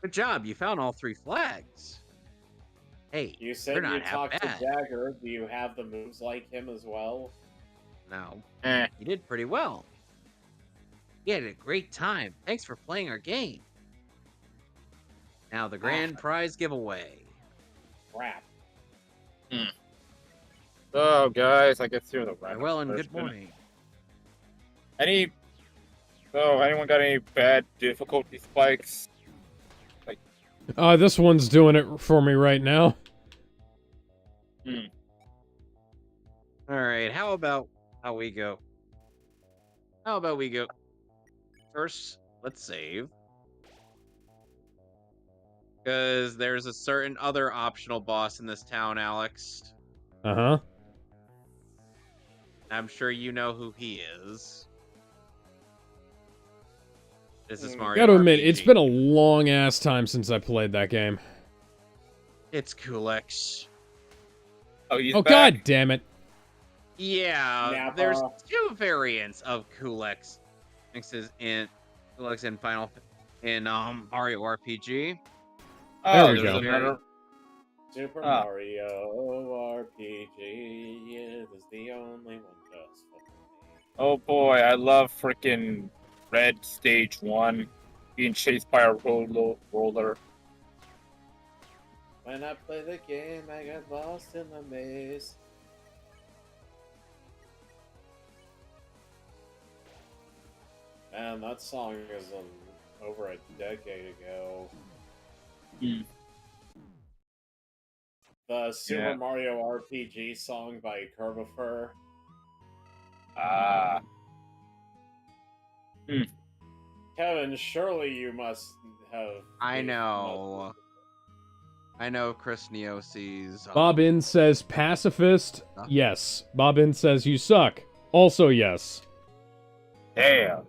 Good job, you found all 3 flags. Hey, You they're said you not half talked to bad. Jagger. Do you have the moves like him as well? No, Eh. you did pretty well. You had a great time. Thanks for playing our game. Now the grand prize giveaway. Crap. So, guys, I guess you're the random Well, and person. good morning. Anyone got any bad difficulty spikes? This one's doing it for me right now. Alright, how about we go? First, let's save. Because there's a certain other optional boss in this town, Alex. Uh-huh. I'm sure you know who he is. This is Mario Gotta admit, RPG. it's been a long-ass time since I played that game. It's Kulex. Oh, he's Oh, back? god damn it. Yeah, Nappa. there's 2 variants of Kulex. Kulex in Mario RPG. Oh, There we there's go. another. Super Ah. Mario RPG is the only one just for me. Oh boy, I love freaking Red Stage 1. Being chased by a roller. When I play the game, I get lost in the maze. Man, that song is over a decade ago. The Super Yeah. Mario RPG song by Curvifer. Ah. Kevin, surely you must have. I know Chris Neosi's. Bobbin says pacifist. Yes. Bobbin says you suck. Also yes. Damn.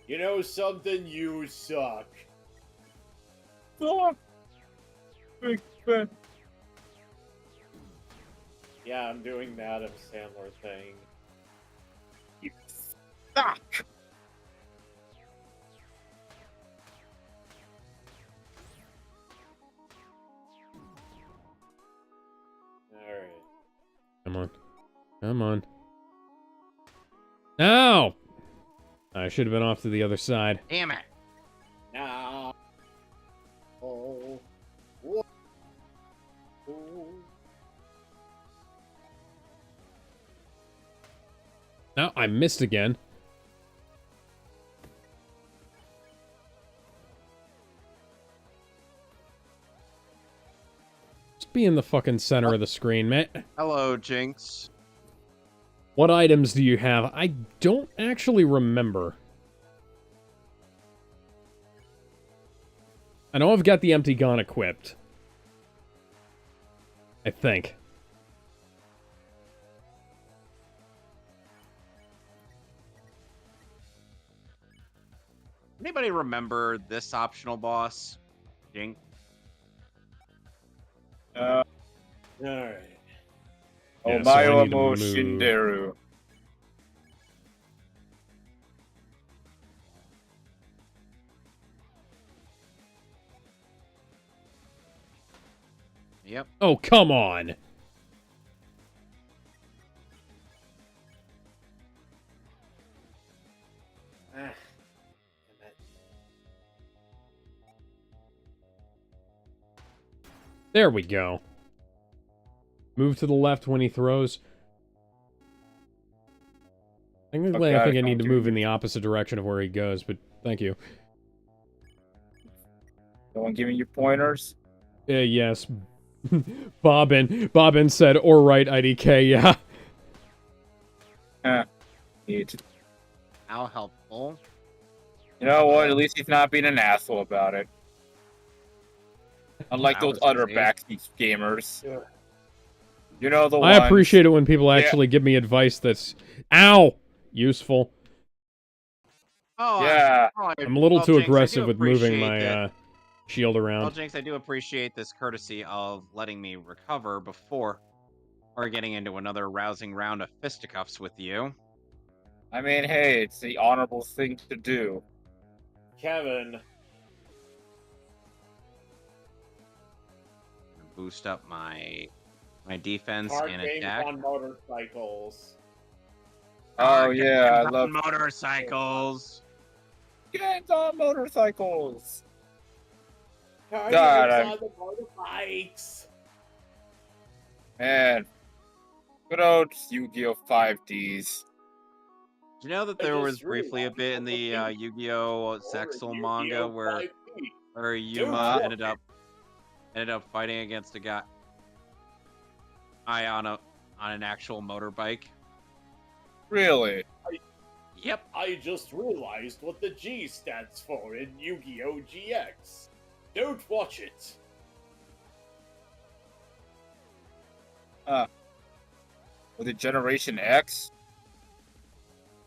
You know something? You suck. Fuck. Big fan. Yeah, I'm doing that Adam Sandler thing. You suck. Alright. Come on. Come on. No! I should have been off to the other side. Damn it! Now. Oh. Whoa. Oh. No, I missed again. Just be in the fucking center of the screen, man. Hello, Jinx. What items do you have? I don't actually remember. I know I've got the empty gun equipped. I think. Anybody remember this optional boss? Jinx. Alright. Yeah, so I Omayo need to mo move. Shinderu. Yep. Oh, come on. Ah. Damn it. There we go. Move to the left when he throws. Technically, I think I need to move in the opposite direction of where he goes, but thank you. No one giving you pointers? Yes. Bobbin said, "Or right, IDK, yeah." Neat. How helpful. You know what? At least he's not being an asshole about it. Unlike That those was other easy. backseat gamers. You know the I ones. appreciate it when people actually give me advice that's, ow, useful. Oh, Yeah. I'm a little well, too Jinx, I aggressive do with moving appreciate that. my shield Well, around. Jinx, I do appreciate this courtesy of letting me recover before or getting into another rousing round of fisticuffs with you. I mean, hey, it's the honorable thing to do. Kevin, Boost up my defense card and games attack. on motorcycles. Oh Card yeah, I games love on motorcycles. games on motorcycles. Card God, games I'm- on the motorbikes. Man, good old Yu-Gi-Oh! 5Ds. Do you know that I there was just briefly a realized bit in the something. Yu-Gi-Oh! Or Sexual Yu-Gi-Oh! manga where 5D. Yuma watch ended up fighting against a guy on an actual motorbike? Really? Yep. I just realized what the G stands for in Yu-Gi-Oh! GX. Don't watch it. Was it Generation X?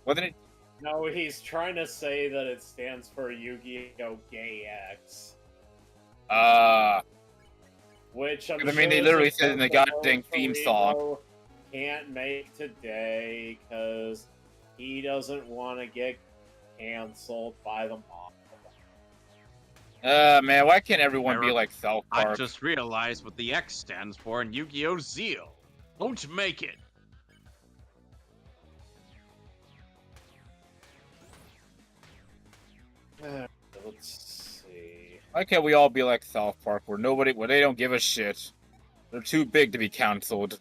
Wasn't it? No, he's trying to say that it stands for Yu-Gi-Oh! Gay X. Which I'm I mean, sure they is literally a said in the joke that goddamn theme song. Torito can't make today because he doesn't want to get canceled by the mob. Man, why can't everyone be like South I Park? just realized what the X stands for in Yu-Gi-Oh! Zeal. Don't make it. Let's see. Why can't we all be like South Park, where they don't give a shit? They're too big to be canceled.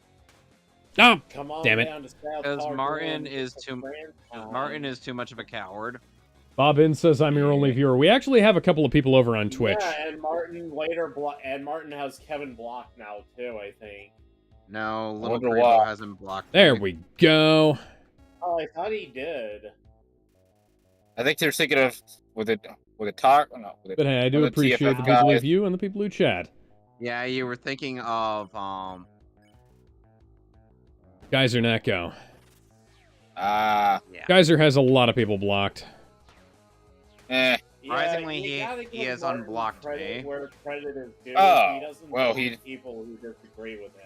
Oh, Come on damn it. down to South Because Park Martin Room is for too grand time. Martin is too much of a coward. Bobbin says I'm your only viewer. We actually have a couple of people over on Twitch. Yeah, and Martin and Martin has Kevin blocked now too, I think. No, Little wonder Grebo why. hasn't blocked There me. we go. Oh, I thought he did. I think they're thinking of with a talk. No, with But hey, I do the appreciate TFF the people who guys. view and the people who chat. Yeah, you were thinking of Geyser Neko. Ah, yeah. Geyser has a lot of people blocked. eh. Surprisingly, you he gotta give has Martin unblocked credit me. where credit is due. Oh, He doesn't well, block people who disagree with him.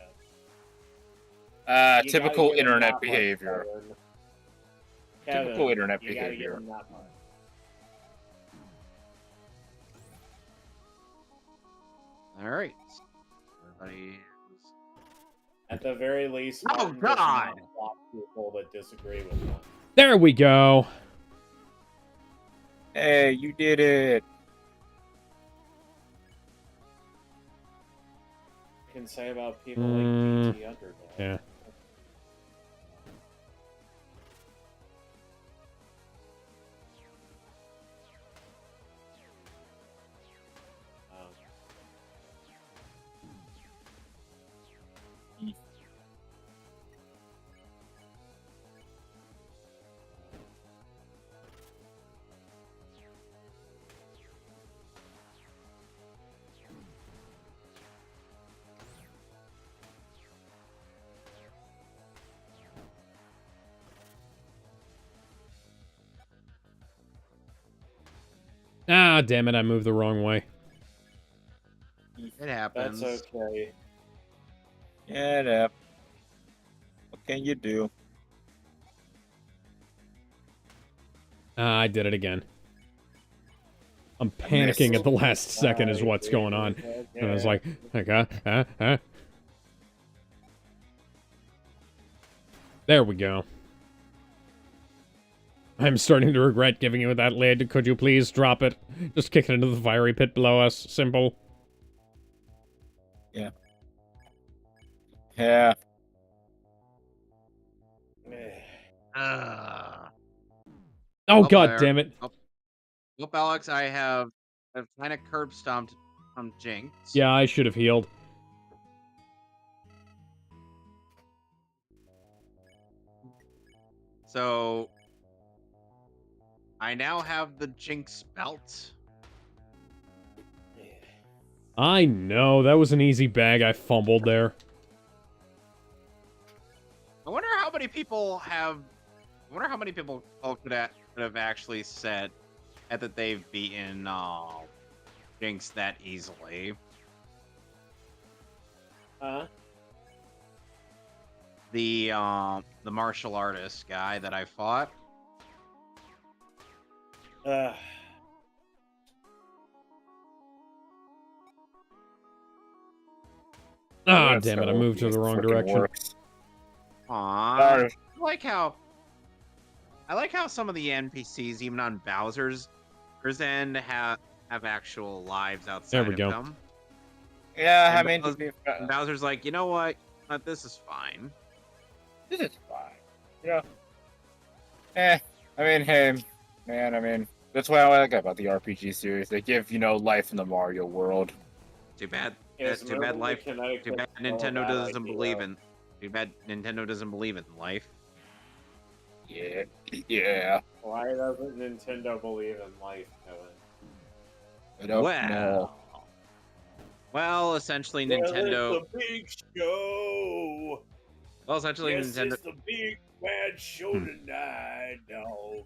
You Typical gotta give him internet that much, behavior. Kevin. Typical internet You gotta give behavior. him that much. All right. Everybody. At the very least, Oh, Martin does God! not block people that disagree with him. There we go. Hey, you did it. Can say about people Mm, like BT Undertale. yeah. Ah, damn it, I moved the wrong way. It happens. That's okay. Yeah, what can you do? Ah, I did it again. I'm panicking at the last second is what's going on. And I was like, There we go. I'm starting to regret giving you that lid. Could you please drop it? Just kick it into the fiery pit below us. Simple. Yeah. Oh, Oh, god there. damn it. Oh. Well, Alex, I've kind of curb stomped Jinx. Yeah, I should have healed. So I now have the Jinx belt. I know, that was an easy bag I fumbled there. I wonder how many people have. I wonder how many people could have actually said that they've beaten Jinx that easily. The martial artist guy that I fought. Ah, That's damn it, I how moved to OBS the wrong frickin' direction. works. Aww. Sorry. I like how some of the NPCs, even on Bowser's end, have actual lives outside we of go. him. Yeah, I And mean, Bowser's like, you know what? This is fine. this is fine. You know, I mean, hey, man, I mean, that's what I like about the RPG series. They give, life in the Mario world. Too bad. Is Too bad moving life. to Connecticut Too bad still a Nintendo bad doesn't idea? believe in. Too bad Nintendo doesn't believe in life. Yeah. Why doesn't Nintendo believe in life, Kevin? I don't know. Well, essentially Well, Nintendo. it's a big show. Well, essentially Yes, Nintendo. it's the big bad show tonight, dog.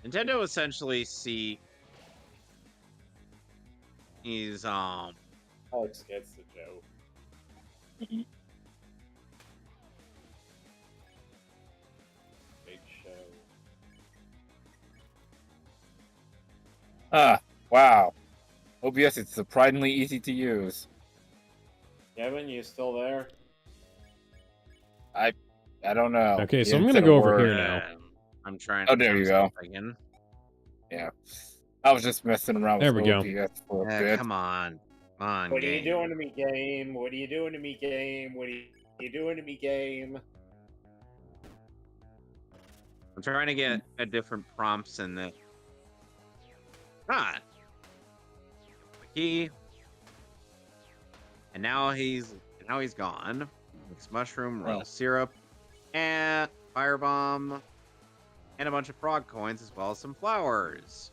Nintendo essentially he's Alex gets the joke. Big show. Wow. OBS is surprisingly easy to use. Kevin, you still there? I don't know. Okay, so He I'm didn't gonna say go a over word. here now. I'm trying. Oh, there you go. Again. Yeah. I was just messing around There with we go. OBS for a bit. Come on. Come on, What are game. you doing to me, game? What are you doing to me, game? What are you doing to me, game? I'm trying to get a different prompts in the. Ah. Key. And now he's gone. Mixed mushroom, royal syrup, and firebomb, and a bunch of frog coins, as well as some flowers.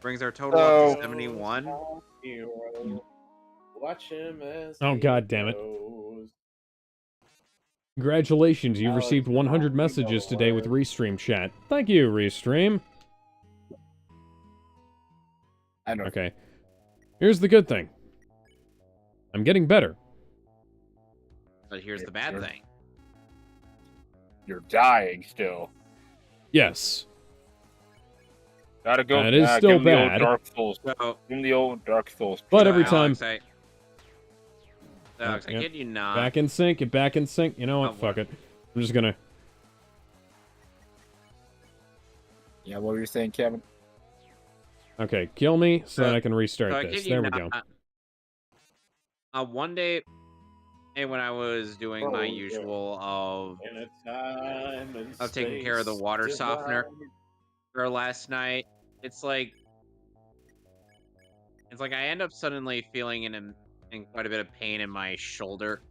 Brings our total up to 71. Watch him as Oh, he god damn it. goes. Congratulations, you've Alex, received 100 you messages know today with where. Restream chat. Thank you, Restream. I know. Okay. Here's the good thing. I'm getting better. But here's the bad thing. You're dying still. Yes. Gotta go. That is still give him the old bad. Dark Souls. So, Give him the old Dark Souls. But every Alex, time... Alex, I Yep. kid you not. Back in sync, get back in sync. You know what? Oh, Fuck it. I'm just gonna... Yeah, what were you saying, Kevin? Okay, kill me so that I can So restart I this. kid you There we go. not. One day, when I was doing my Oh, yeah. usual of In a time and taking care of the space water softener divide. for last night, it's like I end up suddenly feeling in quite a bit of pain in my shoulder,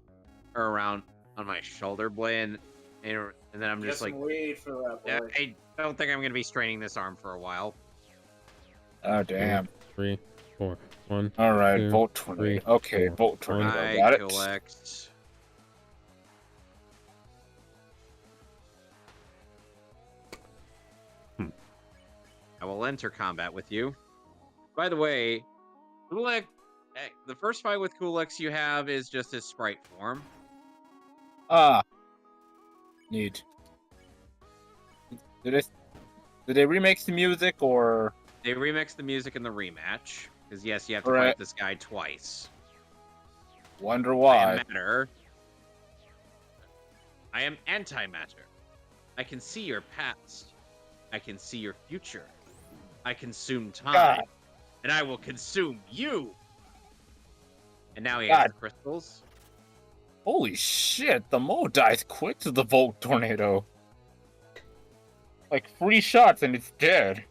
or around on my shoulder blade, and then I'm just like, wait for that. Boy. I don't think I'm gonna be straining this arm for a while. Oh, damn. 3, 4, 1. All right, 2, Volt Tornado. 3, Okay, 4, Volt Tornado. I Got it. collect. I will enter combat with you. By the way, Kulek, the first fight with Kulix you have is just his sprite form. Neat. Did they remix the music or? They remixed the music in the rematch because yes, you have to Right. fight this guy twice. Wonder I why. am matter. I am antimatter. I can see your past. I can see your future. I consume time. God. And I will consume you. And now he has God. the crystals. Holy shit! The Mo dies quick to the Volt Tornado. Like 3 shots and it's dead.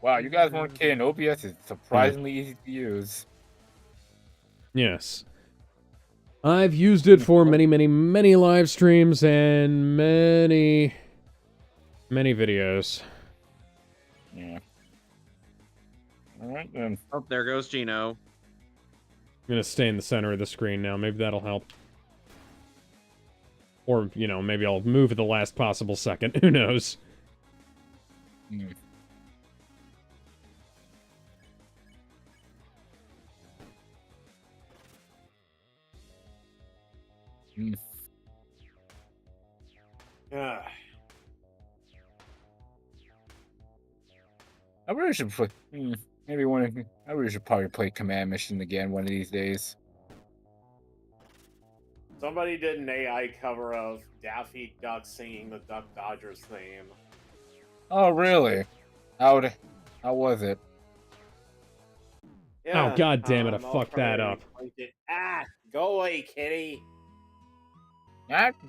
Wow, you guys weren't kidding. OBS is surprisingly easy to use. Yes. I've used it for many, many, many live streams and many videos. Yeah. Alright then. Oh, there goes Gino. I'm gonna stay in the center of the screen now. Maybe that'll help. Or, you know, maybe I'll move at the last possible second. Who knows? Mm. Mm. Yeah. I really should play. Maybe I really should probably play Command Mission again one of these days. Somebody did an AI cover of Daffy Duck singing the Duck Dodgers theme. Oh, really? How was it? Oh, god damn it, I I'll fucked that try up. to link it. Go away, kitty.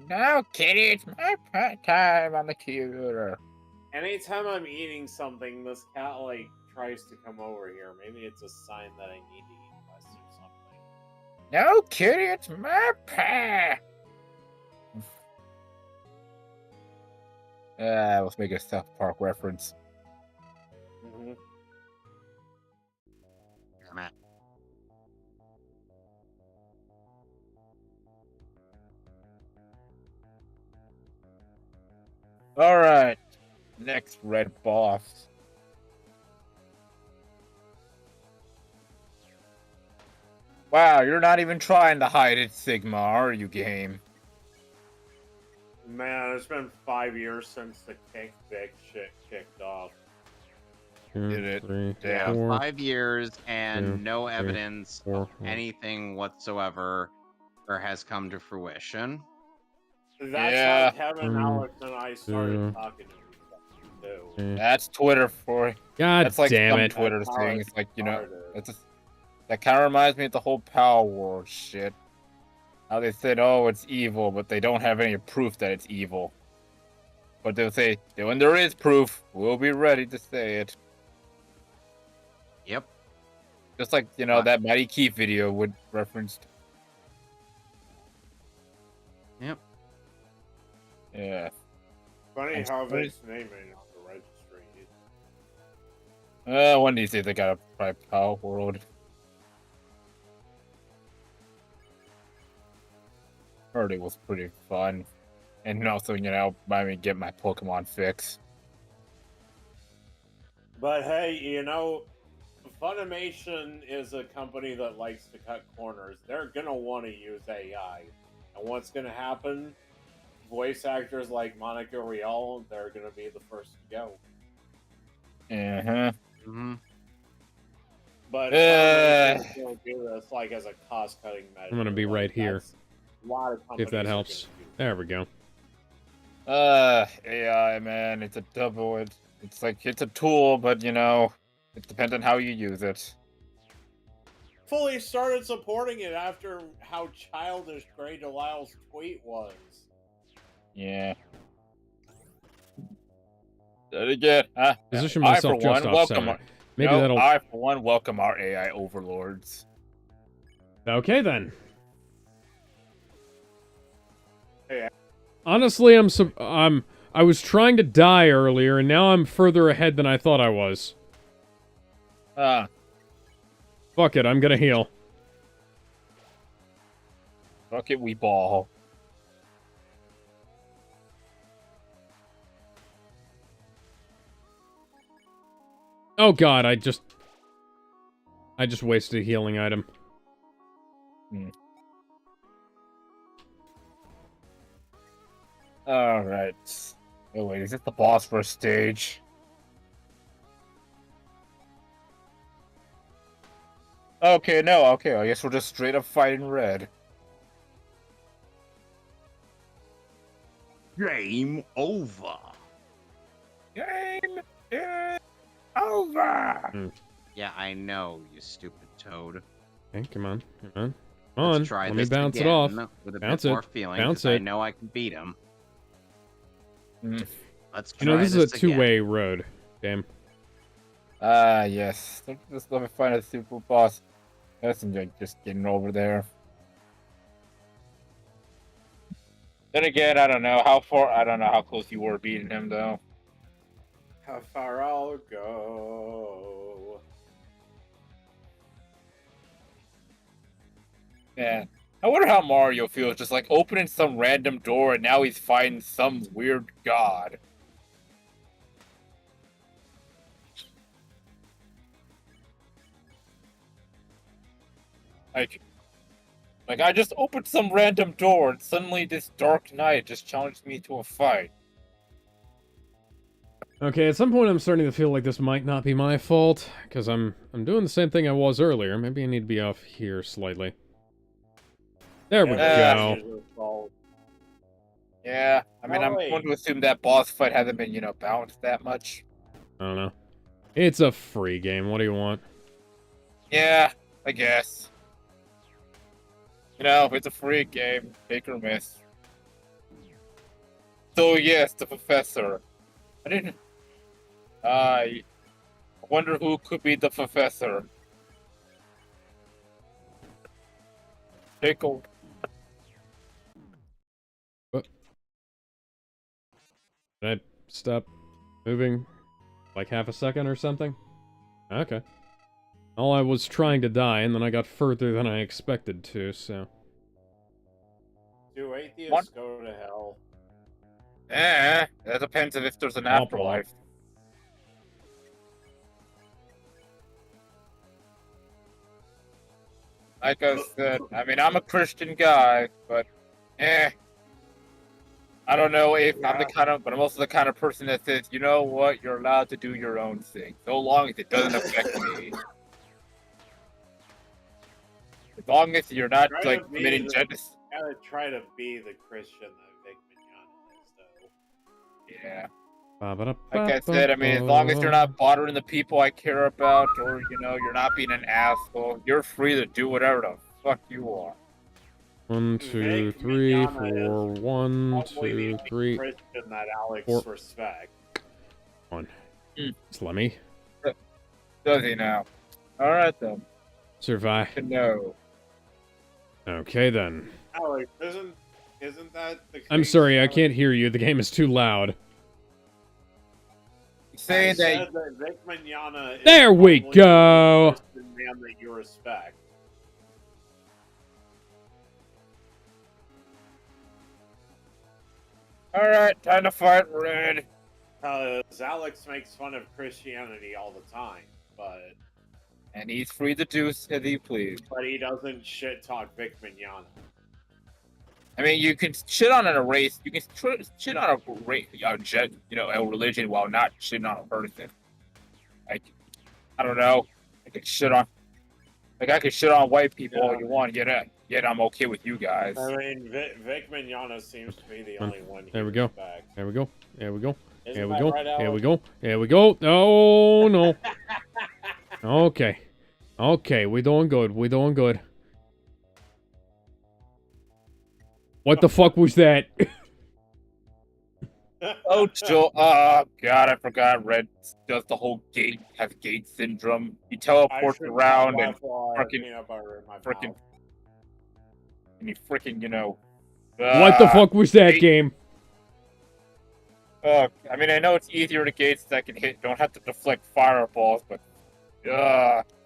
No, kitty, it's my pet time on the computer. Anytime I'm eating something, this cat like tries to come over here. Maybe it's a sign that I need to eat less or something. No, kitty, it's my pet. Let's make a South Park reference. Mm-hmm. Matt. All right, next red boss. Wow, you're not even trying to hide it, Sigma, are you, game? Man, it's been 5 years since the kickback shit kicked off. Did it? 3, Yeah. 4, 5 years and 2, no 3, evidence 4, of anything whatsoever or has come to fruition. That's Yeah. how Kevin, Alex, and I started talking to each other, too. That's Twitter for you. God That's like damn some it. Twitter That's how thing. it It's like, you know, started. that kind of reminds me of the whole Power Wars shit. How they said, oh, it's evil, but they don't have any proof that it's evil. But they'll say, when there is proof, we'll be ready to say it. Yep. Just like, you know, that Mighty Keith video would referenced. Yep. Yeah. Funny how this name ain't on the registry. One of these days I gotta try Power World. Heard it was pretty fun. And also, you know, let me get my Pokemon fix. But hey, you know, Funimation is a company that likes to cut corners. They're gonna want to use AI. And what's gonna happen? Voice actors like Monica Rial, they're gonna be the first to go. Uh-huh. Mm-hmm. But Funimation's gonna do this like as a cost-cutting measure. I'm gonna be right here. A lot of See if that companies are helps. gonna do There we go. AI, man, it's a double-edged. It's like, it's a tool, but, you know, it depends on how you use it. fully started supporting it after how childish Grey Delisle's tweet was. Yeah. Then again, Position I, myself for just one, off welcome. center. Maybe No, that'll... I, for one, welcome our AI overlords. Okay, then. Yeah. Honestly, I was trying to die earlier, and now I'm further ahead than I thought I was. Fuck it, I'm gonna heal. Fuck it, we ball. Oh god, I just wasted a healing item. Alright. Oh wait, is this the boss first stage? Okay, no, okay, I guess we're just straight up fighting red. Game over. Game is over! Yeah, I know, you stupid toad. Okay, come on, come on. Come on, Let's try let me this bounce it again off. with a Bounce bit it, more feeling, bounce 'cause I it. know I can beat him. Let's try You know, this is a again. two-way road. Damn. Ah, yes. Just let me find a super boss. That's enjoy just getting over there. Then again, I don't know how far. I don't know how close you were beating him, though. How far I'll go. Man, I wonder how Mario feels just like opening some random door and now he's fighting some weird god. Like, like I just opened some random door and suddenly this dark knight just challenged me to a fight. Okay, at some point I'm starting to feel like this might not be my fault, because I'm doing the same thing I was earlier. Maybe I need to be off here slightly. There we go. Yeah, I mean, I'm going to assume that boss fight hasn't been, balanced that much. I don't know. It's a free game. What do you want? Yeah, I guess. It's a free game. Take or miss. So yes, the professor. I wonder who could be the professor. Pickle. Did I stop moving like half a second or something? Okay. Well, I was trying to die, and then I got further than I expected to, so... Do atheists go to hell? That depends if there's an afterlife. Like I said, I mean, I'm a Christian guy, but, I don't know if I'm the kind of, but I'm also the kind of person that says, you know what, you're allowed to do your own thing, so long as it doesn't affect me. As long as you're not, like, committing genocide. Gotta try to be the Christian that Vic Mignogna is, though. Yeah. Like I said, I mean, as long as you're not bothering the people I care about, or, you're not being an asshole, you're free to do whatever the fuck you are. 1, 2, 3, 4. 1, 2, 3. Christian that Alex 4. respect. 1. Just let me. Does he now? Alright then. Survive. No. Okay then. Alex, isn't that the case? I'm sorry, I can't hear you. The game is too loud. Saying that Vic Mignogna is there we go. the man that you respect. Alright, time to fight Red. Alex makes fun of Christianity all the time, but... And he's free to do as he please. But he doesn't shit talk Vic Mignogna. I mean, you can shit on a race. You can shit on a race, a religion while not shitting on a person. Like, I don't know. I could shit on white people all you want. Yet I'm okay with you guys. I mean, Vic Mignogna seems to be the only one. There we go. There we go. There we go. There we go. Right, there we go. There we go. Oh no. Okay. Okay, we're doing good. We're doing good. What the fuck was that? Oh, Joe. Oh, God, I forgot. Red does the whole gate syndrome. He teleports around and freaking. And he freaking, what the fuck was that game? I mean, I know it's easier to gates that can don't have to deflect fireballs, but.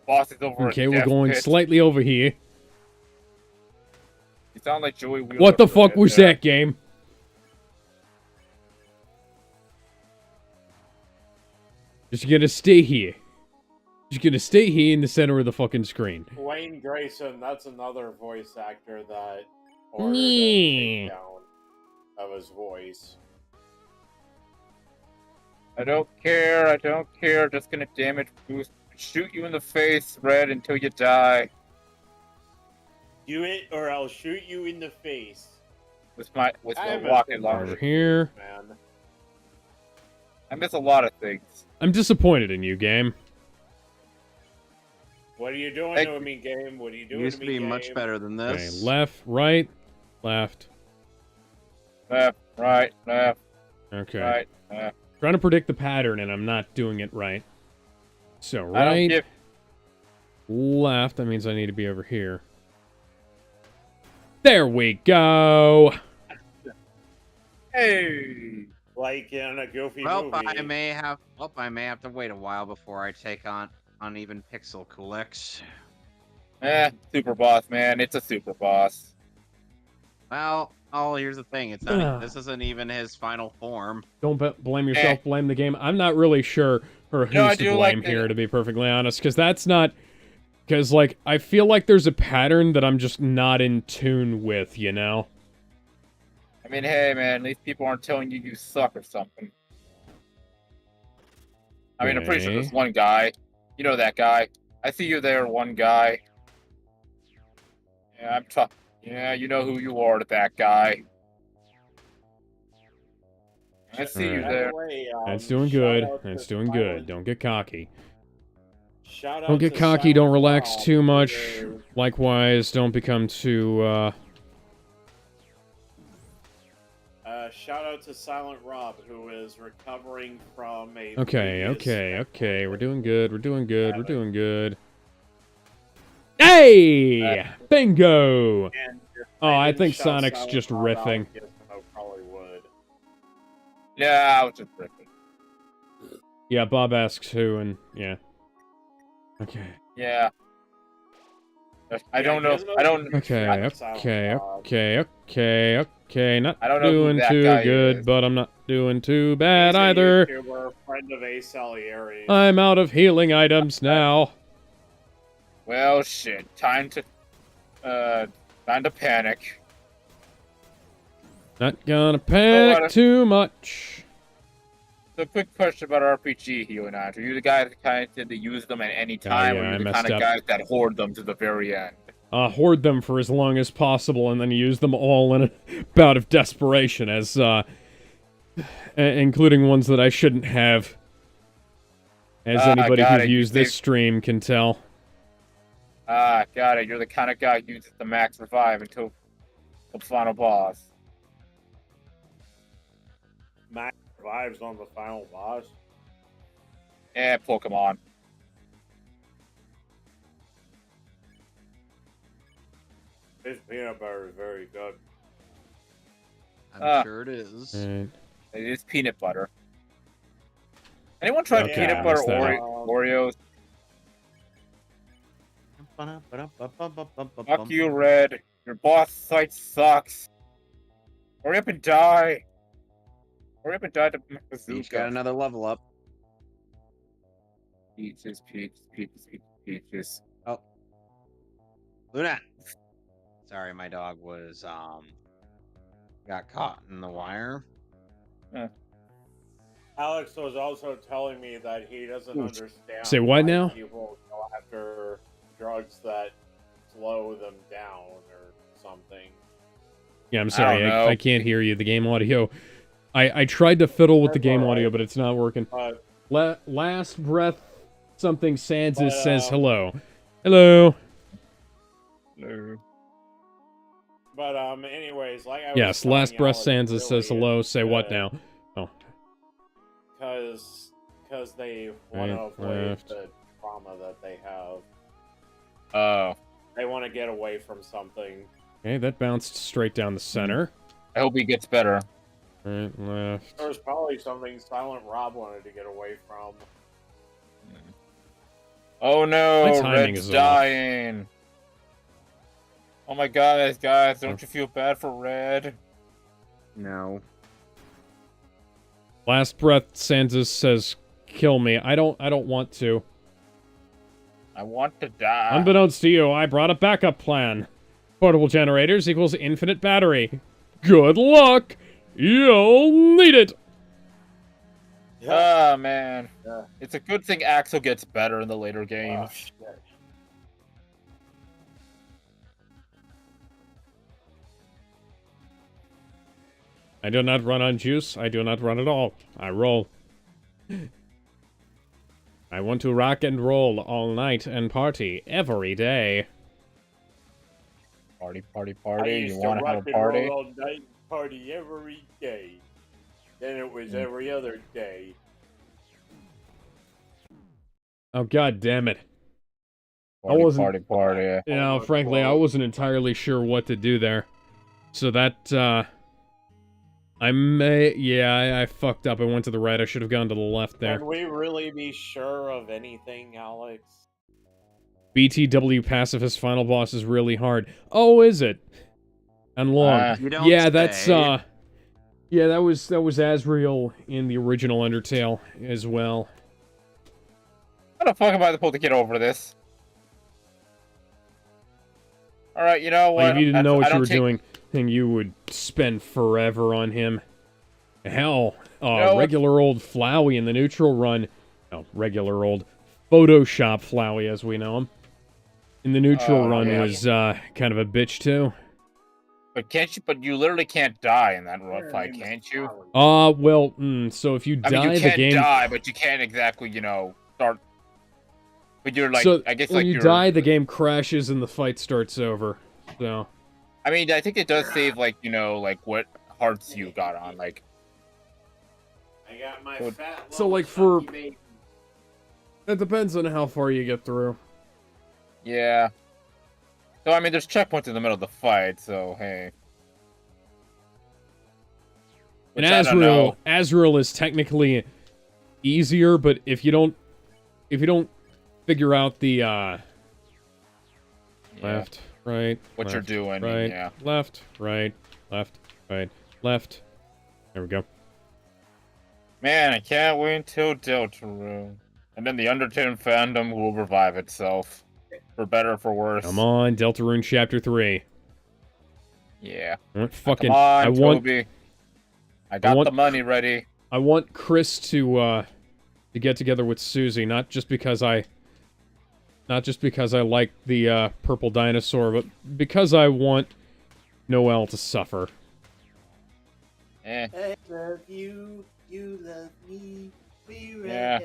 Boss is over. Okay, we're going slightly over here. You sound like Joey Wheeler. What the fuck was that game? Just gonna stay here. Just gonna stay here in the center of the fucking screen. Wayne Grayson, that's another voice actor that ordered a takedown of his voice. I don't care. I don't care. Just gonna damage boost. Shoot you in the face, Red, until you die. Do it, or I'll shoot you in the face. With my rocket launcher. Over here. Man. I miss a lot of things. I'm disappointed in you, game. What are you doing to me, game? What are you doing to me, used to be game? much better than this. Okay, left, right, left. Left, right, left. Okay. Right, left. Trying to predict the pattern, and I'm not doing it right. So I don't right, give. left. That means I need to be over here. There we go. Hey. Like in a Goofy Well, movie. I may have to wait a while before I take on uneven pixel coolix. Super boss, man. It's a super boss. Well, here's the thing. It's not. This isn't even his final form. Don't blame yourself, blame the game. I'm not really sure or You know, I who's to do blame like here, to be perfectly honest, because that's not... Because, like, I feel like there's a pattern that I'm just not in tune with, you know? I mean, hey, man, these people aren't telling you you suck or something. I mean, I'm pretty sure there's Okay. one guy. You know that guy. I see you there, one guy. Yeah, I'm tough. Yeah, you know who you are, that guy. I see you Alright. By there. the way, That's doing shout good. out to That's doing good. Silent- Don't get cocky. Shout out Don't get to cocky, don't Silent relax Rob, too who much. is- Likewise, don't become too, shout out to Silent Rob, who is recovering from a. Okay, previous okay, neck okay. We're wound. doing good. We're doing good. We're doing good. Hey! Bingo! And if Oh, I didn't think shout Sonic's Silent just Rob out, riffing. Gizmo probably would. Yeah, I was just freaking. Yeah, Bob asks who, and yeah. Okay. Yeah. I don't know. Gizmo's I a don't. huge Okay, fan of Silent okay, Rob. okay. Not I don't know who doing that too guy good, is. but I'm not doing too bad He's a either. YouTuber, friend of Ace Salieri's. I'm out of healing items now. Well, shit. Time to panic. Not gonna panic too much. So, quick question about RPG healing items. Are you the guy that kind of tend to use them at any time, yeah, or are I you the messed kind of up. guys that hoard them to the very end? Hoard them for as long as possible and then use them all in a bout of desperation, as, including ones that I shouldn't have. As anybody got who's it. used this stream can tell. Got it. You're the kind of guy who uses the max revive until the final boss. Max revives on the final boss. Pokemon. This peanut butter is very good. I'm sure it is. Alright. It is peanut butter. Anyone tried Okay, peanut I butter missed that. Oreos? Fuck you, Red. Your boss fight sucks. Hurry up and die. Hurry up and die to Each got bazooka. another level up. Peaches. Oh, Luna. Sorry, my dog was got caught in the wire. Alex was also telling me that he doesn't understand. Say what why now? People go after drugs that slow them down or something. Yeah, I'm I sorry, don't know. I can't hear you. The game audio. I tried to fiddle with the That's game all audio, right. but it's not working. But Last breath, something Sansa But, says hello. Hello. But anyways, like I was Yes, telling last breath Alex, Sansa says hello. Say what now? Oh. Because they want to Right, avoid left. the trauma that they have. Oh. They want to get away from something. Okay, that bounced straight down the center. I hope he gets better. Right, left. There was probably something Silent Rob wanted to get away from. Oh no, My timing Red's is off. dying. Oh my god, guys, don't you feel bad for Red? No. Last breath Sansa says kill me. I don't want to. I want to die. Unbeknownst to you, I brought a backup plan. Portable generators equals infinite battery. Good luck! You'll need it! Ah, man. Yeah. It's a good thing Axel gets better in the later games. Oh, shit. I do not run on juice. I do not run at all. I roll. I want to rock and roll all night and party every day. Party. I You used want to have rock a and party? roll all night, party every day. Then it was every other day. Oh, god damn it. Party, wasn't- party, party. You know, frankly, I wasn't entirely sure what to do there. So that, I fucked up. I went to the right. I should have gone to the left there. Can we really be sure of anything, Alex? BTW Pacifist final boss is really hard. Oh, is it? And long. You don't Yeah, that's, say. yeah, that was Asriel in the original Undertale as well. How the fuck am I supposed to get over this? Alright, you know what? Like, if you didn't know what you were take... doing, then you would spend forever on him. Hell, know regular old Flowey in the neutral run. No, regular old Photoshop Flowey, as we know him. In the neutral run yeah. was kind of a bitch too. But can't you? But you literally can't die in that fight, can't you? Well, so if you die, I mean, you the can't game. die, but you can't exactly, you know, start. But you're like, So I guess when like you you're... die, the game crashes and the fight starts over. So. I mean, I think it does save, like, you know, like what hearts you got on, like. I got my fat. So, like, for. It depends on how far you get through. Yeah. So, I mean, there's checkpoints in the middle of the fight, so, hey. And Azrael is technically easier, but if you don't figure out the left, right, what left, you're doing, right, yeah. left, right, left, right, left. There we go. Man, I can't wait until Deltarune. And then the Undertale fandom will revive itself. For better or for worse. Come on, Deltarune Chapter 3. Yeah. I want fucking. Come on, I want. Toby. I got the money ready. I want Chris to get together with Susie, not just because I like the purple dinosaur, but because I want Noelle to suffer. Eh. I love you, you love me. Yeah.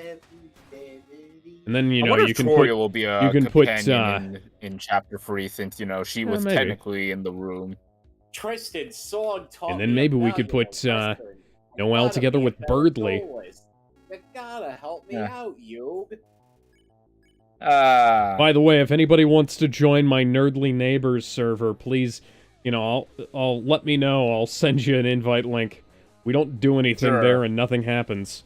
And then you know you can Troya put will be a companion in chapter 3 since you know she was maybe. technically in the room. Tristan Song taught and then me maybe we a could put valuable lesson. Noelle Gotta together be with a better Birdly. soloist. You gotta help me Yeah. out, you. By the way, if anybody wants to join my Nerdly Neighbors server, please, you know, I'll let me know. I'll send you an invite link. We don't do anything Sure. there and nothing happens.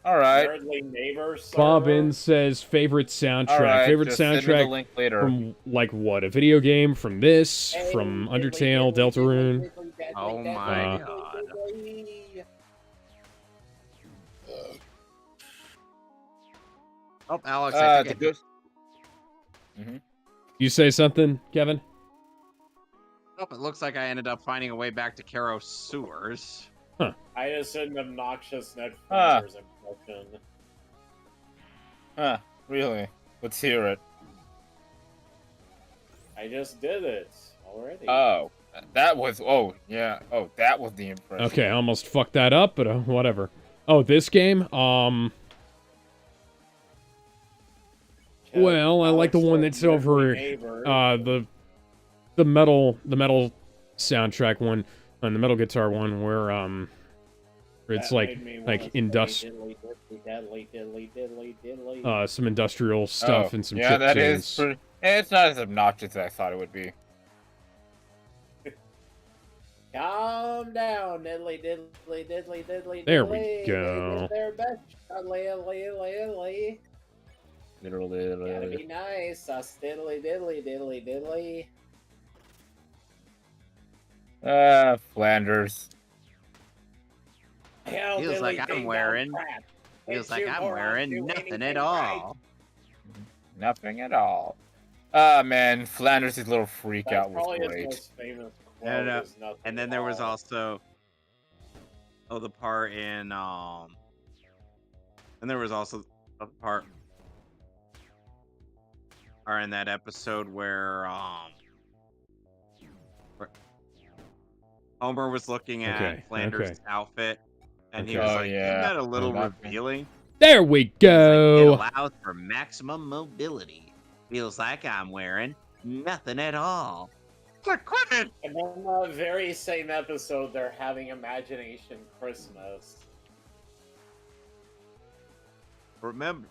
Alright. Nerdly neighbors. Bobbin says favorite soundtrack. Alright, Favorite just send me the soundtrack link later. from like what? A video game? From this? From Undertale? Deltarune? Oh my god. Oh, Alex, I think You say something, Kevin? it looks like I ended up finding a way back to Karos sewers. I just did an obnoxious Ned Ah. Flanders impression. Huh, really? Let's hear it. I just did it already. Oh, that was, that was the impression. Okay, I almost fucked that up, but whatever. Oh, this game? Well, I like the one that's over, the metal soundtrack one, and the metal guitar one, where it's like industrial, some industrial stuff and some yeah, that chiptunes. is pretty. It's not as obnoxious as I thought it would be. Calm down, diddly diddly diddly diddly. There we diddly. go. They did their best. Literally. Gotta be nice. Diddly diddly diddly diddly. Flanders. Hell, Feels diddly like I'm ding wearing- dong crap. Feels It's like you, I'm moron, wearing do nothing anything at right. all. Nothing at all. Ah, man, Flanders' little freak That's out was probably his great. most famous No, quote. no. Is nothing And then at there was all. also the part in and there was also a part or in that episode where Homer was looking at Okay, Flanders' okay. outfit and he Okay. was Oh, like, yeah. isn't that a little that- revealing? There we He's like, go. it allows for maximum mobility. Feels like I'm wearing nothing at all. Quit it! And then the very same episode, they're having Imagination Christmas. Remember,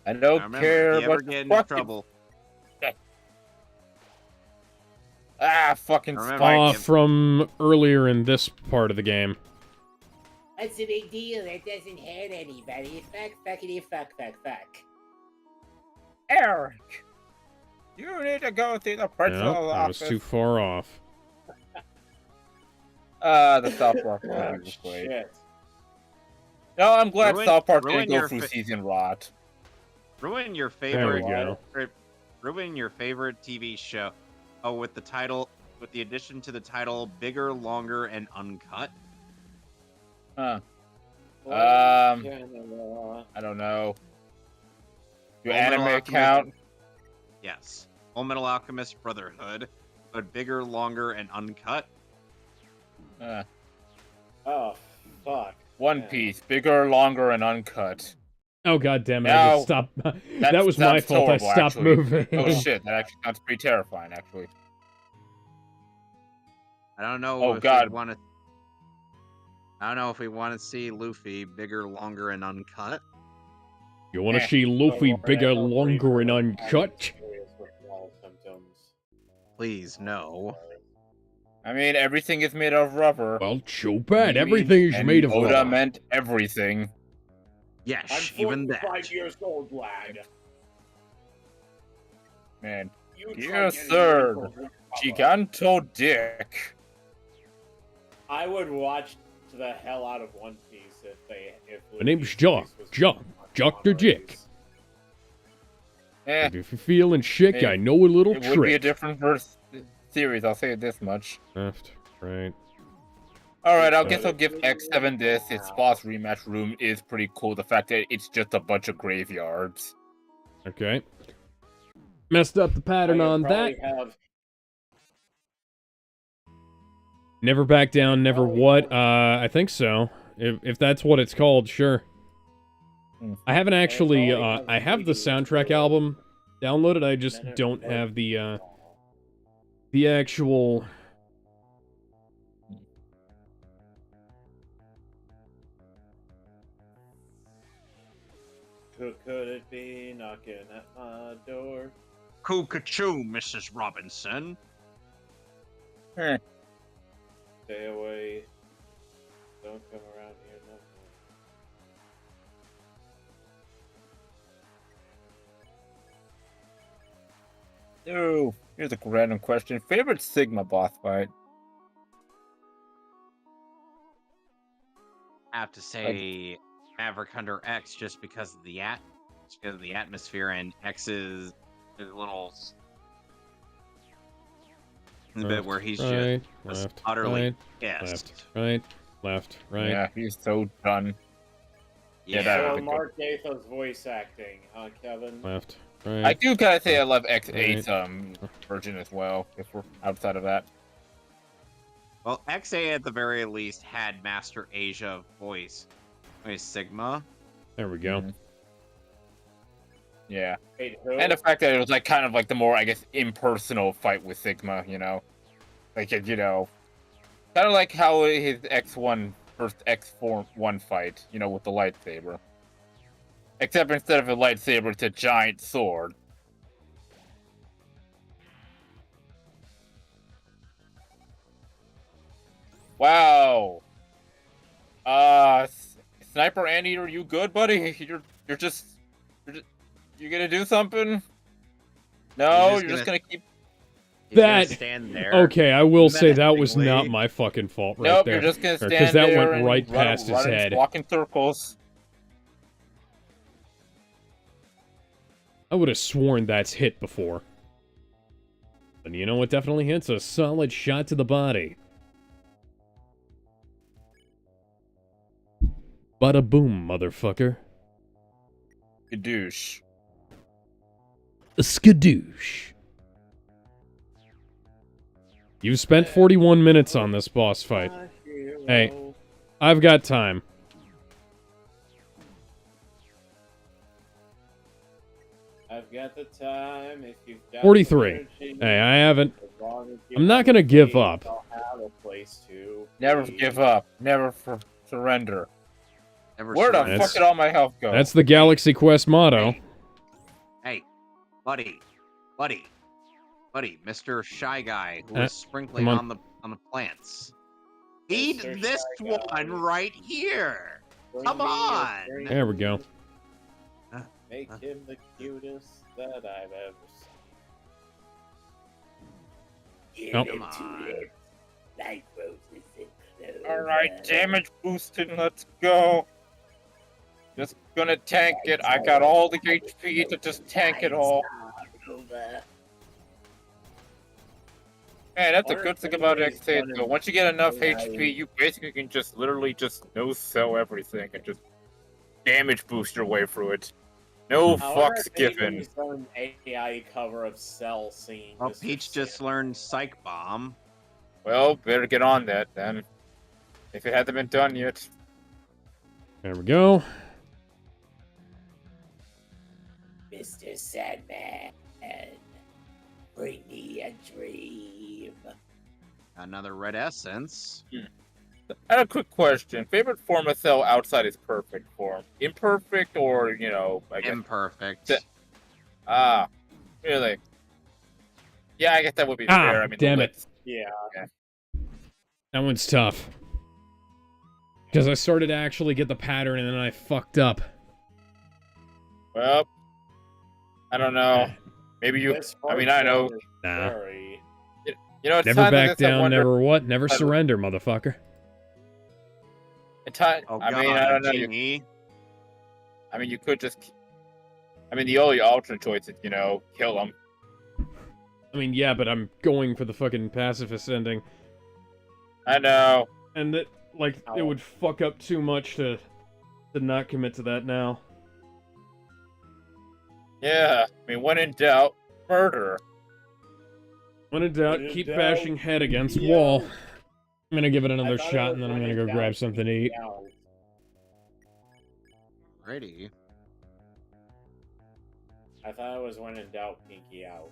I Now don't remember, care if you ever about get into fucking... trouble, fucking Remember, spikes. From earlier in this part of the game. What's the big deal? It doesn't hurt anybody. Fuck, fuckity, fuck, fuck, fuck. Eric, you need to go to the principal's No, I was office. too far off. The South Park movie Oh, was great. shit. No, I'm glad South Park ruin didn't go your through fa- season rot. ruin your There we favorite. go. Ruin your favorite TV show. Oh, with the title, with the addition to the title, bigger, longer, and uncut. Huh. Canada. I don't know. Your Full Metal anime Alchemist- account? Yes. Full Metal Alchemist Brotherhood, but bigger, longer, and uncut. Oh, fuck. One Yeah. Piece, bigger, longer, and uncut. Oh god damn it! I Now, just stopped. That was my sounds fault. I horrible, stopped actually. moving. Oh shit, that actually sounds pretty terrifying, actually. I don't know Oh, if God. we want to. I don't know if we want to see Luffy bigger, longer, and uncut. You want to Eh. see Luffy Alright, bigger, I don't longer, and believe we're uncut? serious withdrawal symptoms. Please, no. I mean, everything is made of rubber. Well, too bad. You Everything is and made of Oda rubber. meant everything. Yes, I'm even 45 that. years old, lad. Man, You Dear try getting third, me for- Giganto Dick. I would watch the hell out of One Piece if My name's Luffy's Jock. voice was Jock. Jock the Jick. Eh, And if you're feeling sick, Hey, I know a little it would be a trick. different series, I'll say it this much. Left, right. Alright, I guess I'll give X7 this. Its boss rematch room is pretty cool. The fact that it's just a bunch of graveyards. Okay. Messed up the pattern on that. Never back down, never what? I think so. If that's what it's called, sure. I haven't actually, I have the soundtrack album downloaded, I just don't have the actual... Who could it be knocking at my door? Cuckoo, Mrs. Robinson. Eh. Stay away. Don't come around here no more. Oh, here's a random question. Favorite Sigma boss fight? I have to say Maverick Hunter X just because of the atmosphere and X's little the bit where he's right, just left, utterly right, pissed. left, right. Yeah, he's so done. Yeah, that would So be good. Mark Gatha's voice acting, huh, Kevin? Left, I right. do kind of say I love X8's version as well, if we're outside of that. Well, XA at the very least had Master Asia voice Sigma. There we go. Mhm. Yeah. Wait, who? And the fact that it was like kind of like the more, I guess, impersonal fight with Sigma, you know? Like, you know, kind of like how his first X1 fight, you know, with the lightsaber. Except instead of a lightsaber, it's a giant sword. Wow. Sniper Anteater, you good, buddy? You're just you gonna do something? No, you're just gonna keep. He's gonna That- stand there. Okay, I will say that was menacingly. not my fucking fault right Nope, there. you're just gonna stand Because that there went and right run- past his run and head. walk in circles. I would have sworn that's hit before. And you know what definitely hits? A solid shot to the body. Bada boom, motherfucker. Gadoosh. A skadoosh. You've spent 41 minutes on this boss fight. My hero. Hey. I've got time. I've got the time if you've got 43. the energy. Hey, I haven't. As long as you I'm not have gonna the give faith, up. I'll have a place to Never be. give up. Never surrender. Never Where the surrender. That's- fuck did all my health go? That's the Galaxy Quest motto. buddy, buddy, Mr. Shy Guy who Uh, was sprinkling come on the plants. Feed Mr. this Shy one Guy, right here. bring Come me a on. dream. There we go. Make him the cutest that I've ever seen. Nope. Come on. Like roses and clover. Alright, damage boosting, let's go. Just gonna tank it. I got all the HP to just tank it all. Man, that's a good thing about X8 though. Once you get enough HP, you basically can just literally just no-sell everything and just damage boost your way through it. No I wonder fucks if they given. use an AI cover of Cell scene. Well, just for Peach just Sam. learned Psych Bomb. Well, better get on that then. If it hasn't been done yet. There we go. Mr. Sandman, bring me a dream. Another red essence. I have a quick question. Favorite form of cell outside its perfect form? Imperfect or, you know, I guess. Imperfect. Ah, really? Yeah, I guess that would be fair. I mean, damn it. Yeah. That one's tough. Because I started to actually get the pattern and then I fucked up. Well, I don't know. Maybe you. This I mean, first I know. one is Nah. very- You know, it's Never times like back this I down, wonder- never what? Never I- surrender, motherfucker. At time, Oh, I God, mean, I don't know. Genie. I mean, you could just. I mean, the only alternate choice is, you know, kill them. I mean, yeah, but I'm going for the fucking pacifist ending. I know. And that, like, it would fuck up too much to not commit to that now. Yeah. I mean, when in doubt, murder. When in doubt, When in keep doubt, bashing head against yeah. wall. I'm gonna give it I another thought it shot was and then I'm when gonna in go doubt, grab something to eat. out. Ready. I thought it was when in doubt, pinky out.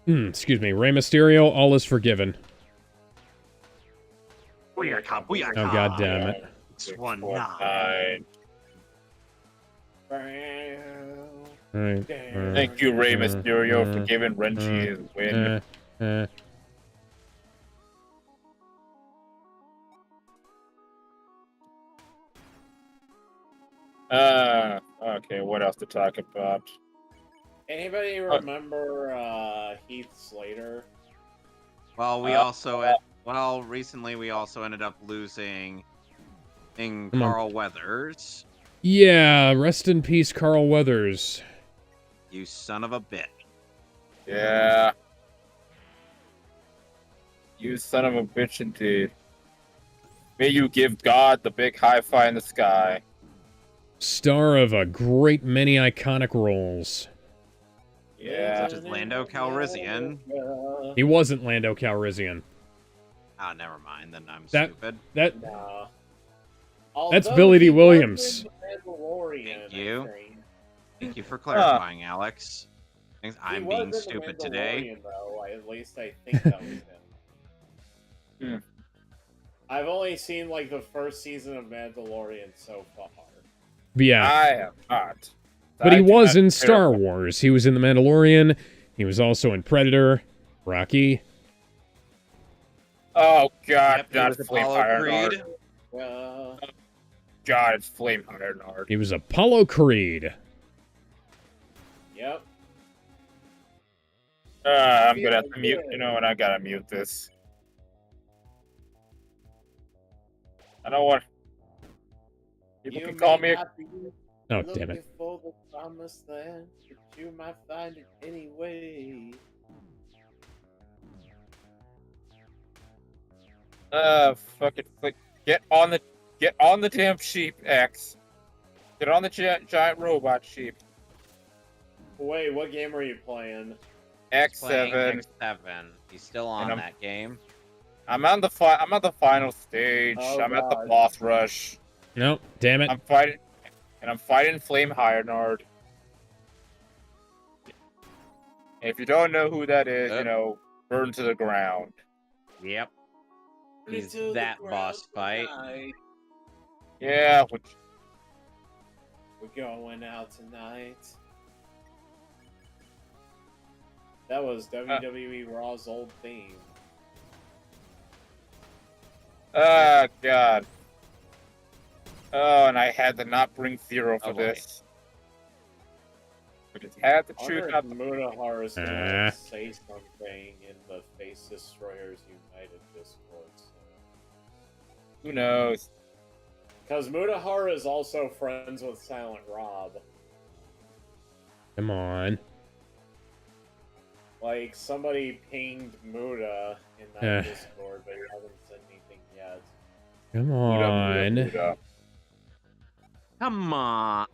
Excuse me, Rey Mysterio, all is forgiven. Booyaka, booyaka. Oh, god damn it. 619. Alright. Thank you, Rey Mysterio, for giving Renji his win. Okay, what else to talk about? Anybody remember Heath Slater? Well, we recently we also ended up losing Come on. Carl Weathers. Yeah, rest in peace, Carl Weathers. You son of a bitch. Yeah. You son of a bitch indeed. May you give God the big high-five in the sky. Star of a great many iconic roles. Yeah. Such as Lando Calrissian. He wasn't Lando Calrissian. Oh, never mind. Then I'm That- stupid. That Nah. That's Although Billy D. he was Williams. in The Mandalorian, Thank you. I think. Thank you for clarifying, Alex. Thanks, He I'm was being in The stupid today. Mandalorian, Though. At least I think that was him. Hmm. I've only seen like the first season of Mandalorian so far. but yeah, I have not. but he I do was not in care. Star Wars. He was in The Mandalorian. He was also in Predator, Rocky. Oh god, Yep, he not was Flame Apollo Ironheart. Creed. God, it's Flame Ironheart. He was Apollo Creed. Yep. I'm gonna have to mute. You know what? I gotta mute this. I don't want. People You can call may me. not be Oh, damn looking it. for the promised land, but you might find it anyway. Fucking click. Get on the damn sheep, X. Get on the giant robot sheep. Wait, what game are you playing? Playing X7. X7. He's still on And that game. I'm at the final stage. Oh, I'm at the God. boss rush. No, damn it. I'm fighting Flame Ironheart. And if you don't know who that is, you know, burn to the ground. Yep. He's Into the that ground boss fight. tonight. Yeah, which We're going out tonight. That was WWE Raw's old theme. Oh, God. Oh, and I had to not bring Zero for Oh, boy. this. I just had to I choose wonder not if to. Mutahar is gonna say something in the Face Destroyers United Discord. So. Who knows? Because Mutahar is also friends with Silent Rob. Come on. Like, somebody pinged Muda in that Discord, but he hasn't said anything yet. Come on. Muda. Come on.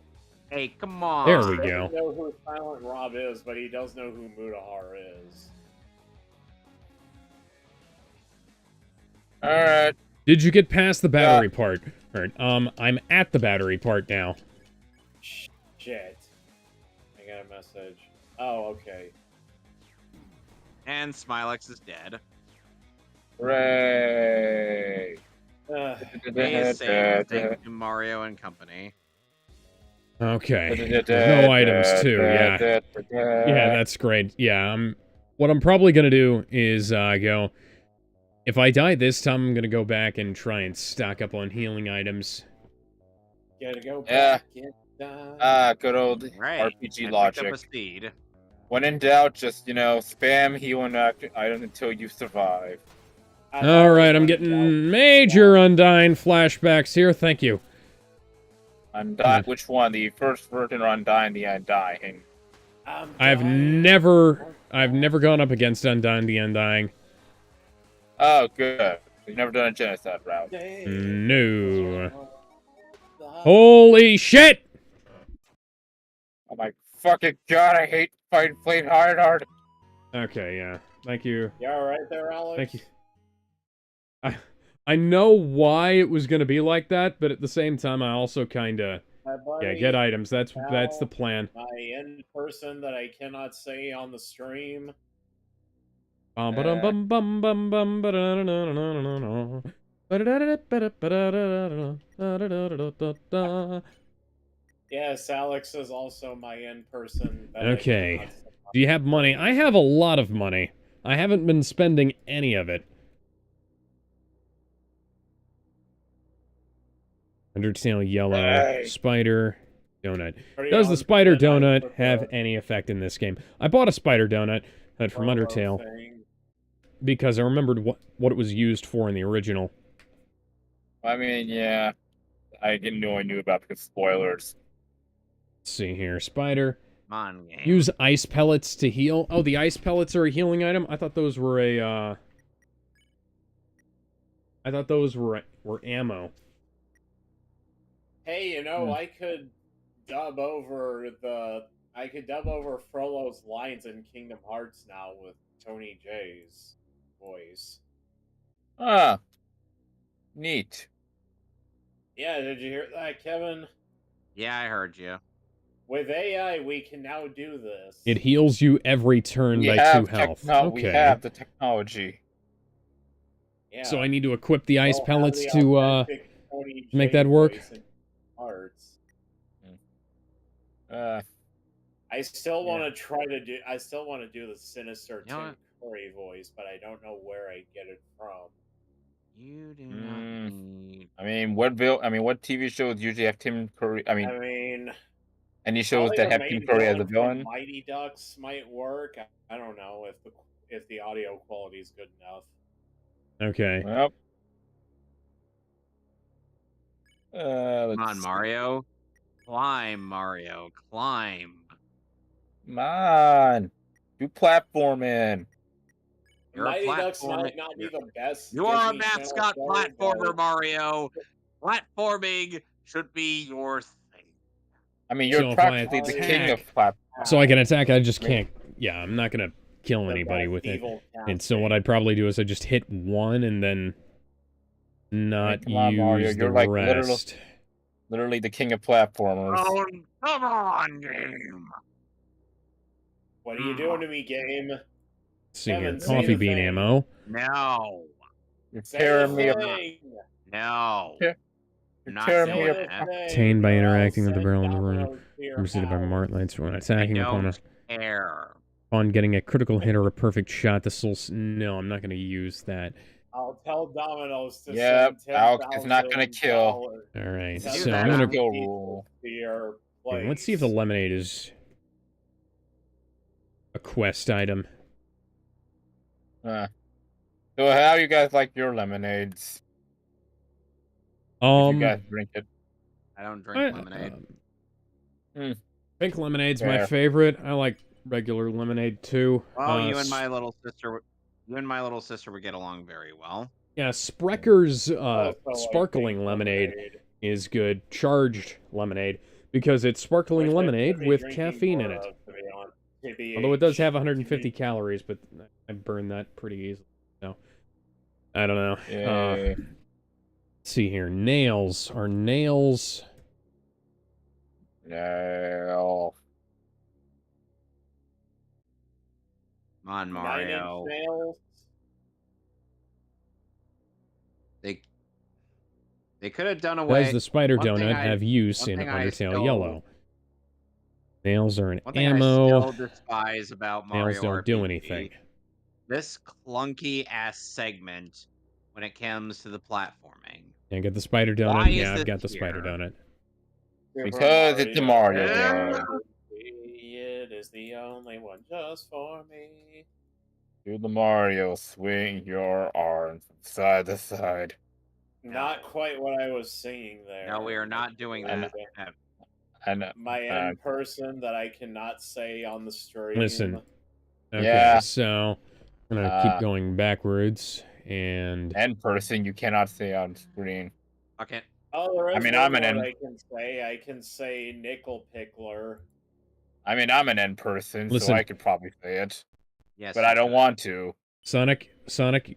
Hey, come on. There we He go. doesn't know who Silent Rob is, but he does know who Mutahar is. Alright. Did you get past the battery part? Alright, I'm at the battery part now. Shit. I got a message. Oh, okay. And Smilex is dead. Hooray! May is saved thanks to Mario and company. Okay. No items too, yeah. Yeah, that's great. Yeah, what I'm probably gonna do is, go... If I die this time, I'm gonna go back and try and stock up on healing items. Gotta go back and good old Right. RPG I logic. picked up a seed. When in doubt, just, spam healing item until you survive. Alright, I'm getting major Undyne flashbacks here, thank you. Undyne, which one? The first version or Undyne the Undying? I've never gone up against Undyne the Undying. Oh, good. You've never done a genocide route. No. Holy shit! Oh my fucking god, I hate playing hard. Okay, yeah. Thank you. You alright there, Alex? Thank you. I know why it was gonna be like that, but at the same time, I also kinda... Yeah, get items. That's the plan. My end person that I cannot say on the stream. Yes, Alex is also my end person. Okay. Do you have money? I have a lot of money. I haven't been spending any of it. Undertale yellow, spider, donut. Does the spider donut have any effect in this game? I bought a spider donut from Undertale because I remembered what it was used for in the original. I mean, yeah. I didn't know I knew about because spoilers. Let's see here. Spider. Come on, game. Use ice pellets to heal. Oh, the ice pellets are a healing item? I thought those were a, I thought those were ammo. Hey, I could dub over Frollo's lines in Kingdom Hearts now with Tony J's voice. Ah. Neat. Yeah, did you hear that, Kevin? Yeah, I heard you. With AI, we can now do this. It heals you every turn by 2 health. Okay. We have the technology. Yeah. So I need to equip the ice pellets to make that work? Arts. I still want to try to do. I still want to do the sinister Tim Curry voice, but I don't know where I get it from. You do not need. I mean, what TV shows usually have Tim Curry? I mean, any shows that have Tim Curry as a villain? Mighty Ducks might work. I don't know if the audio quality is good enough. Okay. Well. Come on, Mario. Climb, Mario. Climb. Come on. Do platforming. Mighty Ducks might not be the best. You are a mascot platformer, Mario. Platforming should be your thing. I mean, you're practically the king of platforming. So I can attack, I just can't... Yeah, I'm not gonna kill anybody with it. And so what I'd probably do is I just hit 1 and then not use the rest. Literally the king of platformers. Oh, come on, game. What are you doing to me, game? Let's see here. Coffee bean ammo. No. You're tearing me apart. No. Not Tear doing me Say up. it that. today, Obtained by or I'll interacting with the send barrel in the room. dominoes to your Preceded by house. marked lights when I attacking upon don't a... care. Upon getting a critical hit or a perfect shot, the soul... No, I'm not going to use that. I'll tell Domino's to Yep, send Alex is not gonna kill. $10,000 Alright, You do so that, I'm going to... Kill people rule. to your Let's see if the place. lemonade is a quest item. So how you guys like your lemonades? If you guys drink it. I don't drink lemonade. Pink lemonade's my Fair. favorite. I like regular lemonade too. Well, you and my little sister would get along very well. Yeah, Sprecker's Also like sparkling pink lemonade is good. Charged lemonade, because it's Which sparkling I should lemonade be with drinking caffeine in more it. of, to be honest. TBH. Although it does have 150 calories, but I burn that pretty easily. So I don't know. Yay. Let's see here. Nails. Are nails... No. Come on, 9-inch Mario. nails. They could have done away. Does the spider one thing donut I- have use one in thing I Undertale still- Yellow? Nails are an One thing I ammo. still despise about Mario Nails don't RPG, do anything. this clunky ass segment when it comes to the platforming. Yeah, get the spider donut. Why is Yeah, I've this got the spider here? donut. Because it's a Mario Yeah. game. It is the only one just for me. Do the Mario, swing your arms from side to side. Not quite what I was singing there. No, we are not doing I know. that. And My end person that I cannot say on the stream. Listen. Okay, Yeah. so I'm gonna keep going backwards and end person you cannot say on screen. Fuck it. Oh, there is I mean, one I'm an word end. I can say. I can say nickel pickler. I mean, I'm an end person, so Listen. I could probably say it. Yes, But you I don't could. want to. Sonic,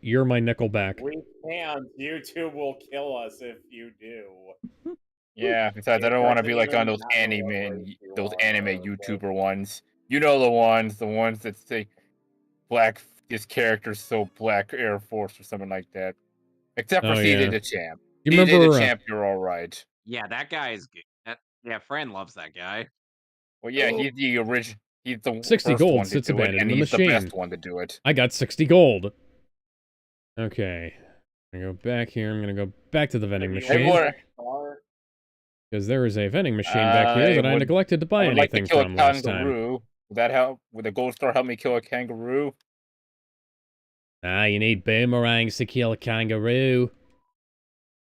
you're my Nickelback. We can't. YouTube will kill us if you do. Yeah, besides, I It don't want to be doesn't like on even those matter anime, what race you those are, anime but- YouTuber ones. You know the ones that say black. This character's so black Air Force or something like that. Except for Oh, CJ yeah. the Champ. You CJ remember, the Champ, you're all right. Yeah, that guy is good. Yeah, Fran loves that guy. Well, yeah, he's the original. He's the 60 first gold one to sits do it, abandoned and in the he's the machine. best one to do it. I got 60 gold. Okay. I'm gonna go back here. I'm gonna go back to the vending If you machine. Hey, are- Because there is a vending machine back here that I neglected to buy I would like to anything kill from a last time. kangaroo. Would that help? Would the gold star help me kill a kangaroo? Ah, you need boomerangs to kill a kangaroo.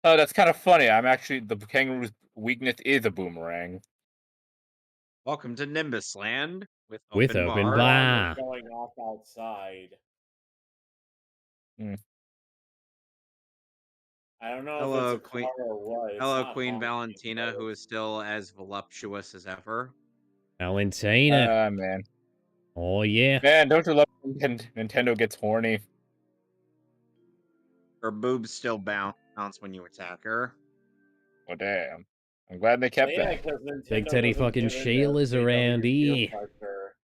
Oh, that's kind of funny. I'm actually the kangaroo's weakness is a boomerang. Welcome to Nimbus Land with With open open bar. bar. Going off outside. Hmm. I don't know Hello, if it's a car or what. It's Hello, not Queen honking, Valentina, but- who is still as voluptuous as ever. Valentina. Man. Oh, yeah. Man, don't you love when Nintendo gets horny? Her boobs still bounce when you attack her. Oh, damn. I'm glad they kept Yeah, that. 'cause Nintendo Big teddy doesn't fucking give in to Sheila's around SJW here. peer pressure.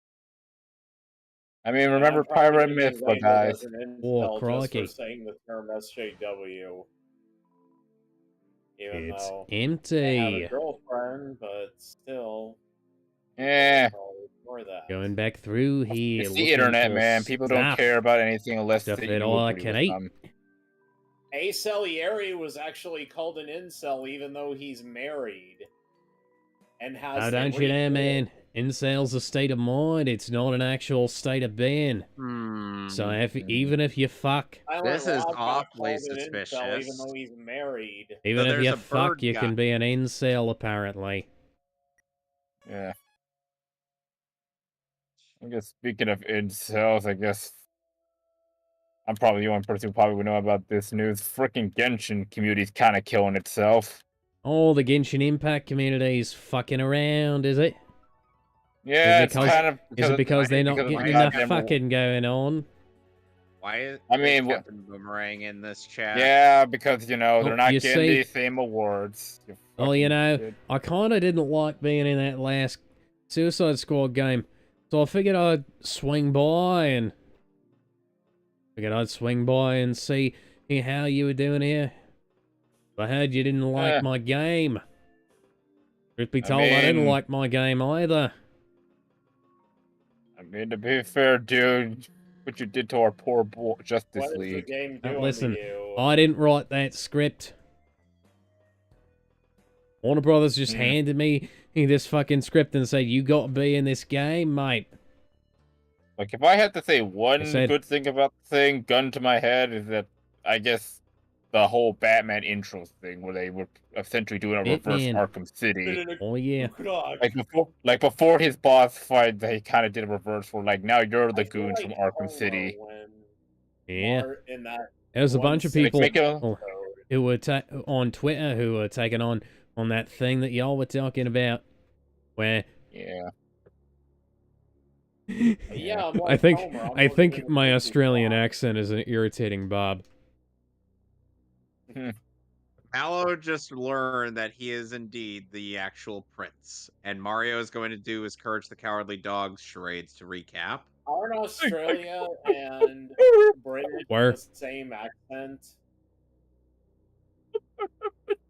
I mean, And remember I'm probably Pyra gonna get Mitzvah, labeled guys. as an Oh, incel just crikey. for saying the term SJW. Even It's though I have a empty. girlfriend, but still. Eh. I'll ignore that. Going back through here. It's the looking internet, for man. People don't stuff. care about anything unless Stuff that that you all I agree can with eat. them. Ace Salieri was actually called an incel even though he's married. And has Oh, don't you know, man? Incel's a state of mind. It's not an actual state of being. So even if you fuck, This is awfully called an incel suspicious. even though he's married. even if there's you a fuck, bird you guy. can be an incel, apparently. Yeah. I guess speaking of incels, I guess I'm probably the only person who probably would know about this news. Freaking Genshin community's kind of killing itself. Oh, the Genshin Impact community's fucking around, is it? Yeah, it's because- kind of Is it because they're not because of getting the enough goddamn- fucking going on? Why is I mean, what- Captain Boomerang in this chat? Yeah, because you know Oh, they're not you getting see- the same awards. Oh, you fucking know, shit. I kind of didn't like being in that last Suicide Squad game, so I figured I'd swing by and see how you were doing here. I heard you didn't like Eh. my game. Truth be I told, I didn't mean- like my game either. I mean, to be fair, dude, what you did to our poor Justice What is the League. game Now doing listen, to you? I didn't write that script. Warner Brothers just handed me this fucking script and said, you got to be in this game, mate. Like, if I had to say one said- good thing about the thing, gun to my head, is that I guess the whole Batman intro thing, where they were essentially doing a reverse Batman. Arkham City. Oh, yeah. Like before his boss fight, they kind of did a reverse where, like, now you're the I feel goons like from Arkham Homer City. when Yeah. in that There's a one bunch of scene people make it a- episode, who were on Twitter who were taking on that thing that y'all were talking about, where Yeah. yeah, I'm I like think Homer, I'm I looking think at my the Australian plot. accent is irritating Bob. Mallow just learned that he is indeed the actual prince, and Mario is going to do his Courage the Cowardly Dog charades to recap. Aren't Australia and British Where? the same accent?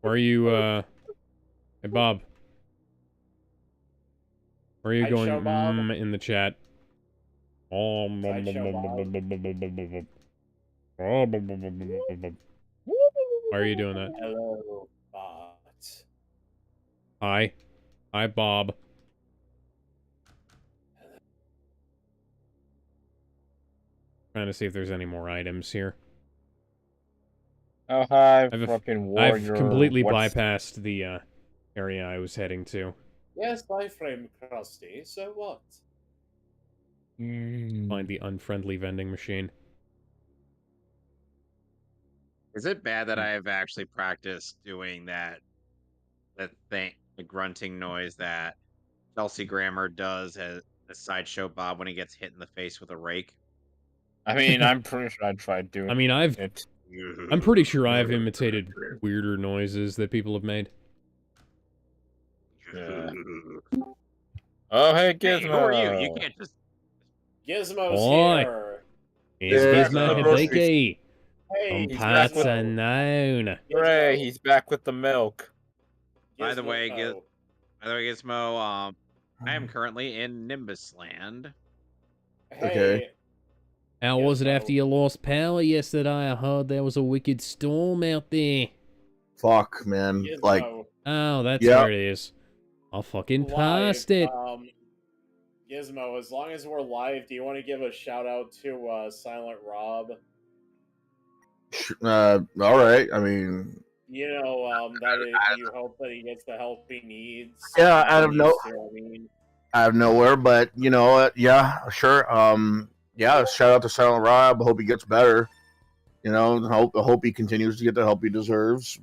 Where are you, hey Bob? Where are you Sideshow going Bob? in the chat? Sideshow Why are you doing that? Hello, bot. Hi. Hi, Bob. Trying to see if there's any more items here. Oh, hi, I've fucking warrior. I've completely What's- bypassed the area I was heading to. Yes, my frame crusty, so what? Find the unfriendly vending machine. Is it bad that I have actually practiced doing that thing, the grunting noise that Chelsea Grammer does as a Sideshow Bob when he gets hit in the face with a rake? I mean, I'm pretty sure I tried doing I mean, it. I'm pretty sure I've imitated weirder noises that people have made. Yeah. Oh, hey, Gizmo. Hey, who are you? You can't just. Gizmo's Oi. here. It's Yeah, Gizmo the groceries. Hibiki Hey, from He's parts back with- unknown. Hooray, he's back with the milk. By the way, Gizmo. Gizmo, I am currently in Nimbus Land. Hey, How was it Gizmo. after you lost power yesterday? I heard there was a wicked storm out there. Fuck, man. Gizmo. Like, Oh, that's Yeah. where it is. I fucking Live, passed it. Gizmo, as long as we're live, do you want to give a shout out to Silent Rob? all right. I mean, You know, you hope that he gets the help he needs. Yeah, out of no- I mean, out of nowhere, but you know what? Yeah, sure. Yeah. Shout out to Silent Rob. Hope he gets better. You know, hope he continues to get the help he deserves.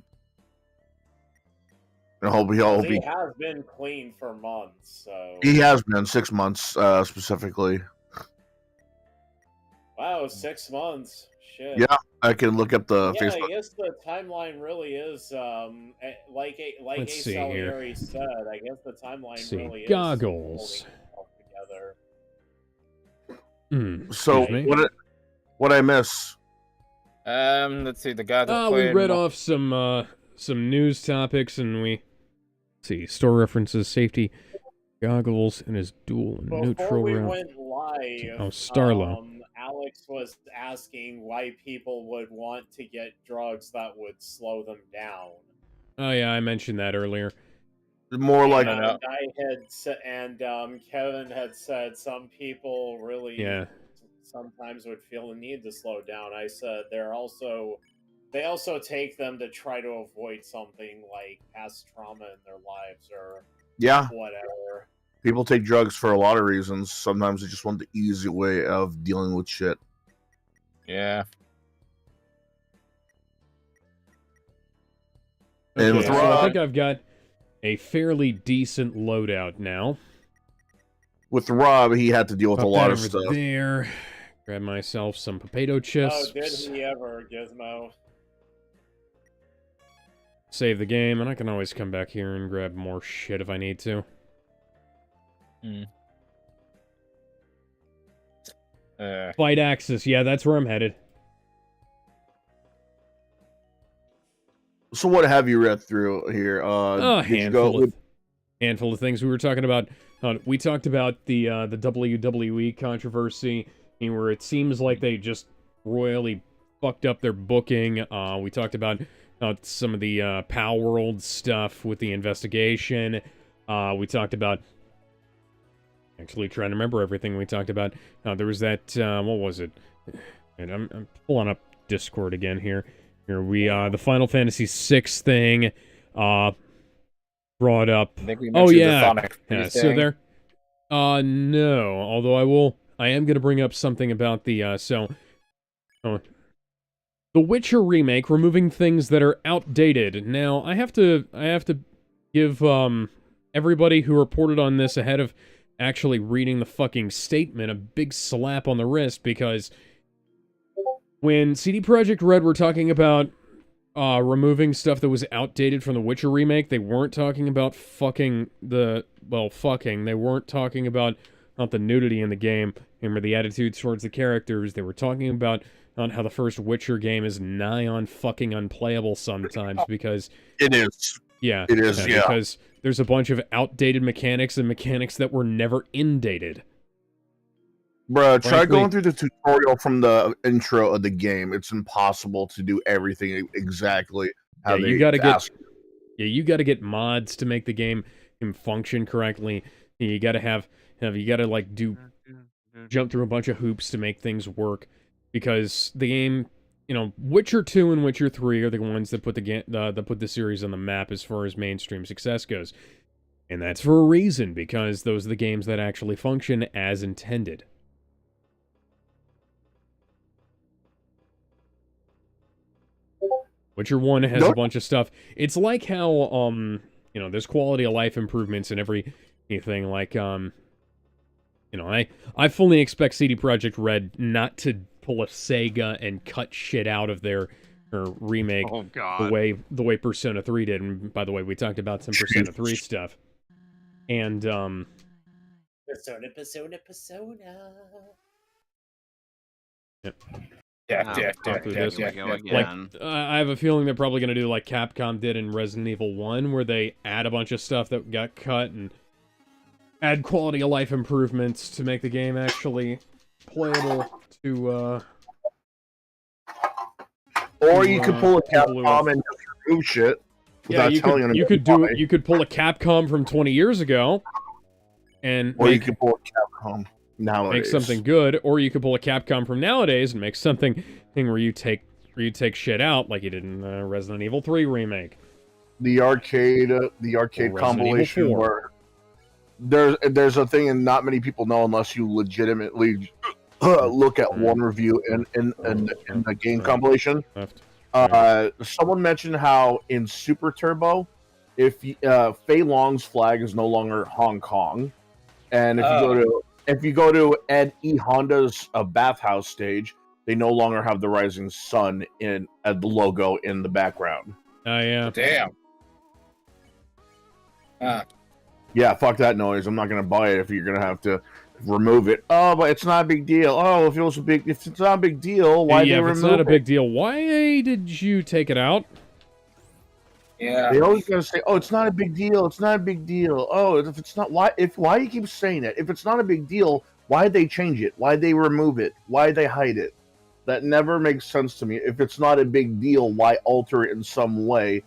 And hope he he has been clean for months, so he has been 6 months specifically. wow, 6 months. Shit. Yeah, I can look up the Yeah, I Facebook. guess the timeline really is like Let's see here. Salieri said. I guess the timeline Let's see. really is Goggles. holding itself together. So Excuse me. what I miss? Let's see, the guy that's We playing... read off some news topics, and we see store references, safety goggles, and his dual and Before neutral we round. went live, Oh, Starlo. Alex was asking why people would want to get drugs that would slow them down. Oh yeah, I mentioned that earlier. More like And I had Kevin had said some people really sometimes would feel the need to slow down. I said they also take them to try to avoid something like past trauma in their lives or whatever. People take drugs for a lot of reasons. Sometimes they just want the easy way of dealing with shit. Yeah. And with So I Rob, think I've got a fairly decent loadout now. with Rob, he had to deal with Pop a lot that of over stuff. there. Grab myself some potato chips. Oh, did he ever, Gizmo? Save the game, and I can always come back here and grab more shit if I need to. Flight Axis, yeah, that's where I'm headed. So what have you read through here? A Did you go handful of things we were talking about. We talked about the WWE controversy, where it seems like they just royally fucked up their booking. We talked about some of the Pal World stuff with the investigation. We talked about actually trying to remember everything we talked about. There was that what was it? And I'm pulling up Discord again here. Here we the Final Fantasy VI thing. Brought up. I think we Oh mentioned the yeah, Sonic yeah. thing. So there. No. Although I am gonna bring up something about the oh, the Witcher remake, removing things that are outdated. Now I have to give everybody who reported on this ahead of actually reading the fucking statement a big slap on the wrist, because when CD Projekt Red were talking about removing stuff that was outdated from the Witcher remake, they weren't talking about fucking. They weren't talking about not the nudity in the game or the attitudes towards the characters. They were talking about on how the first Witcher game is nigh on fucking unplayable sometimes because it is. Yeah, It is, yeah. because there's a bunch of outdated mechanics and mechanics that were never indated. Bruh, try Frankly- going through the tutorial from the intro of the game. It's impossible to do everything exactly how Yeah, they you gotta ask. you gotta get mods to make the game function correctly. You gotta like jump through a bunch of hoops to make things work, because the game, Witcher 2 and Witcher 3 are the ones that put the series on the map as far as mainstream success goes. And that's for a reason, because those are the games that actually function as intended. Witcher 1 has a bunch of stuff. It's like how, there's quality of life improvements in everything. Like, I fully expect CD Projekt Red not to pull a Sega and cut shit out of their remake the way Persona 3 did. And by the way, we talked about some Persona 3 stuff. And, Persona. Yep. Yeah. I have a feeling they're probably going to do like Capcom did in Resident Evil 1, where they add a bunch of stuff that got cut and add quality of life improvements to make the game actually playable to, or you could pull a Capcom and just remove shit. Yeah, you could pull a Capcom from 20 years ago and you could pull a Capcom nowadays. Make something good, or you could pull a Capcom from nowadays and make something where you take shit out like you did in Resident Evil 3 remake. The arcade compilation where there's a thing and not many people know unless you legitimately look at one review in the game compilation. Someone mentioned how in Super Turbo, if Fei Long's flag is no longer Hong Kong, and if you go to Ed E. Honda's bathhouse stage, they no longer have the rising sun in the logo in the background. Oh yeah. Damn. Yeah, fuck that noise. I'm not gonna buy it if you're gonna have to remove it. Oh, but it's not a big deal. Oh, if it's not a big deal, why they remove it? If it's not a big deal, why did you take it out? Yeah. They always gotta say, "Oh, it's not a big deal. It's not a big deal." Oh, if it's not, why you keep saying it? If it's not a big deal, why they change it? Why they remove it? Why they hide it? That never makes sense to me. If it's not a big deal, why alter it in some way?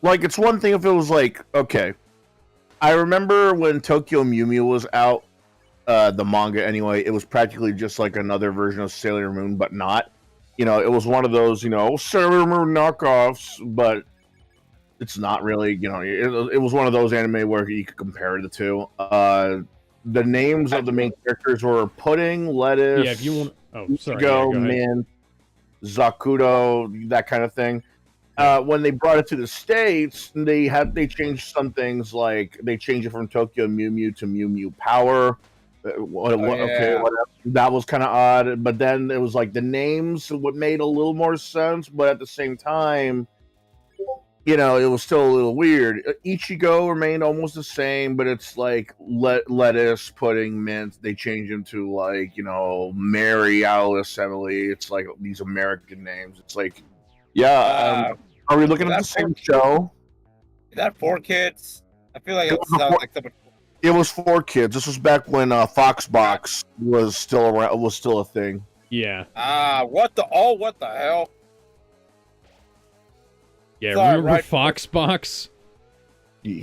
Like, it's one thing if it was like, okay, I remember when Tokyo Mew Mew was out, the manga anyway, it was practically just like another version of Sailor Moon, but not. It was one of those, Sailor Moon knockoffs, but it's not really, it was one of those anime where you could compare the two. The names of the main characters were Pudding, Lettuce, if you want... Oh, sorry. Go, Mint, Zakuto, that kind of thing. When they brought it to the States, they changed some things, like they changed it from Tokyo Mew Mew to Mew Mew Power. Okay, whatever. That was kind of odd, but then it was like the names what made a little more sense, but at the same time, you know, it was still a little weird. Ichigo remained almost the same, but it's like lettuce, pudding, mint. They change them to like, you know, Mary, Alice, Emily. It's like these American names. It's like, yeah, are we looking at the same show? Is that 4 kids? I feel like It it was sounds like something. It was 4 kids. This was back when Foxbox was still around. Was still a thing. Yeah. What the hell? Yeah, Sorry, remember right. Foxbox?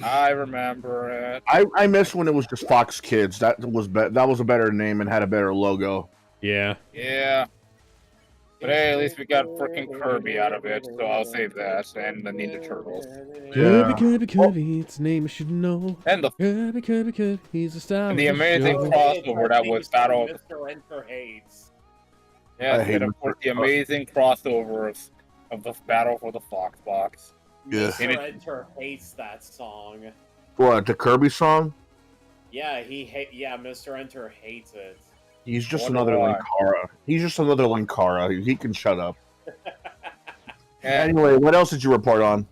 I remember it. I miss when it was just Fox Kids. That was a better name and had a better logo. Yeah. Yeah. But hey, at least we got freaking Kirby out of it, so I'll save that, and the Ninja Turtles. Kirby, its name you should know. And the Kirby, he's a star. and the amazing crossover that was Battle. Mr. Enter hates. Yeah, and of course the amazing crossovers of the Battle for the Foxbox. Yeah. Mr. Enter hates that song. What, the Kirby song? Yeah, Mr. Enter hates it. He's just Wonder another why. Linkara. He's just another Linkara. He can shut up. Anyway, what else did you report on?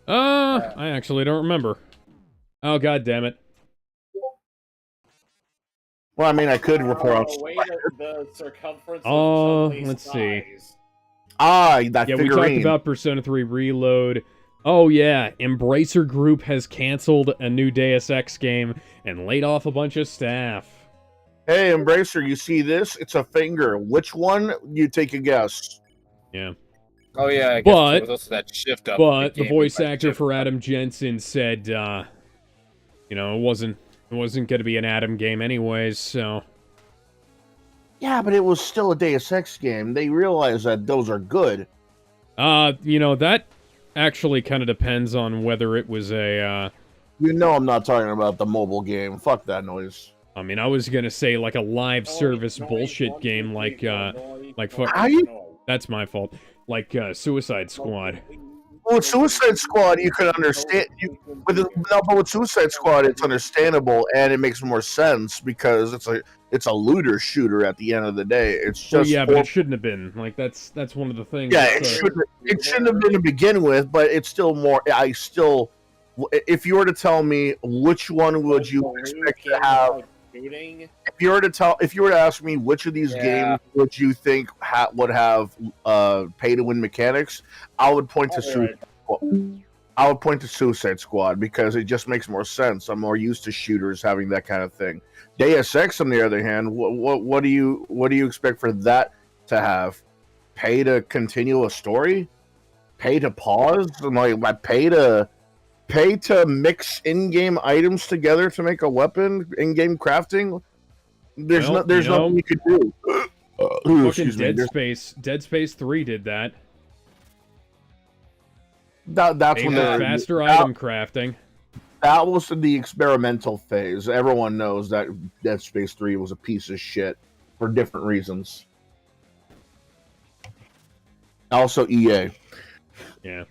I actually don't remember. Oh, god damn it. Well, I mean, I could report on. The circumference of Let's see. That yeah, figurine. we talked about Persona 3 Reload. Oh yeah, Embracer Group has canceled a new Deus Ex game and laid off a bunch of staff. Hey, Embracer, you see this? It's a finger. Which one? You take a guess. Yeah. Oh yeah, I guess there was also that shift up. But the voice actor for Adam Jensen said, you know, it wasn't going to be an Adam game anyways, so... Yeah, but it was still a Deus Ex game. They realized that those are good. You know, that actually kind of depends on whether it was a, You know I'm not talking about the mobile game. Fuck that noise. I mean, I was gonna say, like, a live service bullshit game like fuck... That's my fault. Like, Suicide Squad. Well, with Suicide Squad, you can understand. But with Suicide Squad, it's understandable and it makes more sense because it's a looter shooter at the end of the day. It's just well, yeah, but it shouldn't have been. Like that's one of the things. Yeah, it shouldn't have been to begin with, but it's still more. If you were to tell me which one would you expect to have. If you were to ask me which of these games would you think would have pay to win mechanics, I would point to Suicide Squad because it just makes more sense. I'm more used to shooters having that kind of thing. Deus Ex, on the other hand, what do you expect for that to have? Pay to continue a story? Pay to pause? Like pay to mix in-game items together to make a weapon, in-game crafting. There's nothing you could do. Fucking Dead Space 3 did that. That's when they're faster item crafting. That was the experimental phase. Everyone knows that Dead Space 3 was a piece of shit for different reasons. Also, EA. Yeah.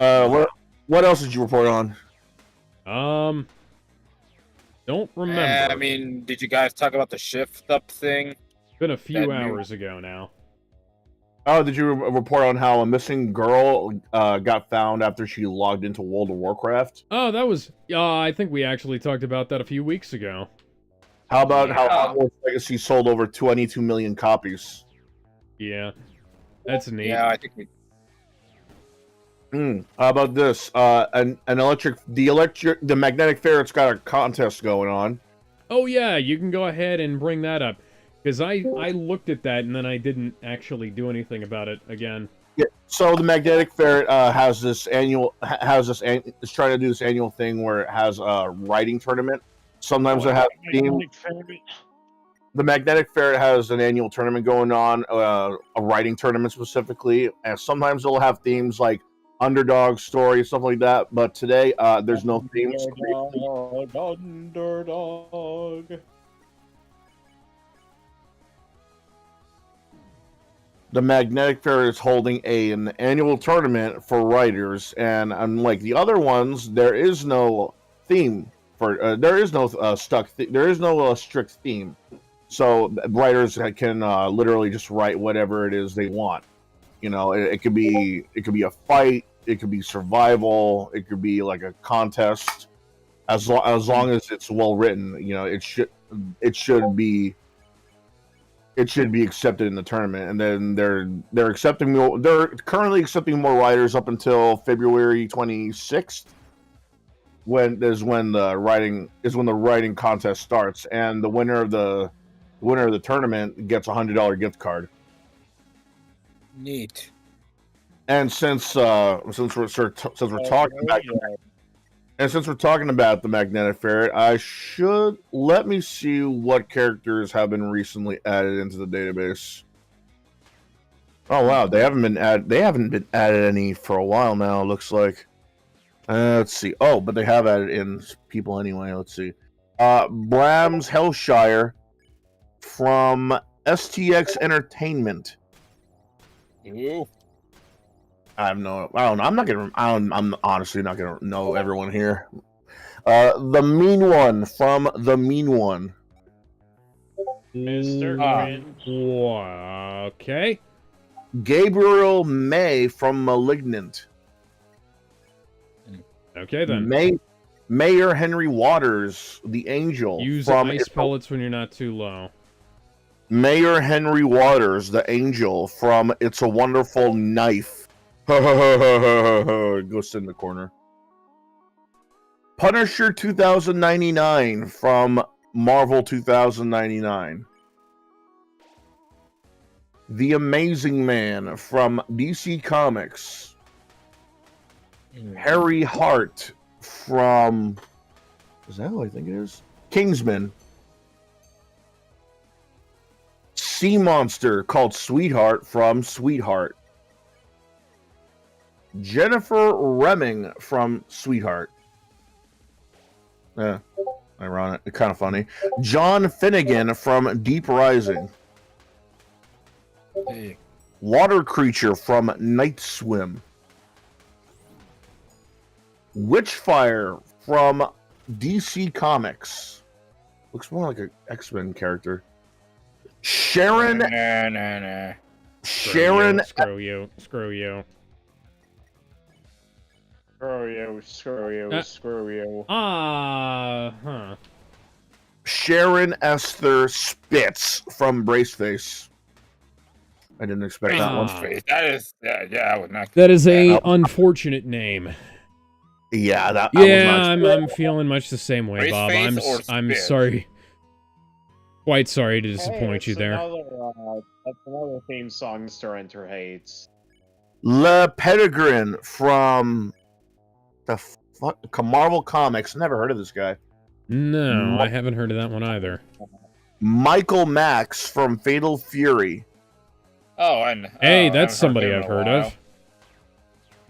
What else did you report on? Don't remember. I mean, did you guys talk about the shift up thing? It's been a few hours ago now. Oh, did you report on how a missing girl got found after she logged into World of Warcraft? Oh, that was... I think we actually talked about that a few weeks ago. How about how Hogwarts Legacy sold over 22 million copies? Yeah, that's neat. Yeah, I think we... How about this? The Magnetic Ferret's got a contest going on. Oh yeah, you can go ahead and bring that up. Because I looked at that and then I didn't actually do anything about it again. Yeah. So the Magnetic Ferret is trying to do this annual thing where it has a writing tournament. Sometimes it has themes. The Magnetic Ferret has an annual tournament going on, a writing tournament specifically, and sometimes it'll have themes like underdog story, stuff like that. But today, there's no themes. Underdog. The Magnetic Ferret is holding an annual tournament for writers, and unlike the other ones, there is no theme for. There is no strict theme, so writers can literally just write whatever it is they want. You know, it could be a fight, it could be survival, it could be like a contest. As long as it's well written, it should be accepted in the tournament. And then they're accepting more. They're currently accepting more riders up until February 26th. When the writing contest starts, and the winner of the tournament gets a $100 gift card. Neat. And since we're talking about the magnetic ferret, let me see what characters have been recently added into the database. Oh wow, they haven't been added any for a while now. It looks like. Let's see. Oh, but they have added in people anyway. Let's see. Brahms Hellshire from STX Entertainment. Ooh. I'm honestly not gonna know everyone here. The Mean One from The Mean One. Mr. Cringe. Okay. Gabriel May from Malignant. Okay then. Mayor Henry Waters, the Angel. Use from ice pellets when you're not too low. Mayor Henry Waters, the Angel from It's a Wonderful Knife. Go sit in the corner. Punisher 2099 from Marvel 2099. The Amazing Man from DC Comics. Harry Hart from... Is that who I think it is? Kingsman. Sea Monster called Sweetheart from Sweetheart. Jennifer Remming from Sweetheart. Ironic. Kind of funny. John Finnegan from Deep Rising. Hey. Water Creature from Night Swim. Witchfire from DC Comics. Looks more like an X-Men character. Sharon. Nah. Sharon. Screw you. Screw you. Screw you. Huh. Sharon Esther Spitz from Braceface. I didn't expect that one. That is, I would not. That is a unfortunate name. Yeah, that. I'm feeling much the same way, Brace Bob. face I'm or sorry. Quite sorry to disappoint you there. That's another theme song Mr. Enter hates. Le Peregrine from the Marvel Comics. Never heard of this guy. No, I haven't heard of that one either. Michael Max from Fatal Fury. Oh, and hey, that's somebody I've heard of.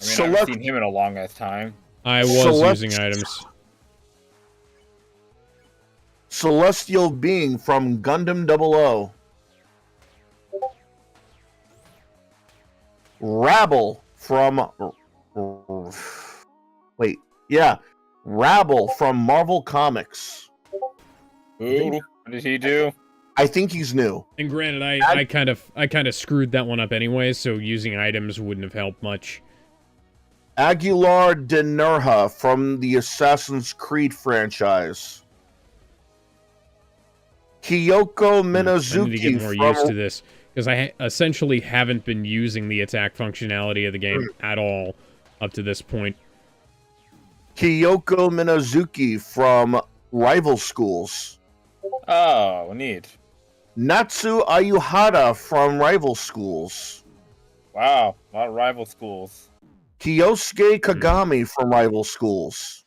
I haven't seen him in a long ass time. I was using items. Celestial Being from Gundam 00. Rabble from... Wait, yeah. Rabble from Marvel Comics. Ooh, what did he do? I think he's new. And granted, I kind of screwed that one up anyway, so using items wouldn't have helped much. Aguilar de Nerja from the Assassin's Creed franchise. Kyoko Minazuki. I need to get more used to this, because I essentially haven't been using the attack functionality of the game at all up to this point. Kyoko Minazuki from Rival Schools. Oh, neat. Natsu Ayuhara from Rival Schools. Wow, a lot of Rival Schools. Kyosuke Kagami from Rival Schools.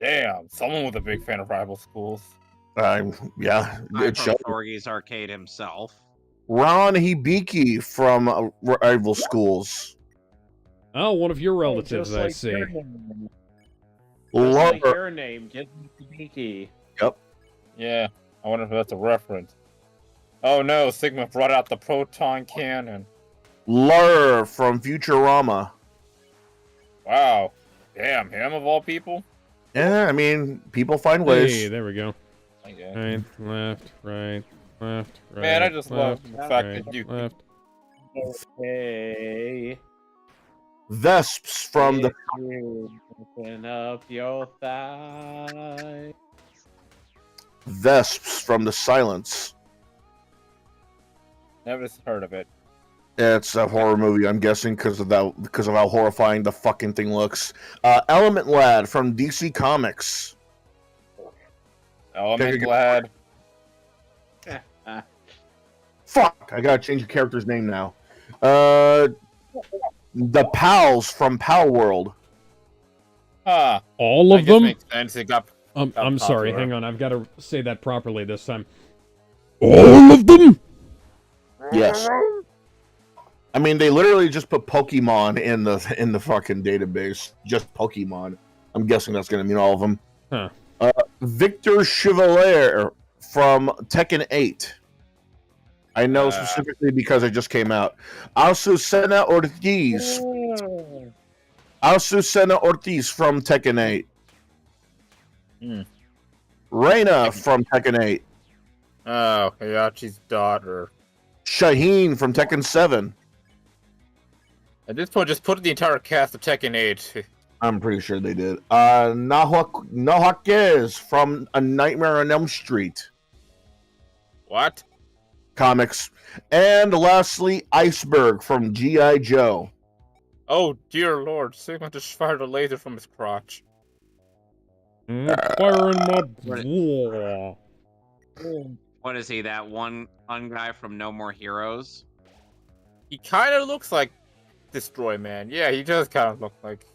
Damn, someone with a big fan of Rival Schools. Yeah. I'm from Thorgy's Arcade himself. Ron Hibiki from Rival Schools. Oh, one of your relatives, I see. Like your name, Hibiki. Yep. Yeah, I wonder if that's a reference. Oh no, Sigma brought out the proton cannon. Lur from Futurama. Wow. Damn, him of all people? Yeah, I mean, people find ways. Hey, there we go. Okay. Right, left, right, left, right. Man, I just love left, the fact right, that you left. Okay. Vesps from the Open up your thigh. Vesps from the Silence. Never heard of it. It's a horror movie, I'm guessing, because of how horrifying the fucking thing looks. Element Lad from DC Comics. Element Lad. Fuck! I gotta change the character's name now. The Pals from Pal World. All of I guess them? makes sense. It got I'm sorry, popular. hang on. I've got to say that properly this time. All of them? Yes. I mean, they literally just put Pokemon in the fucking database. Just Pokemon. I'm guessing that's gonna mean all of them. Huh. Victor Chevalier from Tekken 8. I know specifically because it just came out. Azucena Ortiz. Azucena Ortiz from Tekken 8. Reina from Tekken 8. Oh, Hayachi's daughter. Shaheen from Tekken 7. At this point, just put the entire cast of Tekken 8. I'm pretty sure they did. Nahuaquez from A Nightmare on Elm Street. What? Comics. And lastly, Iceberg from G.I. Joe. Oh, dear lord. Sigma just fired a laser from his crotch. Fire in my blah. What is he? That one guy from No More Heroes? He kind of looks like Destroy Man. Yeah, he does kind of look like...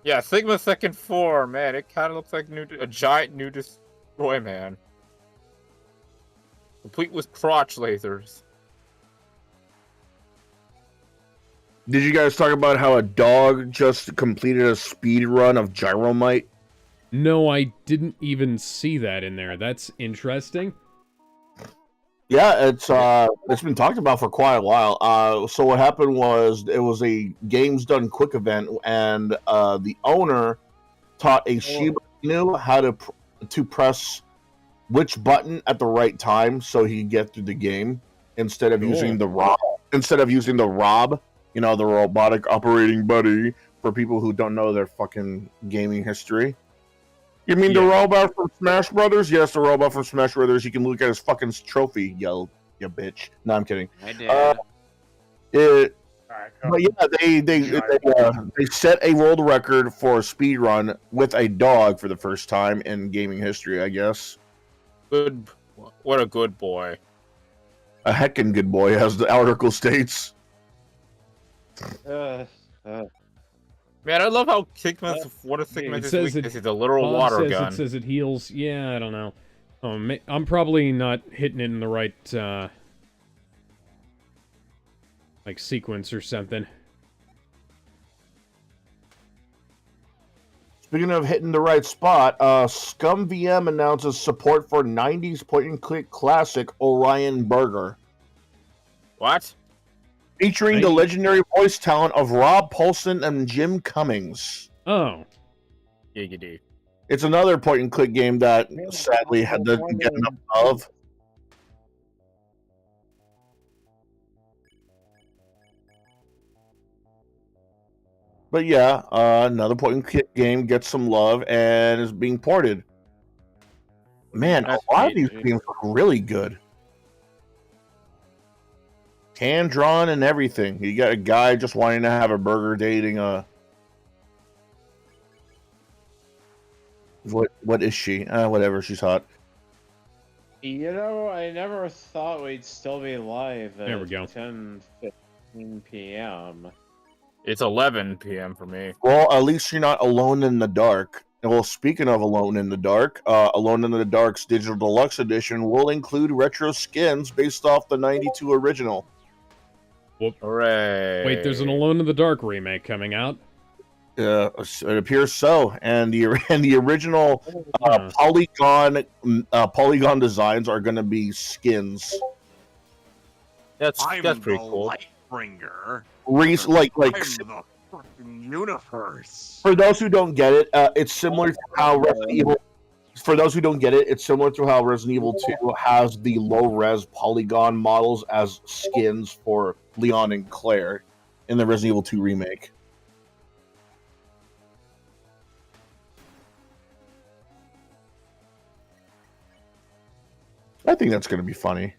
Yeah, Sigma Second 4, man. It kind of looks like a giant new Destroy Man. Complete with crotch lasers. Did you guys talk about how a dog just completed a speed run of Gyromite? No, I didn't even see that in there. That's interesting. Yeah, it's been talked about for quite a while. So what happened was it was a Games Done Quick event, and the owner taught a Shiba Inu how to press which button at the right time so he could get through the game instead of using the Rob. Instead of using the Rob, you know, the robotic operating buddy, for people who don't know their fucking gaming history. You mean the robot from Smash Brothers? Yes, the robot from Smash Brothers. You can look at his fucking trophy, you bitch. No, I'm kidding. I did. But yeah, they set a world record for a speed run with a dog for the first time in gaming history, I guess. Good. What a good boy. A heckin' good boy, as the article states. Man, I love how Kigman's one of Sigma's weaknesses is a literal water gun. It says it heals. Yeah, I don't know. I'm probably not hitting it in the right like sequence or something. Speaking of hitting the right spot, Scum VM announces support for 90s point-and-click classic Orion Burger. What? Featuring the legendary voice talent of Rob Paulson and Jim Cummings. Oh. Giggity. It's another point-and-click game that sadly doesn't get enough love. But yeah, another point-and-click game gets some love and is being ported. Man, a lot of these games look really good. Hand-drawn and everything. You got a guy just wanting to have a burger dating a... What is she? Whatever, she's hot. You know, I never thought we'd still be live at There we go. 10:15 p.m. It's 11 p.m. for me. Well, at least you're not alone in the dark. Well, speaking of Alone in the Dark, Alone in the Dark's Digital Deluxe Edition will include retro skins based off the 92 original. Whoop. Hooray. Wait, there's an Alone in the Dark remake coming out. It appears so, and the original polygon designs are going to be skins. That's pretty cool. Lightbringer. Like I'm the fucking universe. For those who don't get it, it's similar to how Resident Evil. For those who don't get it, it's similar to how Resident Evil 2 has the low-res polygon models as skins for Leon and Claire. in the Resident Evil 2 remake. I think that's going to be funny.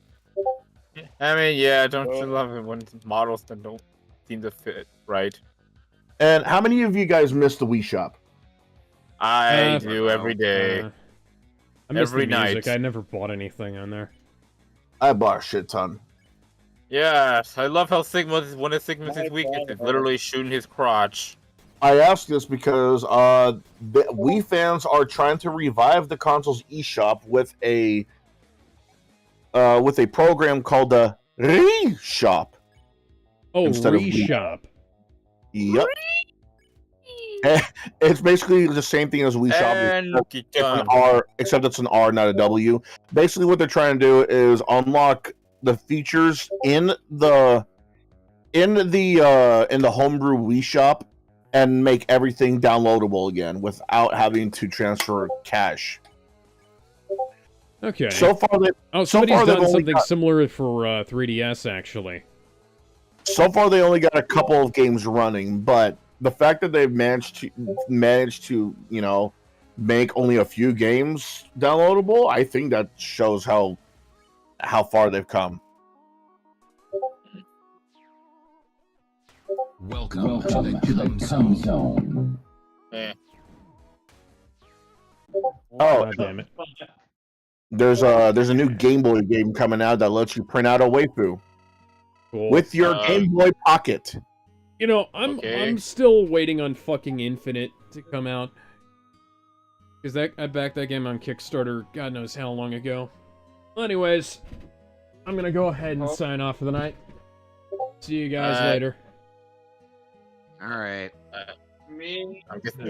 I mean, yeah, don't you love it when models that don't seem to fit, right? And how many of you guys miss the Wii Shop? I do every day. I miss every the music. night. I never bought anything on there. I bought a shit ton. Yes, I love how one of Sigma's weakness is literally shooting his crotch. I ask this because Wii fans are trying to revive the console's eShop with a program called the ReShop. Oh, instead of ReShop. Yep. It's basically the same thing as Wii Shop, except it's an R, not a W. Basically, what they're trying to do is unlock the features in the homebrew Wii Shop and make everything downloadable again without having to transfer cash. Okay. So far, somebody's done something similar for 3DS, actually. So far, they only got a couple of games running, but the fact that they've managed to make only a few games downloadable, I think that shows how far they've come. Welcome to the Come Zone. Oh, damn it! There's a new Game Boy game coming out that lets you print out a waifu with your Game Boy Pocket. You know, I'm still waiting on fucking Infinite to come out. Because I backed that game on Kickstarter God knows how long ago. Well, anyways, I'm gonna go ahead and sign off for the night. See you guys later. Alright. Me?